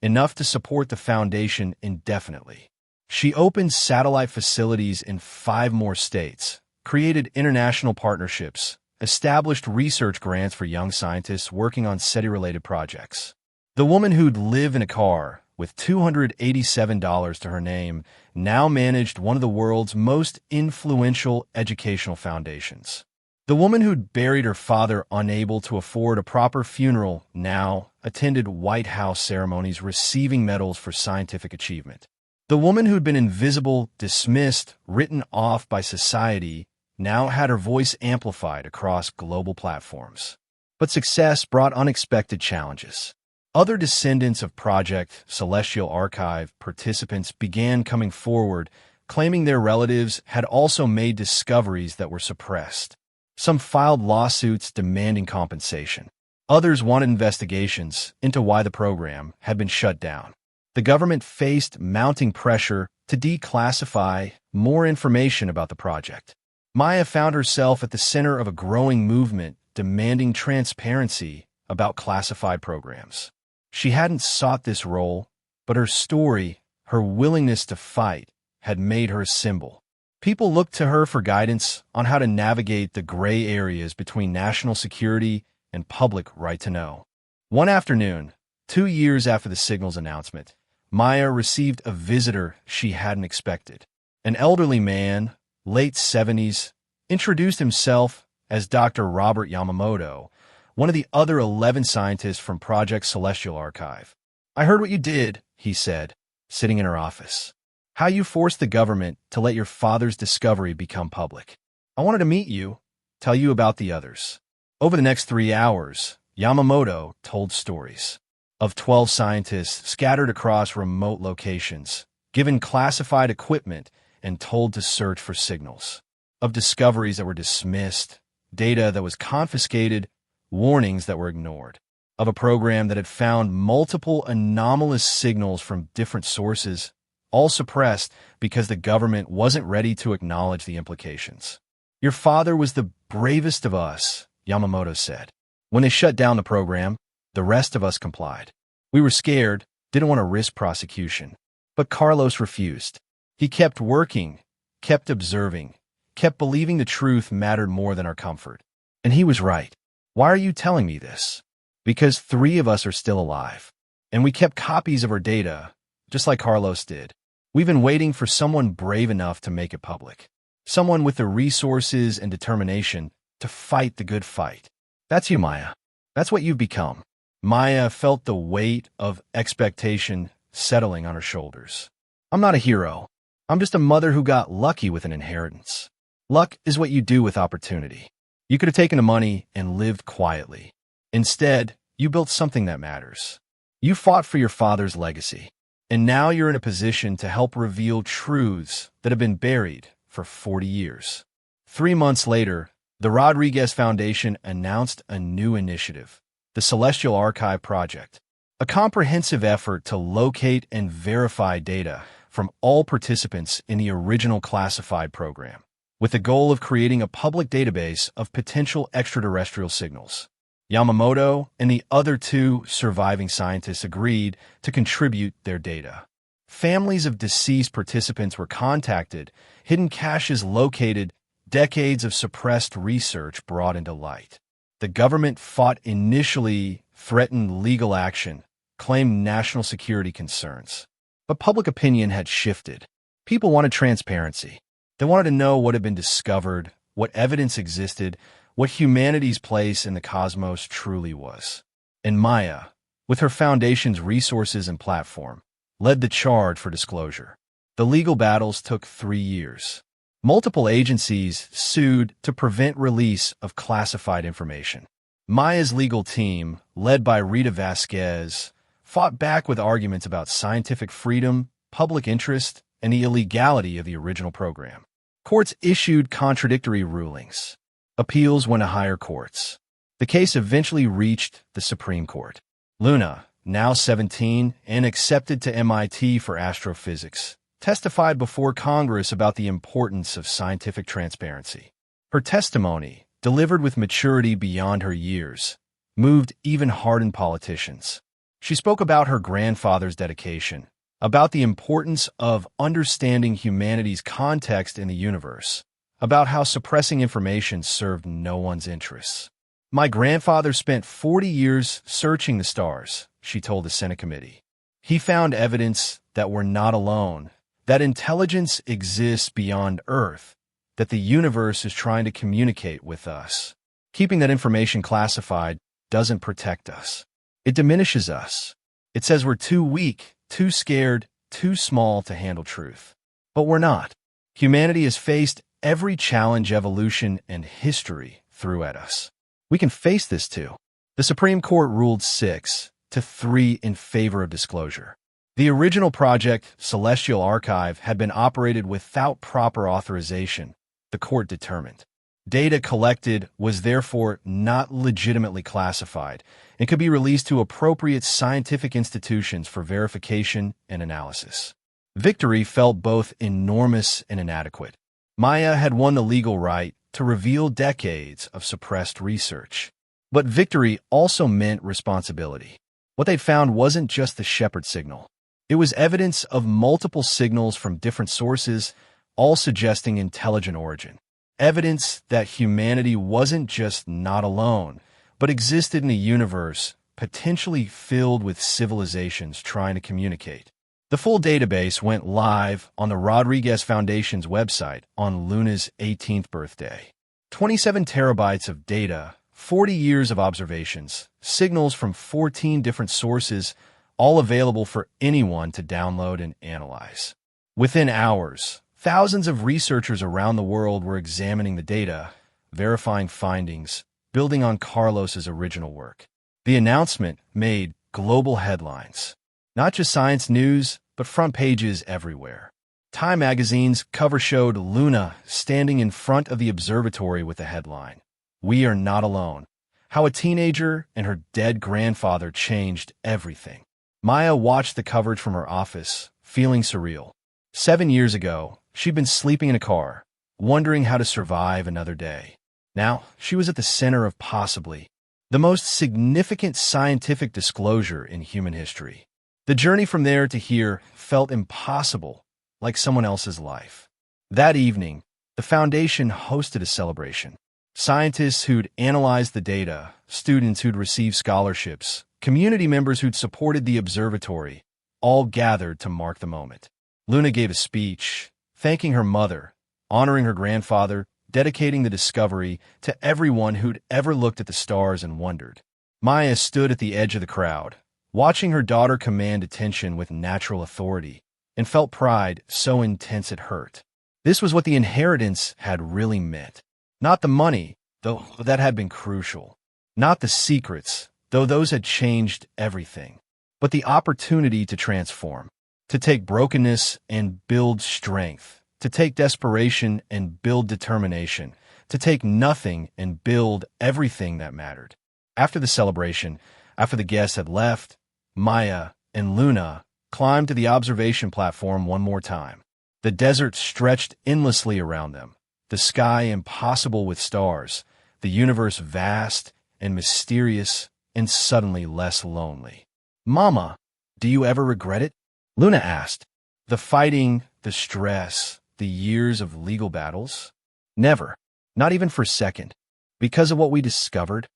enough to support the foundation indefinitely. She opened satellite facilities in 5 more states, created international partnerships, established research grants for young scientists working on SETI-related projects. The woman who'd live in a car with $287 to her name now managed one of the world's most influential educational foundations. The woman who'd buried her father unable to afford a proper funeral now attended White House ceremonies receiving medals for scientific achievement. The woman who'd been invisible, dismissed, written off by society now had her voice amplified across global platforms. But success brought unexpected challenges. Other descendants of Project Celestial Archive participants began coming forward, claiming their relatives had also made discoveries that were suppressed. Some filed lawsuits demanding compensation. Others wanted investigations into why the program had been shut down. The government faced mounting pressure to declassify more information about the project. Maya found herself at the center of a growing movement demanding transparency about classified programs. She hadn't sought this role, but her story, her willingness to fight, had made her a symbol. People looked to her for guidance on how to navigate the gray areas between national security and public right to know. One afternoon, 2 years after the signal's announcement, Maya received a visitor she hadn't expected. An elderly man, late 70s, introduced himself as Dr. Robert Yamamoto, one of the other 11 scientists from Project Celestial Archive. "I heard what you did," he said, sitting in her office. "How you forced the government to let your father's discovery become public. I wanted to meet you, tell you about the others." Over the next 3 hours, Yamamoto told stories of 12 scientists scattered across remote locations, given classified equipment and told to search for signals, of discoveries that were dismissed, data that was confiscated, warnings that were ignored, of a program that had found multiple anomalous signals from different sources, all suppressed because the government wasn't ready to acknowledge the implications. "Your father was the bravest of us," Yamamoto said. "When they shut down the program, the rest of us complied. We were scared, didn't want to risk prosecution. But Carlos refused. He kept working, kept observing, kept believing the truth mattered more than our comfort. And he was right. Why are you telling me this? Because 3 of us are still alive. And we kept copies of our data, just like Carlos did. We've been waiting for someone brave enough to make it public. Someone with the resources and determination to fight the good fight. That's you, Maya. That's what you've become." Maya felt the weight of expectation settling on her shoulders. "I'm not a hero. I'm just a mother who got lucky with an inheritance. Luck is what you do with opportunity. You could have taken the money and lived quietly. Instead, you built something that matters. You fought for your father's legacy. And now you're in a position to help reveal truths that have been buried for 40 years. 3 months later, the Rodriguez Foundation announced a new initiative, the Celestial Archive Project, a comprehensive effort to locate and verify data from all participants in the original classified program, with the goal of creating a public database of potential extraterrestrial signals. Yamamoto and the other 2 surviving scientists agreed to contribute their data. Families of deceased participants were contacted, hidden caches located, decades of suppressed research brought into light. The government fought initially, threatened legal action, claimed national security concerns. But public opinion had shifted. People wanted transparency. They wanted to know what had been discovered, what evidence existed, what humanity's place in the cosmos truly was. And Maya, with her foundation's resources and platform, led the charge for disclosure. The legal battles took 3 years. Multiple agencies sued to prevent release of classified information. Maya's legal team, led by Rita Vasquez, fought back with arguments about scientific freedom, public interest, and the illegality of the original program. Courts issued contradictory rulings. Appeals went to higher courts. The case eventually reached the Supreme Court. Luna, now 17 and accepted to MIT for astrophysics, testified before Congress about the importance of scientific transparency. Her testimony, delivered with maturity beyond her years, moved even hardened politicians. She spoke about her grandfather's dedication, about the importance of understanding humanity's context in the universe, about how suppressing information served no one's interests. "My grandfather spent 40 years searching the stars," she told the Senate committee. "He found evidence that we're not alone, that intelligence exists beyond Earth, that the universe is trying to communicate with us. Keeping that information classified doesn't protect us. It diminishes us. It says we're too weak, too scared, too small to handle truth. But we're not. Humanity has faced every challenge evolution and history threw at us. We can face this too." The Supreme Court ruled 6-3 in favor of disclosure. The original project, Celestial Archive, had been operated without proper authorization, the court determined. Data collected was therefore not legitimately classified and could be released to appropriate scientific institutions for verification and analysis. Victory felt both enormous and inadequate. Maya had won the legal right to reveal decades of suppressed research. But victory also meant responsibility. What they'd found wasn't just the shepherd signal. It was evidence of multiple signals from different sources, all suggesting intelligent origin. Evidence that humanity wasn't just not alone, but existed in a universe potentially filled with civilizations trying to communicate. The full database went live on the Rodriguez Foundation's website on Luna's 18th birthday. 27 terabytes of data, 40 years of observations, signals from 14 different sources, all available for anyone to download and analyze. Within hours, thousands of researchers around the world were examining the data, verifying findings, building on Carlos's original work. The announcement made global headlines. Not just science news, but front pages everywhere. Time magazine's cover showed Luna standing in front of the observatory with the headline, "We are not alone. How a teenager and her dead grandfather changed everything." Maya watched the coverage from her office, feeling surreal. 7 years ago, she'd been sleeping in a car, wondering how to survive another day. Now, she was at the center of possibly the most significant scientific disclosure in human history. The journey from there to here felt impossible, like someone else's life. That evening, the Foundation hosted a celebration. Scientists who'd analyzed the data, students who'd received scholarships, community members who'd supported the observatory, all gathered to mark the moment. Luna gave a speech, thanking her mother, honoring her grandfather, dedicating the discovery to everyone who'd ever looked at the stars and wondered. Maya stood at the edge of the crowd, watching her daughter command attention with natural authority, and felt pride so intense it hurt. This was what the inheritance had really meant. Not the money, though that had been crucial. Not the secrets, though those had changed everything. But the opportunity to transform, to take brokenness and build strength, to take desperation and build determination, to take nothing and build everything that mattered. After the celebration, after the guests had left, Maya and Luna climbed to the observation platform one more time. The desert stretched endlessly around them, the sky impossible with stars, the universe vast and mysterious and suddenly less lonely. "Mama, do you ever regret it?" Luna asked. "The fighting, the stress, the years of legal battles?" "Never. Not even for a second. Because of what we discovered.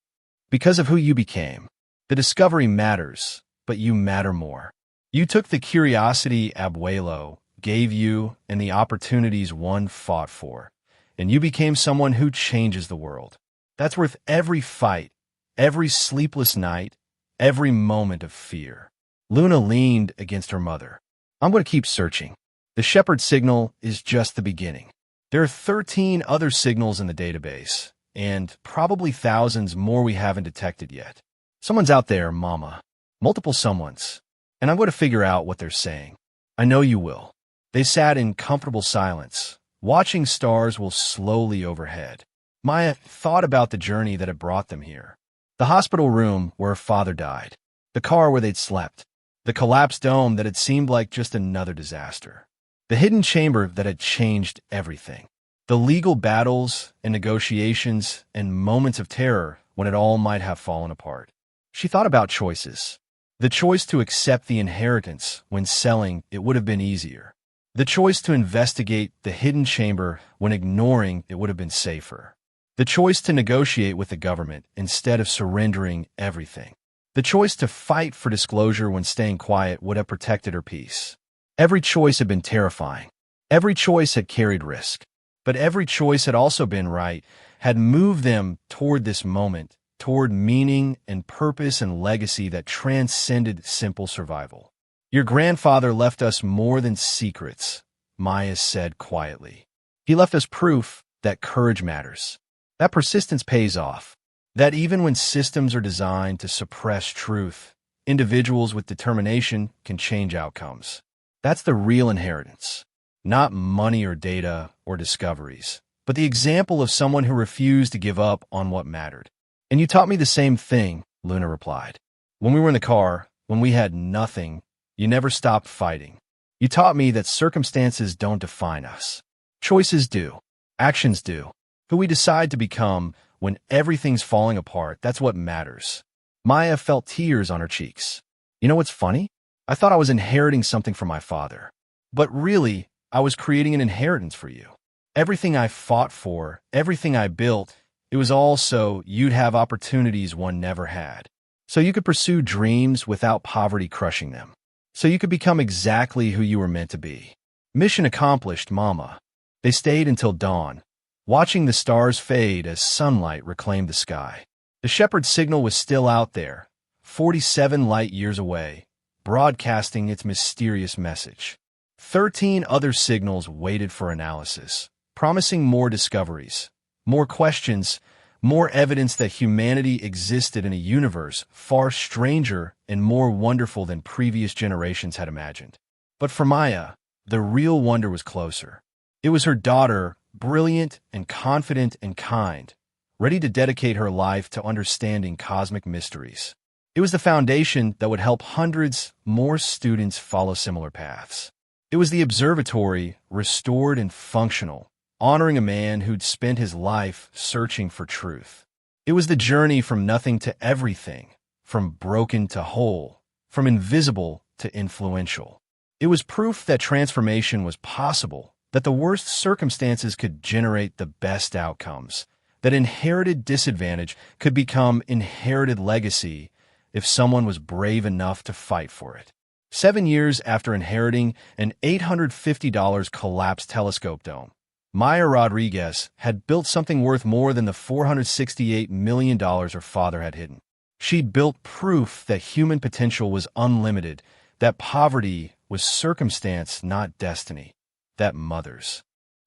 Because of who you became. The discovery matters, but you matter more. You took the curiosity Abuelo gave you and the opportunities one fought for, and you became someone who changes the world. That's worth every fight, every sleepless night, every moment of fear." Luna leaned against her mother. "I'm going to keep searching. The shepherd signal is just the beginning. There are 13 other signals in the database, and probably thousands more we haven't detected yet. Someone's out there, Mama. Multiple someones. And I'm going to figure out what they're saying. I know you will." They sat in comfortable silence, watching stars will slowly overhead. Maya thought about the journey that had brought them here. The hospital room where her father died. The car where they'd slept. The collapsed dome that had seemed like just another disaster. The hidden chamber that had changed everything. The legal battles and negotiations and moments of terror when it all might have fallen apart. She thought about choices. The choice to accept the inheritance when selling it would have been easier. The choice to investigate the hidden chamber when ignoring it would have been safer. The choice to negotiate with the government instead of surrendering everything. The choice to fight for disclosure when staying quiet would have protected her peace. Every choice had been terrifying. Every choice had carried risk. But every choice had also been right, had moved them toward this moment, toward meaning and purpose and legacy that transcended simple survival. "Your grandfather left us more than secrets," Maya said quietly. "He left us proof that courage matters. That persistence pays off. That even when systems are designed to suppress truth, individuals with determination can change outcomes. That's the real inheritance. Not money or data or discoveries, but the example of someone who refused to give up on what mattered." "And you taught me the same thing," Luna replied. "When we were in the car, when we had nothing, you never stopped fighting. You taught me that circumstances don't define us. Choices do. Actions do. Who we decide to become when everything's falling apart, that's what matters." Maya felt tears on her cheeks. You know what's funny? I thought I was inheriting something from my father. But really, I was creating an inheritance for you. Everything I fought for, everything I built, it was all so you'd have opportunities one never had. So you could pursue dreams without poverty crushing them. So you could become exactly who you were meant to be. Mission accomplished, Mama. They stayed until dawn, watching the stars fade as sunlight reclaimed the sky. The shepherd signal was still out there, 47 light-years away, broadcasting its mysterious message. 13 other signals waited for analysis, promising more discoveries, more questions, more evidence that humanity existed in a universe far stranger and more wonderful than previous generations had imagined. But for Maya, the real wonder was closer. It was her daughter, brilliant and confident and kind, ready to dedicate her life to understanding cosmic mysteries. It was the foundation that would help hundreds more students follow similar paths. It was the observatory, restored and functional, honoring a man who'd spent his life searching for truth. It was the journey from nothing to everything, from broken to whole, from invisible to influential. It was proof that transformation was possible, that the worst circumstances could generate the best outcomes, that inherited disadvantage could become inherited legacy if someone was brave enough to fight for it. 7 years after inheriting an $850 collapsed telescope dome, Maya Rodriguez had built something worth more than the $468 million her father had hidden. She'd built proof that human potential was unlimited, that poverty was circumstance, not destiny, that mothers,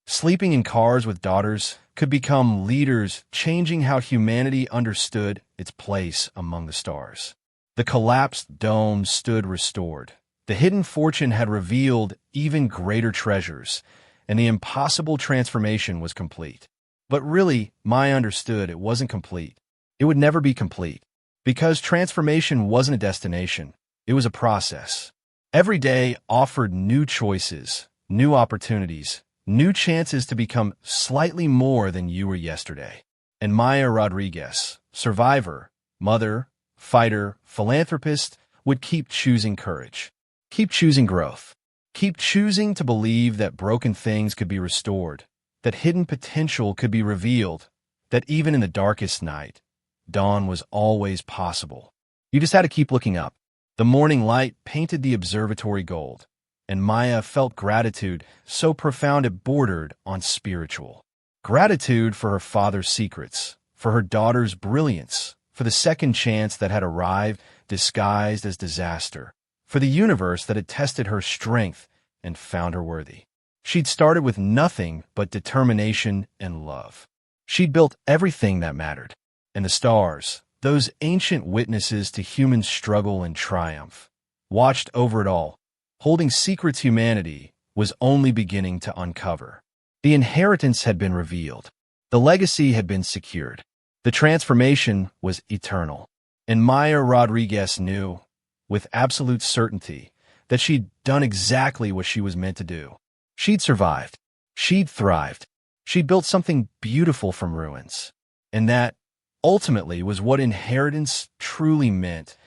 sleeping in cars with daughters, could become leaders, changing how humanity understood its place among the stars. The collapsed dome stood restored. The hidden fortune had revealed even greater treasures, and the impossible transformation was complete. But really, Maya understood it wasn't complete. It would never be complete, because transformation wasn't a destination, it was a process. Every day offered new choices, new opportunities, new chances to become slightly more than you were yesterday. And Maya Rodriguez, survivor, mother, fighter, philanthropist, would keep choosing courage, keep choosing growth, keep choosing to believe that broken things could be restored, that hidden potential could be revealed, that even in the darkest night, dawn was always possible. You just had to keep looking up. The morning light painted the observatory gold, and Maya felt gratitude so profound it bordered on spiritual. Gratitude for her father's secrets, for her daughter's brilliance, for the second chance that had arrived disguised as disaster, for the universe that had tested her strength and found her worthy. She'd started with nothing but determination and love. She'd built everything that mattered, and the stars, those ancient witnesses to human struggle and triumph, watched over it all, holding secrets humanity was only beginning to uncover. The inheritance had been revealed. The legacy had been secured. The transformation was eternal. And Maya Rodriguez knew, with absolute certainty, that she'd done exactly what she was meant to do. She'd survived. She'd thrived. She'd built something beautiful from ruins. And that, ultimately, was what inheritance truly meant.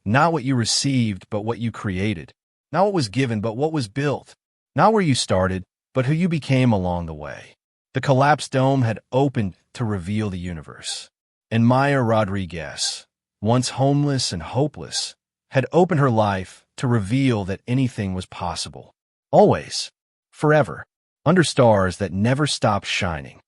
Not what you received, but what you created. Not what was given, but what was built. Not where you started, but who you became along the way. The collapsed dome had opened to reveal the universe. And Maya Rodriguez, once homeless and hopeless, had opened her life to reveal that anything was possible. Always. Forever. Under stars that never stopped shining.